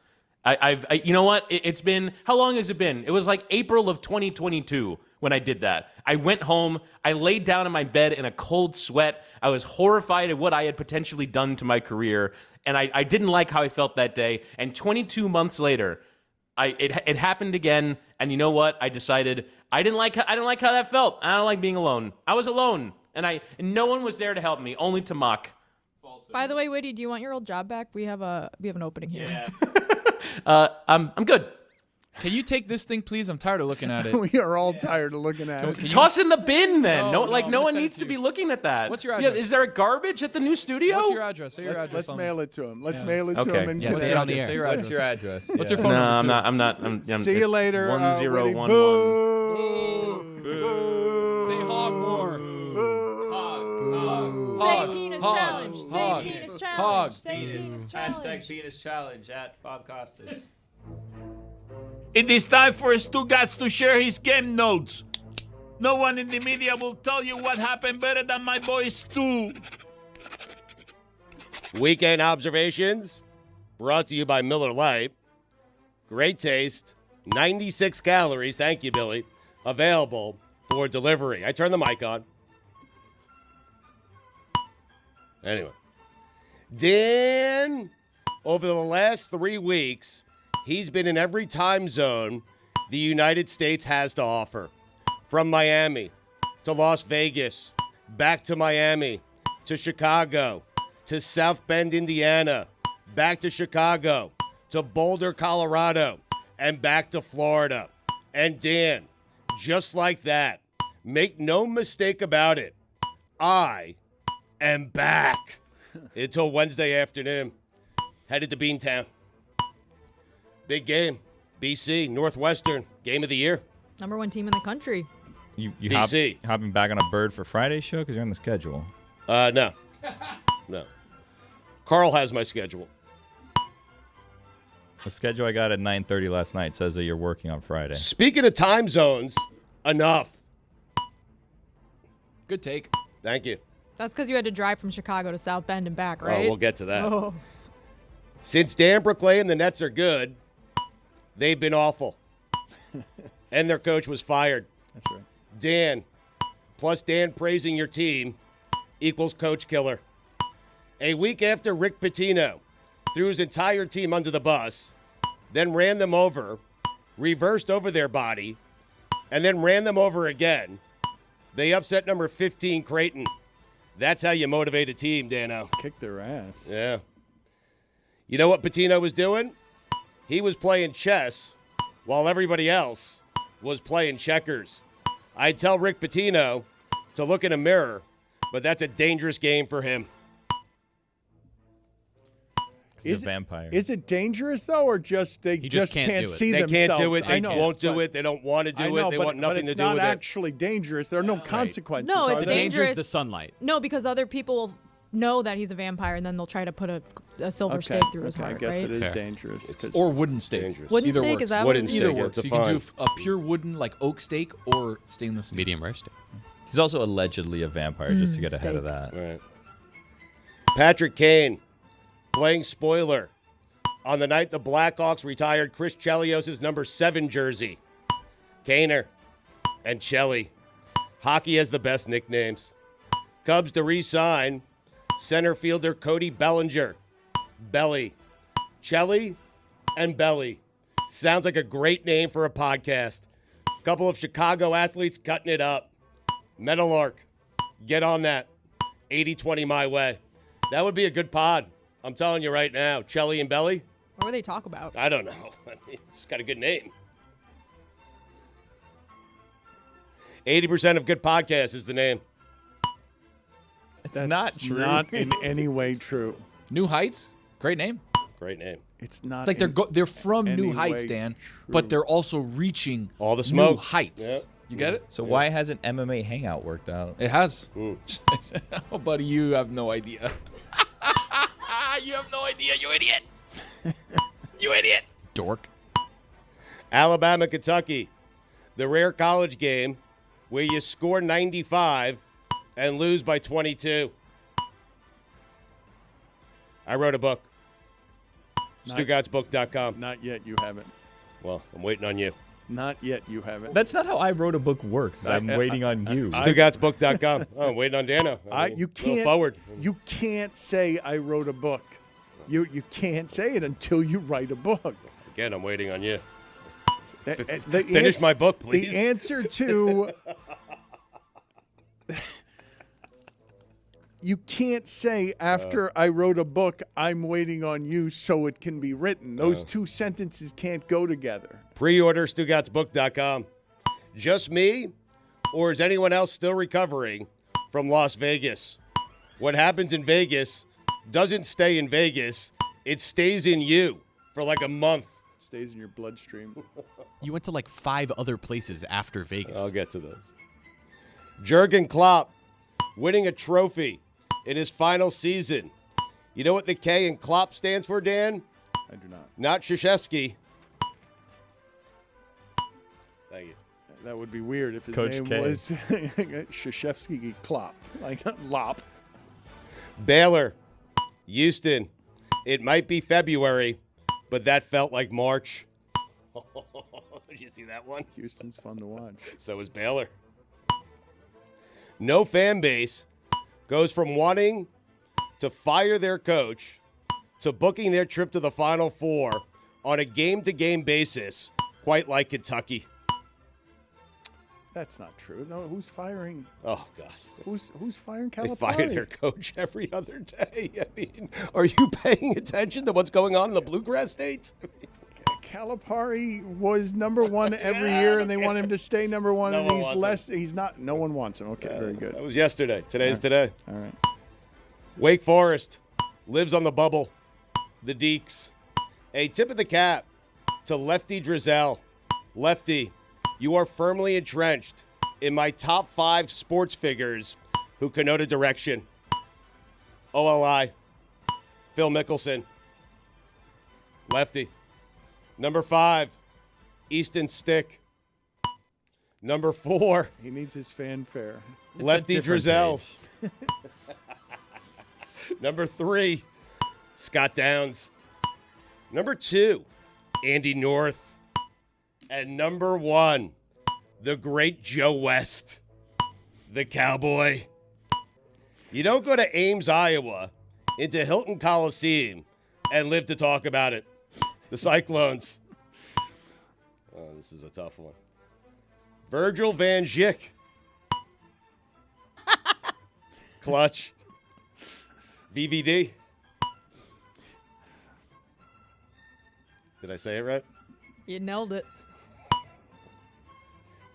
You know what? It's been, how long has it been? It was April of 2022 when I did that. I went home. I laid down in my bed in a cold sweat. I was horrified at what I had potentially done to my career. And I didn't like how I felt that day. And 22 months later, it happened again. And you know what? I decided I didn't like how that felt. I don't like being alone. I was alone. And no one was there to help me, only to mock. By the way, Witty, do you want your old job back? We have an opening here. Yeah. I'm good. Can you take this thing, please? I'm tired of looking at it. We are all tired of looking at it. Toss in the bin, then. No one needs to to be looking at that. What's your address? Yeah, is there a garbage at the new studio? What's your address? Say your address. Let's mail it to him. Mail it to him. And say it on the air. Say your address. What's your address? What's your phone number? No, I'm not. See you later. 1011. Say hog more. Say penis challenge. Say penis challenge. Say penis challenge. Hashtag penis challenge at Bob Costas. It is time for Stugotz to share his game notes. No one in the media will tell you what happened better than my boy Stu. Weekend observations brought to you by Miller Lite. Great taste, 96 calories. Thank you, Billy. Available for delivery. I turn the mic on. Anyway, Dan, over the last 3 weeks, he's been in every time zone the United States has to offer. From Miami to Las Vegas, back to Miami, to Chicago, to South Bend, Indiana, back to Chicago, to Boulder, Colorado, and back to Florida. And Dan, just like that, make no mistake about it, I am back until Wednesday afternoon. Headed to Beantown. Big game. BC, Northwestern, game of the year. Number 1 team in the country. You BC. hopping back on a bird for Friday's show because you're on the schedule. No. Carl has my schedule. The schedule I got at 9:30 last night says that you're working on Friday. Speaking of time zones, enough. Good take. Thank you. That's because you had to drive from Chicago to South Bend and back, right? Oh, we'll get to that. Oh. Since Dan proclaimed the Nets are good, they've been awful. And their coach was fired. That's right. Dan, plus Dan praising your team, equals coach killer. A week after Rick Pitino threw his entire team under the bus, then ran them over, reversed over their body, and then ran them over again, they upset number 15 Creighton. That's how you motivate a team, Dano. Kick their ass. Yeah. You know what Pitino was doing? He was playing chess while everybody else was playing checkers. I'd tell Rick Pitino to look in a mirror, but that's a dangerous game for him. He's a vampire. Is it dangerous, though, or just they just can't see they themselves? They can't do it. They I know, won't do it. They don't want to do it. They want nothing to do with it. It's not actually dangerous. There are no consequences. No, it's The dangerous. danger is the sunlight. No, because other people know that he's a vampire, and then they'll try to put a silver stake through his heart, I guess right? it is dangerous. Or wooden stake. Dangerous. Wooden Either stake, works. is that Wooden what stake. Either Yeah, works. it's You can do fine. a pure wooden, like oak stake, or stainless steel. Medium rare steak. He's also allegedly a vampire, just to get ahead steak. of that. Right. Patrick Kane playing spoiler on the night the Blackhawks retired Chris Chelios' number 7 jersey. Kaner and Chelly. Hockey has the best nicknames. Cubs to re-sign center fielder Cody Bellinger. Belly. Chelly and Belly. Sounds like a great name for a podcast. Couple of Chicago athletes cutting it up. Meadowlark. Get on that. 80-20 my way. That would be a good pod. I'm telling you right now. Chelly and Belly. What do they talk about? I don't know. I mean, it's got a good name. 80% of good podcasts is the name. It's not true. Not in any way true. New Heights, great name. Great name. It's not. It's like they're from any New Heights, way Dan, true. but they're also reaching All the smoke. New Heights. Yeah. You get it? So why hasn't MMA Hangout worked out? It has. Oh, buddy, you have no idea. You have no idea, you idiot. You idiot. Dork. Alabama, Kentucky. The rare college game where you score 95 and lose by 22. I wrote a book. StugottsBook.com. Not yet. You haven't. Well, I'm waiting on you. Not yet. You haven't. That's not how I wrote a book works. I'm waiting on you. StugottsBook.com. Oh, I'm waiting on Dano. You can't. Forward. You can't say I wrote a book. You can't say it until you write a book. Again, I'm waiting on you. The Finish my book, please. The answer to you can't say after I wrote a book, I'm waiting on you so it can be written. Those two sentences can't go together. Pre-order StugottsBook.com. Just me, or is anyone else still recovering from Las Vegas? What happens in Vegas doesn't stay in Vegas. It stays in you for like a month. Stays in your bloodstream. You went to like 5 other places after Vegas. I'll get to those. Jurgen Klopp winning a trophy in his final season. You know what the K in Klopp stands for, Dan? I do not. Not Krzyzewski. Thank you. That would be weird if his Coach name K. was Krzyzewski Klopp, like Lop. Baylor, Houston. It might be February, but that felt like March. Did you see that one? Houston's fun to watch. So is Baylor. No fan base goes from wanting to fire their coach to booking their trip to the Final Four on a game-to-game basis, quite like Kentucky. That's not true. No, who's firing? Oh, God. Who's firing They Calipari? fire their coach every other day. I mean, are you paying attention to what's going on in the Bluegrass States? Calipari was number 1 every year, and they want him to stay number 1. No and one he's wants less. He's not. No one wants him. Okay, very good. That was yesterday. Today's today. All right. Wake Forest lives on the bubble. The Deeks. A tip of the cap to Lefty Drizel. Lefty, you are firmly entrenched in my top 5 sports figures who connote a direction. OLI. Phil Mickelson. Lefty. Number 5, Easton Stick. Number 4, He needs his fanfare. Lefty Drizel. Number 3, Scott Downs. Number 2, Andy North. And number 1, the great Joe West, the Cowboy. You don't go to Ames, Iowa, into Hilton Coliseum and live to talk about it. The Cyclones. Oh, this is a tough one. Virgil Van Dijk. Clutch. VVD. Did I say it right? You nailed it.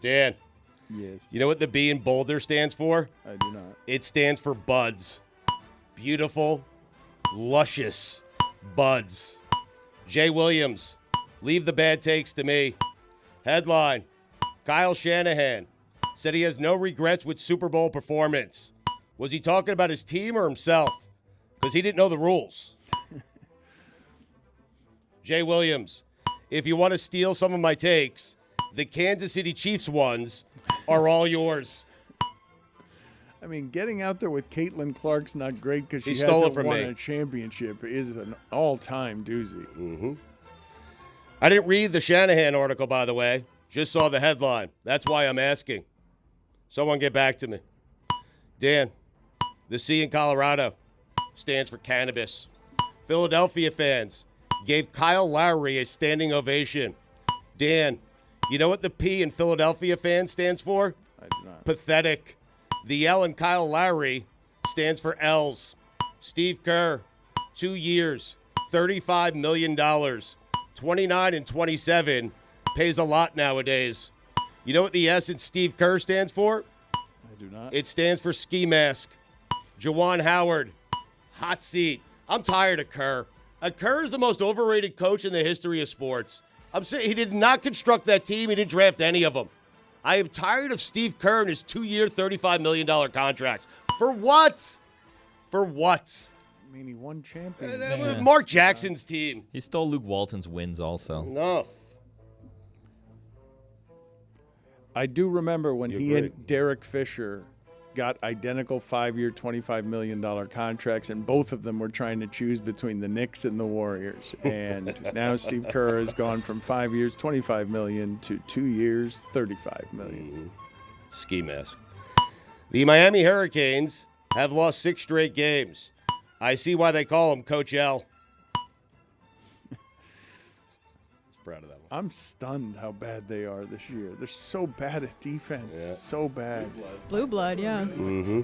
Dan. Yes. You know what the B in Boulder stands for? I do not. It stands for buds. Beautiful, luscious buds. Jay Williams. Leave the bad takes to me. Headline. Kyle Shanahan said he has no regrets with Super Bowl performance. Was he talking about his team or himself? Because he didn't know the rules. Jay Williams. If you want to steal some of my takes, the Kansas City Chiefs ones are all yours. I mean, getting out there with Caitlin Clark's not great because she stole it hasn't from won me. a championship. Is an all-time doozy. Mm-hmm. I didn't read the Shanahan article, by the way. Just saw the headline. That's why I'm asking. Someone get back to me. Dan, the C in Colorado stands for cannabis. Philadelphia fans gave Kyle Lowry a standing ovation. Dan, you know what the P in Philadelphia fans stands for? I do not. Pathetic. The L in Kyle Lowry stands for L's. Steve Kerr, 2 years, $35 million, 29 and 27, pays a lot nowadays. You know what the S in Steve Kerr stands for? I do not. It stands for ski mask. Juwan Howard, hot seat. I'm tired of Kerr. Kerr is the most overrated coach in the history of sports. I'm saying he did not construct that team. He didn't draft any of them. I am tired of Steve Kerr and his 2-year, $35 million contracts. For what? For what? I mean, he won champions. Mark Jackson's team. He stole Luke Walton's wins also. Enough. I do remember when he agree. and Derek Fisher got identical 5-year, $25 million contracts, and both of them were trying to choose between the Knicks and the Warriors. And now Steve Kerr has gone from 5 years, $25 million, to 2 years, $35 million. Ski mask. The Miami Hurricanes have lost 6 straight games. I see why they call him Coach L. Proud of that one. I'm stunned how bad they are this year. They're so bad at defense. Yeah. So bad. Blue blood, yeah. Mm-hmm.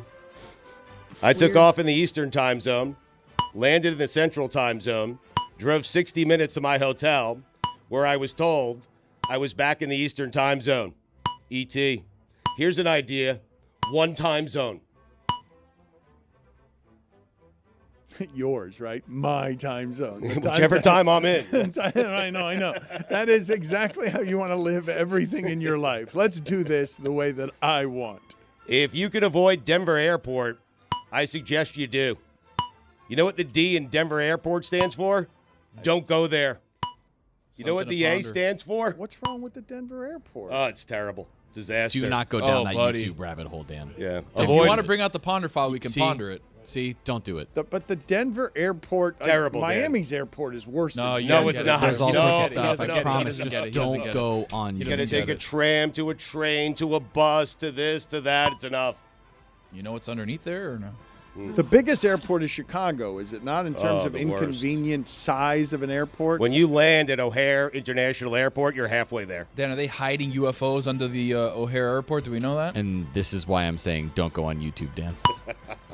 I took off in the Eastern time zone, landed in the Central time zone, drove 60 minutes to my hotel, where I was told I was back in the Eastern time zone. E.T. Here's an idea. One time zone. Yours, right? My time zone. Whichever time I'm in. I know. That is exactly how you want to live everything in your life. Let's do this the way that I want. If you could avoid Denver Airport, I suggest you do. You know what the D in Denver Airport stands for? Don't go there. You know what the A stands for? What's wrong with the Denver Airport? Oh, it's terrible. Disaster. Do not go down that buddy. YouTube rabbit hole, Dan. Yeah. If you want to bring out the ponder file, we can ponder it. See, don't do it. But the Denver airport, Terrible, Miami's airport is worse No, than you No, don't it's get not. it. There's all No, sorts of he stuff. doesn't I get it. promise. He doesn't Just get it. He doesn't don't get go on You YouTube. got to take a tram to a train to a bus to this to that. It's enough. You know what's underneath there or no? The biggest airport is Chicago, is it not, in terms Oh, of the worst. inconvenient size of an airport? When you land at O'Hare International Airport, you're halfway there. Dan, are they hiding UFOs under the O'Hare Airport? Do we know that? And this is why I'm saying don't go on YouTube, Dan.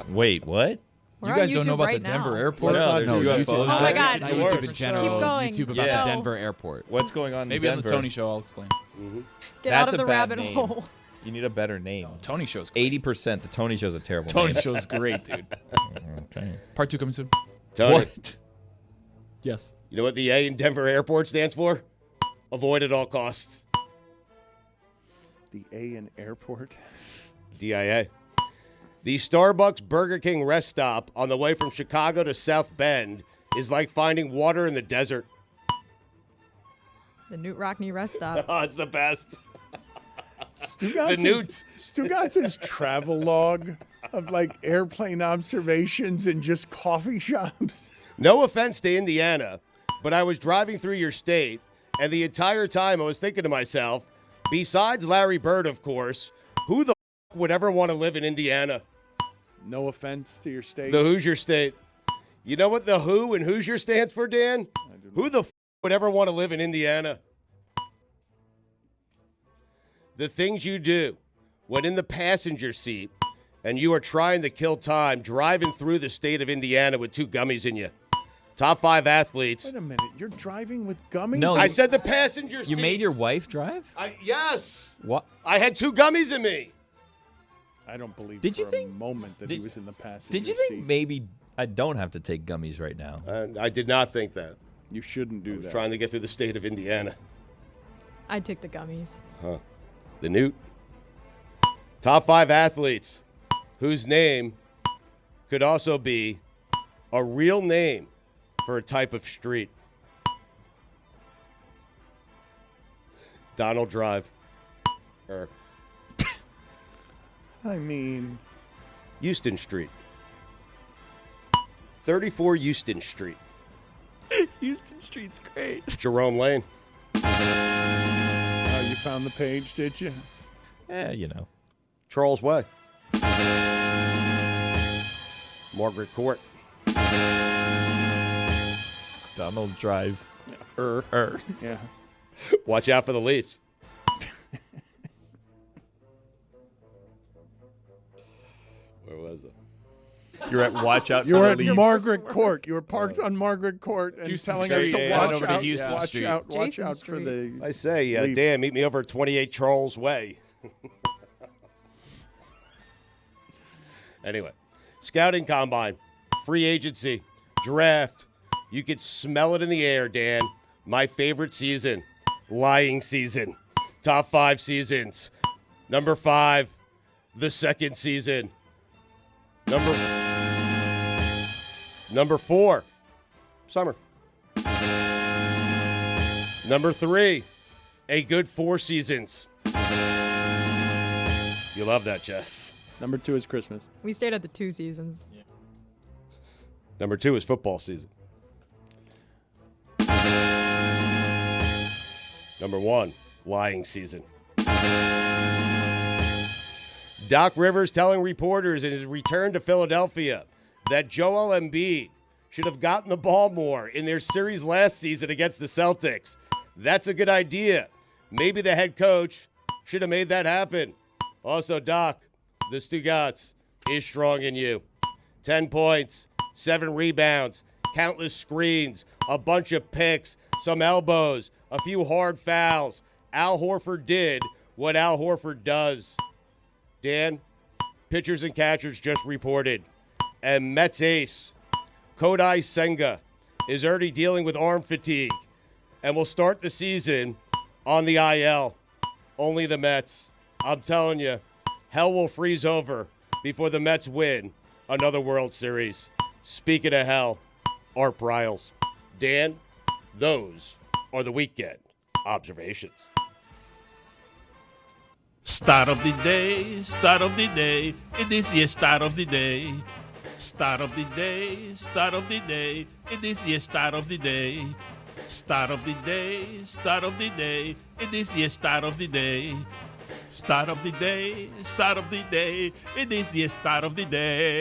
Wait, what? We're You on guys don't know YouTube about right the Denver now. Airport? Yeah, not there's know UFOs. YouTube. Oh my there. God. Not The YouTube worst. in general. Keep going. YouTube about Yeah. the Denver airport. What's going on Maybe in on the Denver? Tony Show, I'll explain. Get That's out of a the bad rabbit name. hole. You need a better name. Tony Show's great. 80%. The Tony Show's a terrible Tony name. Show's great, dude. Okay. Part 2 coming soon. Tony, What? Yes. you know what the A in Denver Airport stands for? Avoid at all costs. The A in airport? DIA. The Starbucks Burger King rest stop on the way from Chicago to South Bend is like finding water in the desert. The Newt Rockney rest stop. Oh, it's the best. Stugotz's travel log of like airplane observations and just coffee shops. No offense to Indiana, but I was driving through your state, and the entire time I was thinking to myself, besides Larry Bird, of course, who the would ever want to live in Indiana? No offense to your state. The Hoosier State. You know what the Who and Hoosier stands for, Dan? Who the would ever want to live in Indiana? The things you do when in the passenger seat and you are trying to kill time driving through the state of Indiana with 2 gummies in you. Top 5 athletes. Wait a minute. You're driving with gummies? No, I said the passenger seat. You made your wife drive? Yes. What? I had 2 gummies in me. I don't believe Did for you a think- moment that he was in the passenger Did you think seat. maybe I don't have to take gummies right now? I did not think that. You shouldn't do that. Trying to get through the state of Indiana. I'd take the gummies. Huh. The Newt. Top 5 athletes whose name could also be a real name for a type of street. Donald Drive. I mean, Houston Street. 34 Houston Street. Houston Street's great. Jerome Lane. oh, you found the page, did you? You know. Charles Way. Margaret Court. Donald Drive. Yeah. Watch out for the Leafs. Where was it? You're at watch out. You were for at the Leafs. Margaret Court. You were parked on Margaret Court and Houston telling us Street, to yeah. watch Over to out. Houston Watch Street. out. Watch Jason out for Street. the. I say, Leafs. Dan, meet me over at 28 Charles Way. Anyway, scouting combine, free agency, draft. You could smell it in the air, Dan. My favorite season, lying season. Top 5 seasons. Number 5, the second season. Number 4, summer. Number 3, a good 4 seasons. You love that, Jess. Number 2 is Christmas. We stayed at the 2 seasons. Number 2 is football season. Number 1, lying season. Doc Rivers telling reporters in his return to Philadelphia that Joel Embiid should have gotten the ball more in their series last season against the Celtics. That's a good idea. Maybe the head coach should have made that happen. Also, Doc, the Stugotz is strong in you. 10 points, 7 rebounds, countless screens, a bunch of picks, some elbows, a few hard fouls. Al Horford did what Al Horford does. Dan, pitchers and catchers just reported. And Mets ace, Kodai Senga, is already dealing with arm fatigue and will start the season on the IL. Only the Mets. I'm telling you, hell will freeze over before the Mets win another World Series. Speaking of hell, Art Briles. Dan, those are the weekend observations. Start of the day, start of the day. It is the start of the day. Start of the day, start of the day. It is the start of the day. Start of the day, start of the day. It is the start of the day. Start of the day, start of the day. It is the start of the day.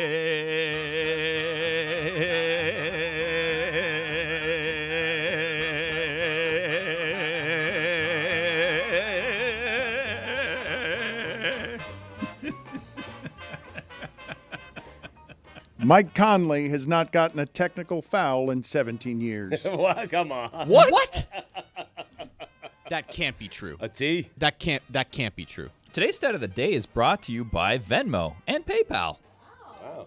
Mike Conley has not gotten a technical foul in 17 years. What? Come on. What? That can't be true. A T? That can't be true. Today's stat of the day is brought to you by Venmo and PayPal. Wow.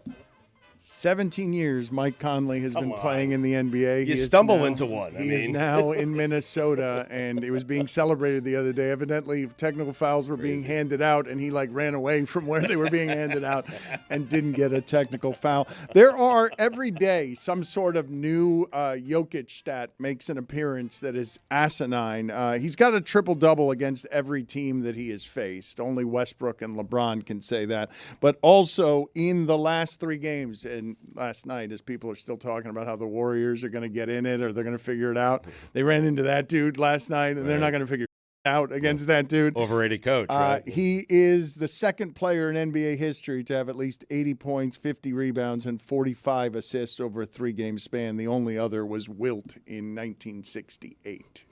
17 years Mike Conley has Come been on. playing in the NBA. You He is stumble now- into one. He is now in Minnesota, and it was being celebrated the other day. Evidently, technical fouls were being handed out, and he ran away from where they were being handed out and didn't get a technical foul. There are every day some sort of new Jokic stat makes an appearance that is asinine. He's got a triple-double against every team that he has faced. Only Westbrook and LeBron can say that. But also in the last 3 games, and last night, as people are still talking about how the Warriors are going to get in it or they're going to figure it out, they ran into that dude last night, and they're not going to figure out against that dude. Overrated coach, right? He is the second player in NBA history to have at least 80 points, 50 rebounds, and 45 assists over a 3-game span. The only other was Wilt in 1968.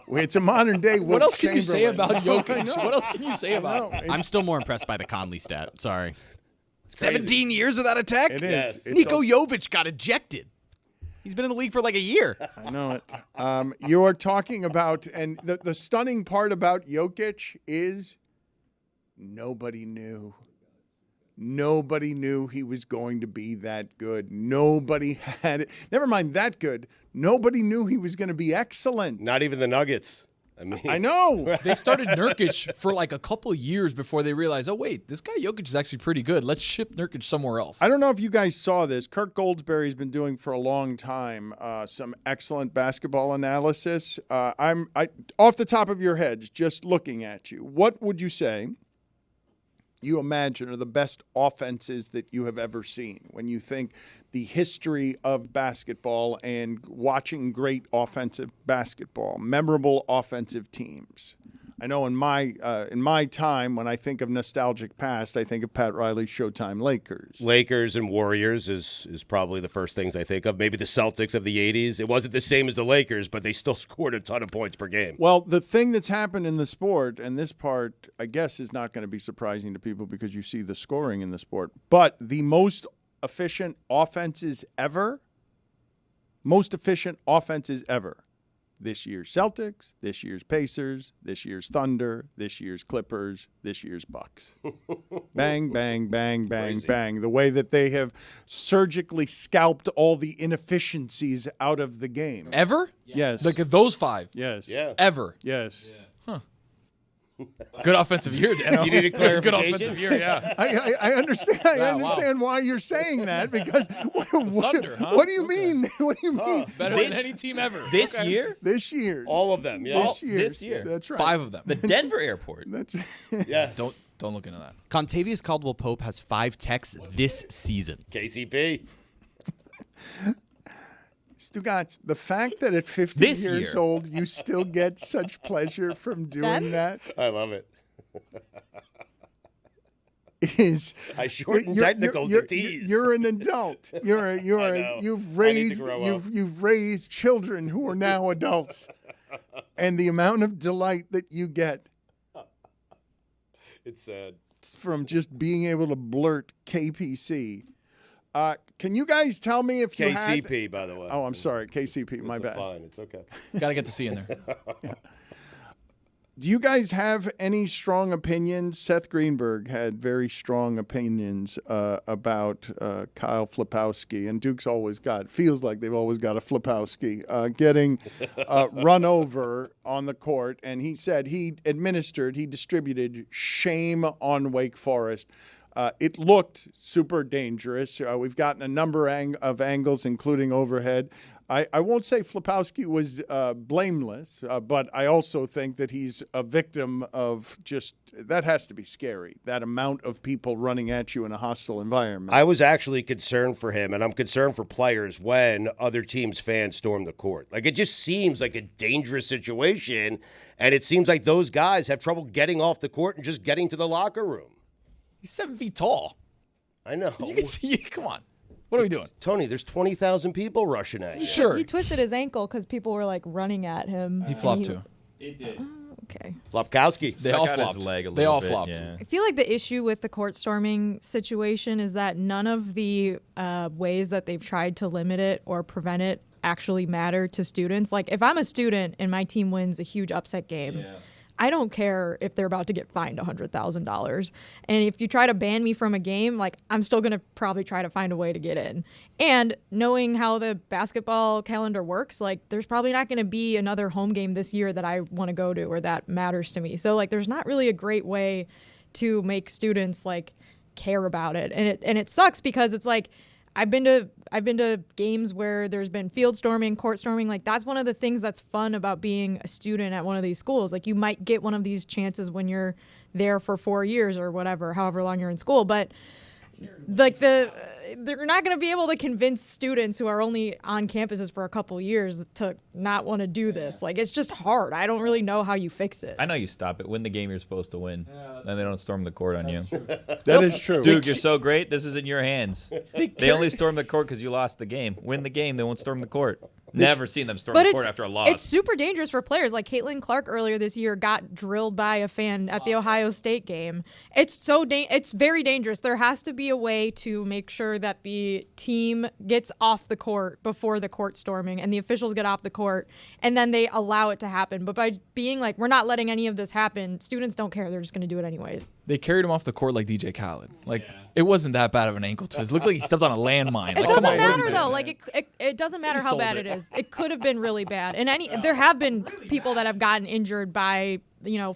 It's a modern day. What else can you say Chamberlain. about Jokic? What else can you say about him? I'm still more impressed by the Conley stat. Sorry. 17 years without a tech? It is. It's Nico Jovic got ejected. He's been in the league for like a year. I know it. You are talking about, and the stunning part about Jokic is nobody knew. Nobody knew he was going to be that good. Nobody had it. Never mind that good. Nobody knew he was going to be excellent. Not even the Nuggets. I know. They started Nurkic for like a couple years before they realized, oh, wait, this guy Jokic is actually pretty good. Let's ship Nurkic somewhere else. I don't know if you guys saw this. Kirk Goldsberry's been doing for a long time some excellent basketball analysis. I off the top of your heads, just looking at you, what would you say you imagine are the best offenses that you have ever seen when you think the history of basketball and watching great offensive basketball, memorable offensive teams? I know in my time, when I think of nostalgic past, I think of Pat Riley's Showtime Lakers. Lakers and Warriors is probably the first things I think of. Maybe the Celtics of the 80s. It wasn't the same as the Lakers, but they still scored a ton of points per game. Well, the thing that's happened in the sport, and this part, I guess, is not going to be surprising to people because you see the scoring in the sport, but the most efficient offenses ever, this year's Celtics, this year's Pacers, this year's Thunder, this year's Clippers, this year's Bucks. Bang, bang, bang, bang, Crazy. bang. The way that they have surgically scalped all the inefficiencies out of the game. Ever? Yes. Like those 5? Yes. Yeah. Ever? Yes. Good offensive year, Dan. You need a clarification? Good offensive year, yeah. I understand. I understand why you're saying that because Thunder, huh? what do you mean? What do you mean? Better than any team ever. This year? This year. All of them, yeah. This year. That's right. 5 of them. The Denver airport. That's right. Yes. Don't look into that. Contavious Caldwell-Pope has 5 techs this season. KCP. Stugotz, the fact that at 50 This years year. old you still get such pleasure from doing that I love it. is I shorten you're- technicals you're- to T's. You're an adult. I know. You've I need to raised grow up. you've raised children who are now adults, and the amount of delight that you get It's sad. from just being able to blurt KPC. Can you guys tell me if you had? KCP, by the way. Oh, I'm sorry, KCP. My It's bad. fine. It's okay. Got to get the C in there. Do you guys have any strong opinions? Seth Greenberg had very strong opinions about Kyle Flipowski, and Duke's feels like they've always got a Flipowski getting run over on the court, and he said he distributed shame on Wake Forest. It looked super dangerous. We've gotten a number of angles, including overhead. I won't say Flipowski was blameless, but I also think that he's a victim of that has to be scary, that amount of people running at you in a hostile environment. I was actually concerned for him, and I'm concerned for players when other teams' fans storm the court. Like, it just seems like a dangerous situation, and it seems like those guys have trouble getting off the court and just getting to the locker room. He's 7 feet tall. I know. You can see. Come on. What are we doing? Tony, there's 20,000 people rushing at you. Sure. He twisted his ankle because people were like running at him. He flopped too. It did. Okay. Flopkowski. They all Stuck out his flopped. leg a They little all bit, flopped. yeah. I feel like the issue with the court storming situation is that none of the ways that they've tried to limit it or prevent it actually matter to students. Like, if I'm a student and my team wins a huge upset game, I don't care if they're about to get fined $100,000. And if you try to ban me from a game, like, I'm still going to probably try to find a way to get in. And knowing how the basketball calendar works, like, there's probably not going to be another home game this year that I want to go to or that matters to me. So, like, there's not really a great way to make students, like, care about it. And it sucks because it's like, I've been to games where there's been field storming, court storming. Like, that's one of the things that's fun about being a student at one of these schools. Like, you might get one of these chances when you're there for 4 years or whatever, however long you're in school. But they're not going to be able to convince students who are only on campuses for a couple years to not want to do this. Like, it's just hard. I don't really know how you fix it. I know you stop it. Win the game you're supposed to win. Then they don't storm the court on you. That is true. Duke, you're so great. This is in your hands. They only storm the court because you lost the game. Win the game, they won't storm the court. Never seen them storm the court after a loss. It's super dangerous for players. Like Caitlin Clark earlier this year got drilled by a fan at the Ohio State game. It's it's very dangerous. There has to be a way to make sure that the team gets off the court before the court storming and the officials get off the court and then they allow it to happen. But by being like, we're not letting any of this happen, students don't care. They're just going to do it anyways. They carried him off the court like DJ Khaled. Like, it wasn't that bad of an ankle twist. It looked like he stepped on a landmine. It doesn't matter, though. Like, it doesn't matter how bad it is. It could have been really bad. And there have been people that have gotten injured by,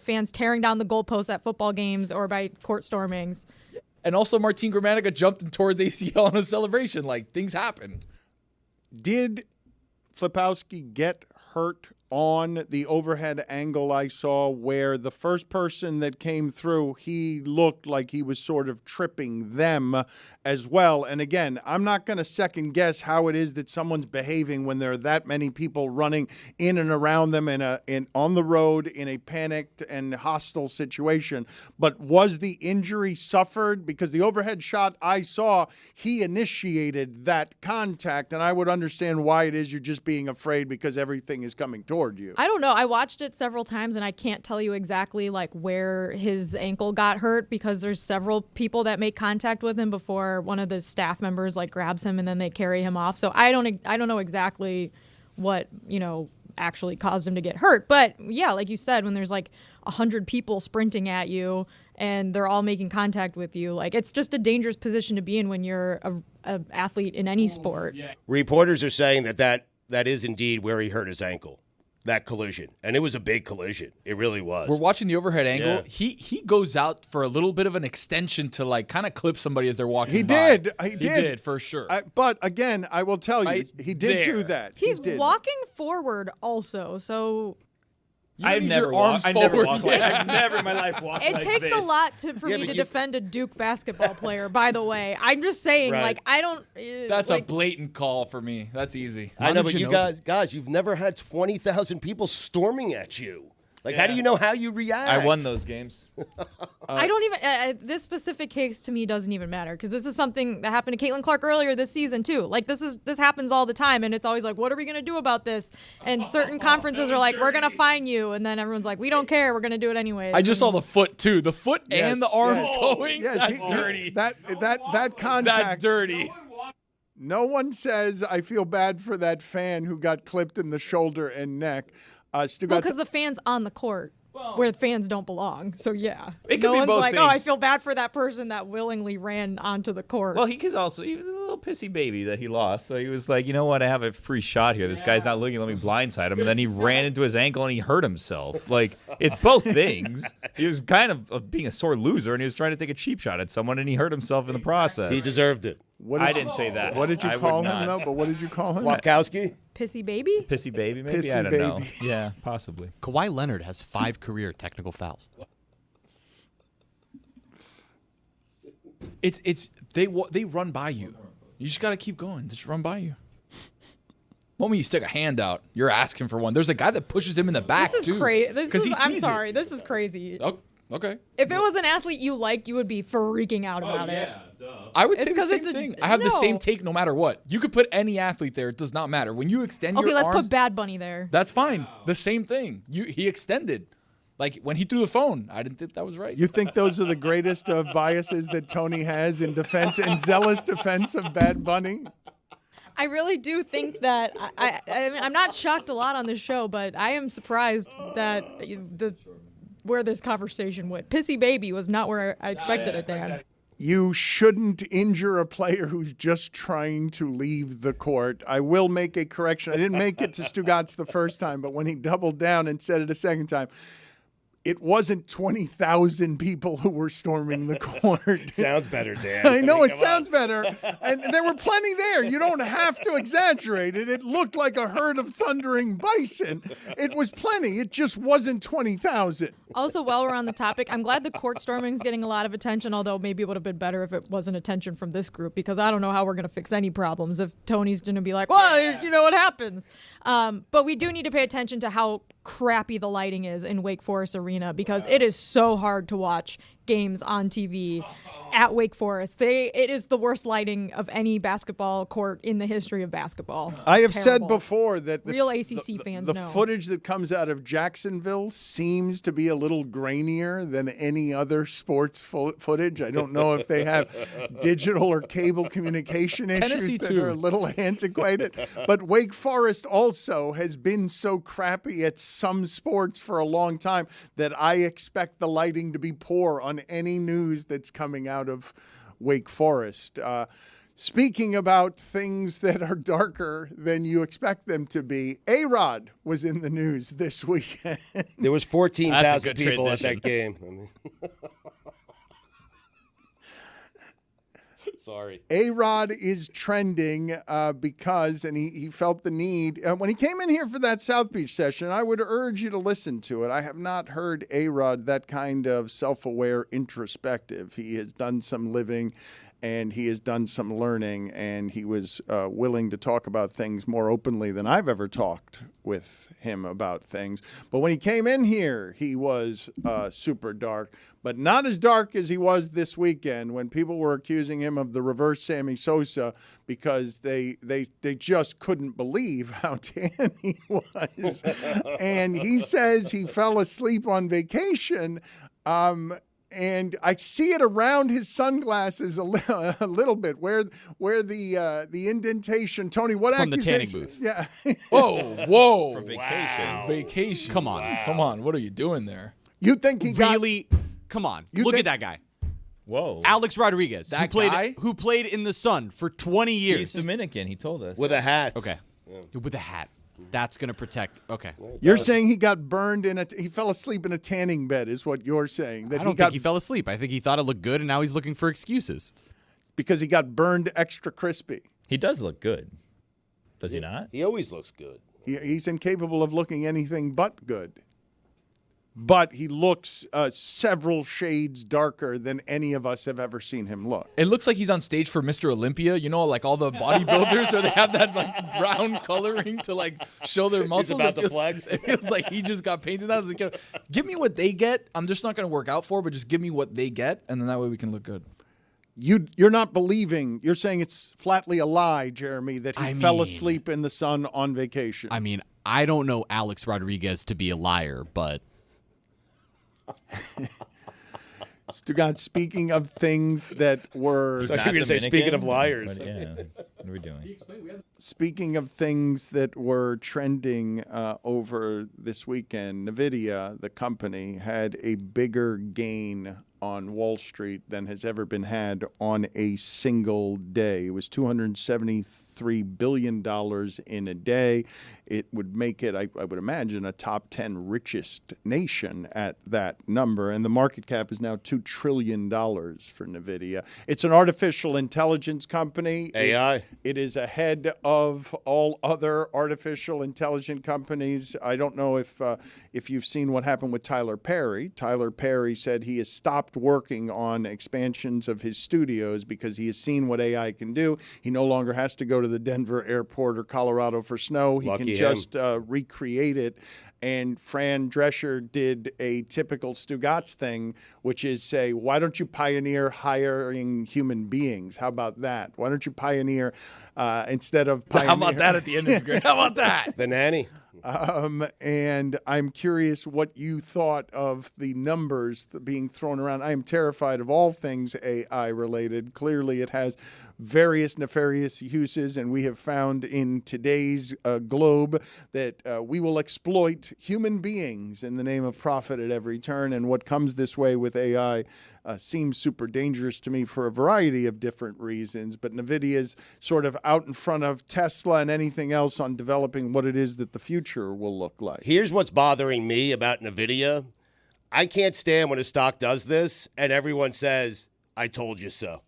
fans tearing down the goalposts at football games or by court stormings. And also Martin Gramatica jumped towards ACL on a celebration. Like, things happen. Did Flipowski get hurt on the overhead angle I saw where the first person that came through, he looked like he was sort of tripping them as well? And again, I'm not going to second guess how it is that someone's behaving when there are that many people running in and around them on the road in a panicked and hostile situation. But was the injury suffered? Because the overhead shot I saw, he initiated that contact, and I would understand why it is you're just being afraid because everything is coming toward you. I don't know. I watched it several times, and I can't tell you exactly like where his ankle got hurt because there's several people that make contact with him before one of the staff members like grabs him and then they carry him off. So I don't know exactly what actually caused him to get hurt. But yeah, like you said, when there's like 100 people sprinting at you and they're all making contact with you, like it's just a dangerous position to be in when you're a athlete in any sport. Reporters are saying that is indeed where he hurt his ankle. That collision. And it was a big collision. It really was. We're watching the overhead angle. Yeah. He goes out for a little bit of an extension to like kind of clip somebody as they're walking He by. did. He did for sure. But again, I will tell you, Right he did do there. that. He's walking forward also, so I've never walked like I've never in my life walked it like takes this. a lot for me to defend a Duke basketball player, by the way. I'm just saying, Right. like, I don't... That's a blatant call for me. That's easy. I know, but you guys, you've never had 20,000 people storming at you. Like, how do you know how you react? I won those games. I don't even... this specific case to me doesn't even matter because this is something that happened to Caitlin Clark earlier this season too. Like this happens all the time, and it's always like, what are we going to do about this? And certain conferences are like, we're going to fine you, and then everyone's like, we don't care, we're going to do it anyways. I just saw the foot too. The foot and the arms going. Yes, That's dirty. That contact. That's dirty. No one says I feel bad for that fan who got clipped in the shoulder and neck. Because the fans on the court where fans don't belong. So yeah, It could no be one's both like, things. oh, I feel bad for that person that willingly ran onto the court. Well, he was a little pissy baby that he lost. So he was like, you know what? I have a free shot here. This guy's not looking. Let me blindside him. And then he ran into his ankle and he hurt himself. Like, it's both things. He was kind of being a sore loser and he was trying to take a cheap shot at someone and he hurt himself in the process. He deserved it. I didn't say that. What did you I call would him, not. though? But what did you call him? Flopkowski? Pissy baby? Pissy baby, maybe? Pissy I don't know. baby. Yeah, possibly. Kawhi Leonard has 5 career technical fouls. They run by you. You just got to keep going. Just run by you. Moment you stick a hand out, you're asking for one. There's a guy that pushes him in the back This is too. crazy. I'm sorry. This is crazy. Oh, okay. If it was an athlete you like, you would be freaking out about it. I would It's say the 'cause same it's a- thing. I have the no. same take no matter what. You could put any athlete there. It does not matter. When you extend Okay, your let's arms, put Bad Bunny there. that's fine. The same thing. He extended. Like when he threw the phone, I didn't think that was right. You think those are the greatest biases that Tony has in defense and zealous defense of Bad Bunny? I really do think that I mean, I'm not shocked a lot on this show, but I am surprised that where this conversation went. Pissy baby was not where I expected it, Dan. You shouldn't injure a player who's just trying to leave the court. I will make a correction. I didn't make it to Stugotz the first time, but when he doubled down and said it a second time, it wasn't 20,000 people who were storming the court. Sounds better, Dan. I know, mean, it sounds better. And there were plenty there. You don't have to exaggerate it. It looked like a herd of thundering bison. It was plenty. It just wasn't 20,000. Also, while we're on the topic, I'm glad the court storming is getting a lot of attention, although maybe it would have been better if it wasn't attention from this group, because I don't know how we're going to fix any problems if Tony's going to be like, well, you know what happens. But we do need to pay attention to how crappy the lighting is in Wake Forest Arena, because it is so hard to watch games on TV at Wake Forest. It is the worst lighting of any basketball court in the history of basketball. I have terrible. said before that Real ACC fans the know. footage that comes out of Jacksonville seems to be a little grainier than any other sports footage. I don't know if they have digital or cable communication issues that are a little antiquated. But Wake Forest also has been so crappy at some sports for a long time that I expect the lighting to be poor on any news that's coming out of Wake Forest. Speaking about things that are darker than you expect them to be, A-Rod was in the news this weekend. There was 14,000 people at that game. I mean, sorry. A-Rod is trending because, and he felt the need. When he came in here for that South Beach session, I would urge you to listen to it. I have not heard A-Rod that kind of self-aware, introspective. He has done some living and he has done some learning, and he was willing to talk about things more openly than I've ever talked with him about things. But when he came in here, he was super dark, but not as dark as he was this weekend when people were accusing him of the reverse Sammy Sosa because they just couldn't believe how tan he was. And he says he fell asleep on vacation. And I see it around his sunglasses a little bit, where the indentation. Tony, what from accusation? The tanning booth? Yeah. Whoa! From vacation. Wow. Vacation. Come on, come on. What are you doing there? You think he really? Come on, look at that guy. Whoa. Alex Rodriguez, That who guy? played in the Sun for 20 years. He's Dominican, he told us. With a hat. Okay. Yeah. With a hat. That's going to protect. Okay. You're saying he got burned he fell asleep in a tanning bed is what you're saying. That I don't think he fell asleep. I think he thought it looked good, and now he's looking for excuses. Because he got burned extra crispy. He does look good. Does he not? He always looks good. He's incapable of looking anything but good. But he looks several shades darker than any of us have ever seen him look. It looks like he's on stage for Mr. Olympia. You know, like all the bodybuilders, where they have that like brown coloring to like show their muscles. He's about to flex. It feels like he just got painted out. Give me what they get. I'm just not going to work out for, but just give me what they get, and then that way we can look good. You're not believing. You're saying it's flatly a lie, Jeremy, that he fell asleep in the sun on vacation. I mean, I don't know Alex Rodriguez to be a liar, but... Stugotz, speaking of things that were... I thought you were going to say, speaking of liars. But, yeah. What are we doing? Speaking of things that were trending over this weekend, NVIDIA, the company, had a bigger gain on Wall Street than has ever been had on a single day. It was $273 billion in a day. It would make it, I would imagine, a top 10 richest nation at that number. And the market cap is now $2 trillion for NVIDIA. It's an artificial intelligence company. AI. It is ahead of all other artificial intelligence companies. I don't know if you've seen what happened with Tyler Perry. Tyler Perry said he has stopped working on expansions of his studios because he has seen what AI can do. He no longer has to go to the Denver airport or Colorado for snow. He can just recreate it. And Fran Drescher did a typical Stugotz thing, which is say, why don't you pioneer hiring human beings? How about that? Why don't you pioneer instead of pioneer? How about that at the end of the grade? How about that? The nanny. And I'm curious what you thought of the numbers being thrown around. I am terrified of all things AI related. Clearly, it has various nefarious uses, and we have found in today's globe that we will exploit human beings in the name of profit at every turn. And what comes this way with AI seems super dangerous to me for a variety of different reasons. But NVIDIA's sort of out in front of Tesla and anything else on developing what it is that the future will look like. Here's what's bothering me about NVIDIA. I can't stand when a stock does this and everyone says, I told you so.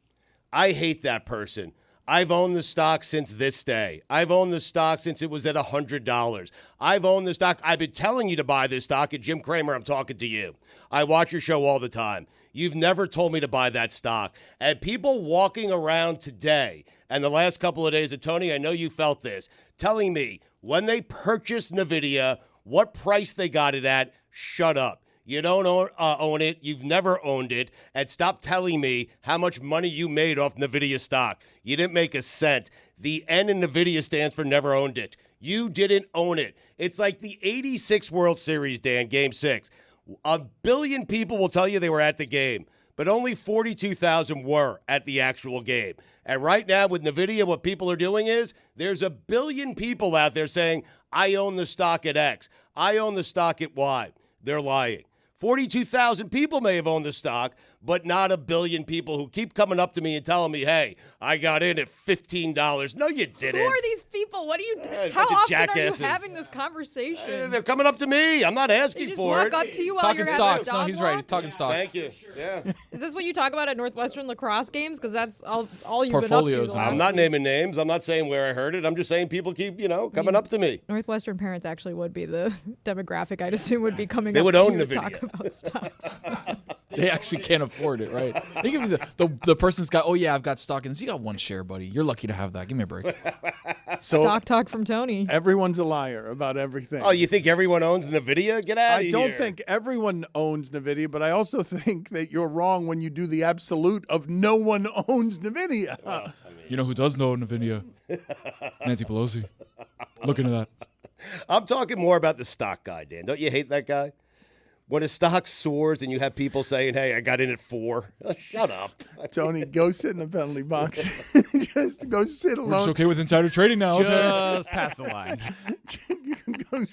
I hate that person. I've owned the stock since this day. I've owned the stock since it was at $100. I've owned the stock. I've been telling you to buy this stock. And Jim Cramer, I'm talking to you. I watch your show all the time. You've never told me to buy that stock. And people walking around today and the last couple of days, and Tony, I know you felt this, telling me when they purchased NVIDIA, what price they got it at, shut up. You don't own it. You've never owned it. And stop telling me how much money you made off NVIDIA stock. You didn't make a cent. The N in NVIDIA stands for never owned it. You didn't own it. It's like the 86 World Series, Dan, Game 6. 1 billion people will tell you they were at the game, but only 42,000 were at the actual game. And right now with NVIDIA, what people are doing is there's 1 billion people out there saying, I own the stock at X. I own the stock at Y. They're lying. 42,000 people may have owned the stock, but not 1 billion people who keep coming up to me and telling me, hey, I got in at $15. No, you didn't. Who are these people? What are you How often are you having this conversation? They're coming up to me. I'm not asking for it. Walk up to you while Talking you're stocks. having a No, he's dog right. walk? Talking stocks. Thank you. Yeah. Is this what you talk about at Northwestern lacrosse games? Because that's all you've been up to. Portfolios. the last I'm not week. naming names. I'm not saying where I heard it. I'm just saying people keep, coming up to me. Northwestern parents actually would be the demographic I'd assume would be coming They up would to own you the to talk video. about stocks. They actually can't afford it, right? They give me the person's got, oh yeah, I've got stock in this. You got one share, buddy. You're lucky to have that. Give me a break. So Stock talk from Tony. everyone's a liar about everything. Oh, you think everyone owns NVIDIA? Get out of here. I don't think everyone owns NVIDIA, but I also think that you're wrong when you do the absolute of no one owns NVIDIA. You know who does know NVIDIA? Nancy Pelosi. Look into that. I'm talking more about the stock guy, Dan. Don't you hate that guy? When a stock soars and you have people saying, hey, I got in at 4. Shut up. Tony, go sit in the penalty box. Just go sit We're alone. just okay with insider trading now. Okay. Just past the line. Go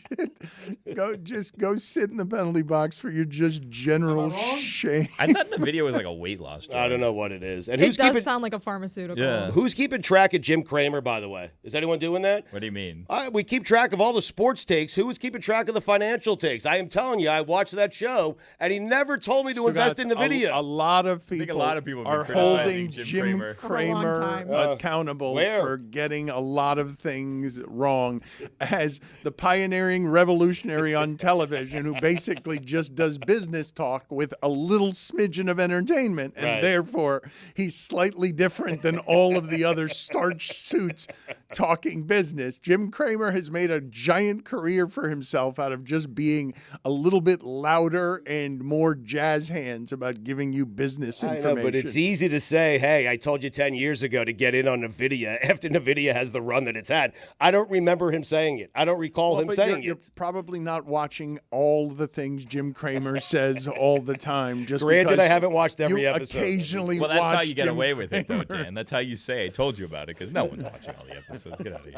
sit in the penalty box for your just general shame. I thought the video was like a weight loss drug. I don't know what it is. And It does sound like a pharmaceutical. Yeah. Who's keeping track of Jim Cramer, by the way? Is anyone doing that? What do you mean? We keep track of all the sports takes. Who is keeping track of the financial takes? I am telling you, I watched that show, and he never told me to invest in the video. A lot of people, think a lot of people have are been criticizing holding Jim Jim Cramer. For a long time. accountable Where? for getting a lot of things wrong as the pioneering revolutionary on television who basically just does business talk with a little smidgen of entertainment, and Right. therefore he's slightly different than all of the other starch suits talking business. Jim Cramer has made a giant career for himself out of just being a little bit louder and more jazz hands about giving you business I information. know, but it's easy to say, hey, I told you 10 years ago to get in on NVIDIA after NVIDIA has the run that it's had. I don't remember him saying it. I don't recall him but saying you're it. probably not watching all the things Jim Cramer says all the time. Just Granted, because I haven't watched every you episode. occasionally Well, that's how watch you get Jim away with it, though, Cramer. Dan. That's how you say I told you about it, because no one's watching all the episodes. Get out of here.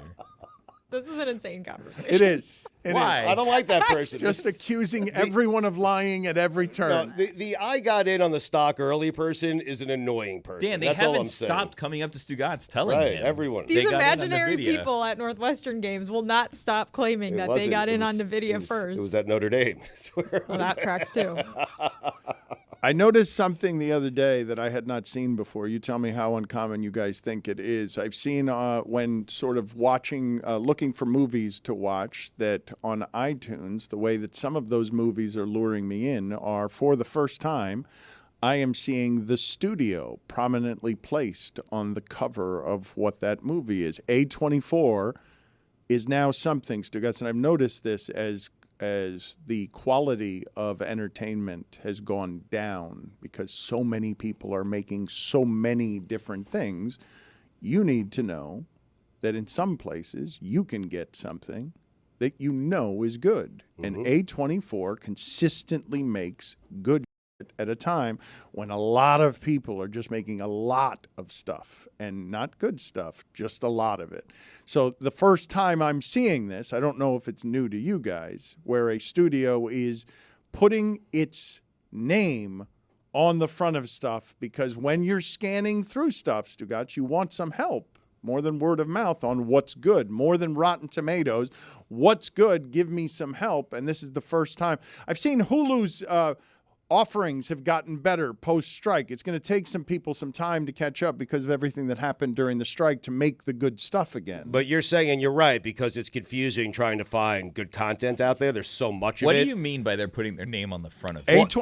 This is an insane conversation. It is. It Why? is. I don't like that person. Just accusing everyone of lying at every No, turn. the I got in on the stock early person is an annoying person. Dan, they That's all haven't I'm saying. stopped coming up to Stugotz telling Right, him. everyone. These They got in on imaginary NVIDIA. people at Northwestern games will not stop claiming It that they wasn't. got It in was- on NVIDIA it was- first. It was at Notre Dame. That's where it Well, was that at. tracks too. I noticed something the other day that I had not seen before. You tell me how uncommon you guys think it is. I've seen when sort of watching, looking for movies to watch, that on iTunes, the way that some of those movies are luring me in are, for the first time, I am seeing The Studio prominently placed on the cover of what that movie is. A24 is now something, Stugotz, and I've noticed this as the quality of entertainment has gone down because so many people are making so many different things. You need to know that in some places you can get something that you know is good. And A24 consistently makes good at a time when a lot of people are just making a lot of stuff, and not good stuff, just a lot of it. So the first time I'm seeing this, I don't know if it's new to you guys, where a studio is putting its name on the front of stuff, because when you're scanning through stuff, Stugotz, you want some help. More than word of mouth on what's good, more than Rotten Tomatoes. What's good? Give me some help. And this is the first time I've seen Hulu's offerings have gotten better post-strike. It's going to take some people some time to catch up because of everything that happened during the strike to make the good stuff again. But you're saying, and you're right, because it's confusing trying to find good content out there. There's so much of it. What do you mean by they're putting their name on the front of it?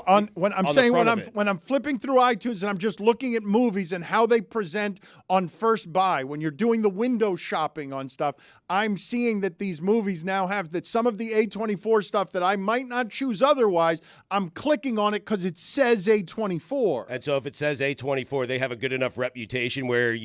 When I'm flipping through iTunes and I'm just looking at movies and how they present on First Buy, when you're doing the window shopping on stuff, I'm seeing that these movies now have that some of the A24 stuff that I might not choose otherwise, I'm clicking on it because it says A24. And so if it says A24, they have a good enough reputation where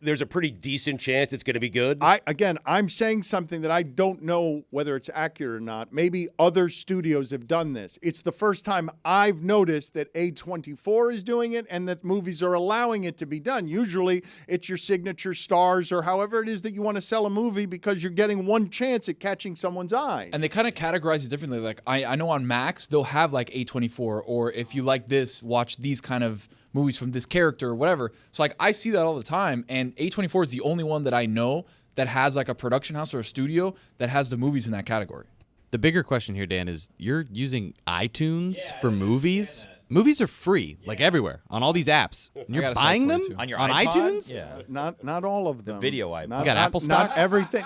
there's a pretty decent chance it's going to be good. I'm saying something that I don't know whether it's accurate or not. Maybe other studios have done this. It's the first time I've noticed that A24 is doing it and that movies are allowing it to be done. Usually it's your signature stars or however it is that you want to sell a movie because you're getting one chance at catching someone's eye. And they kind of categorize it differently. Like I know on Max, they'll have like A24, or if you like this, watch these kind of movies from this character or whatever. So like I see that all the time, and A24 is the only one that I know that has like a production house or a studio that has the movies in that category. The bigger question here, Dan, is you're using iTunes for movies? Movies are free, like everywhere, on all these apps. And you're buying them on your on iPod? iTunes? Yeah. Not all of them. The video iPod. You got Apple stock?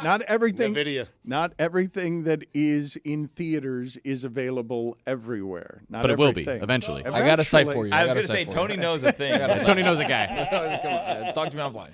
Not everything. Video. Not everything that is in theaters is available everywhere. Not But it will be everything. eventually. I got a site for you. I was going to say, Tony knows a thing. Tony knows a guy. Talk to me offline.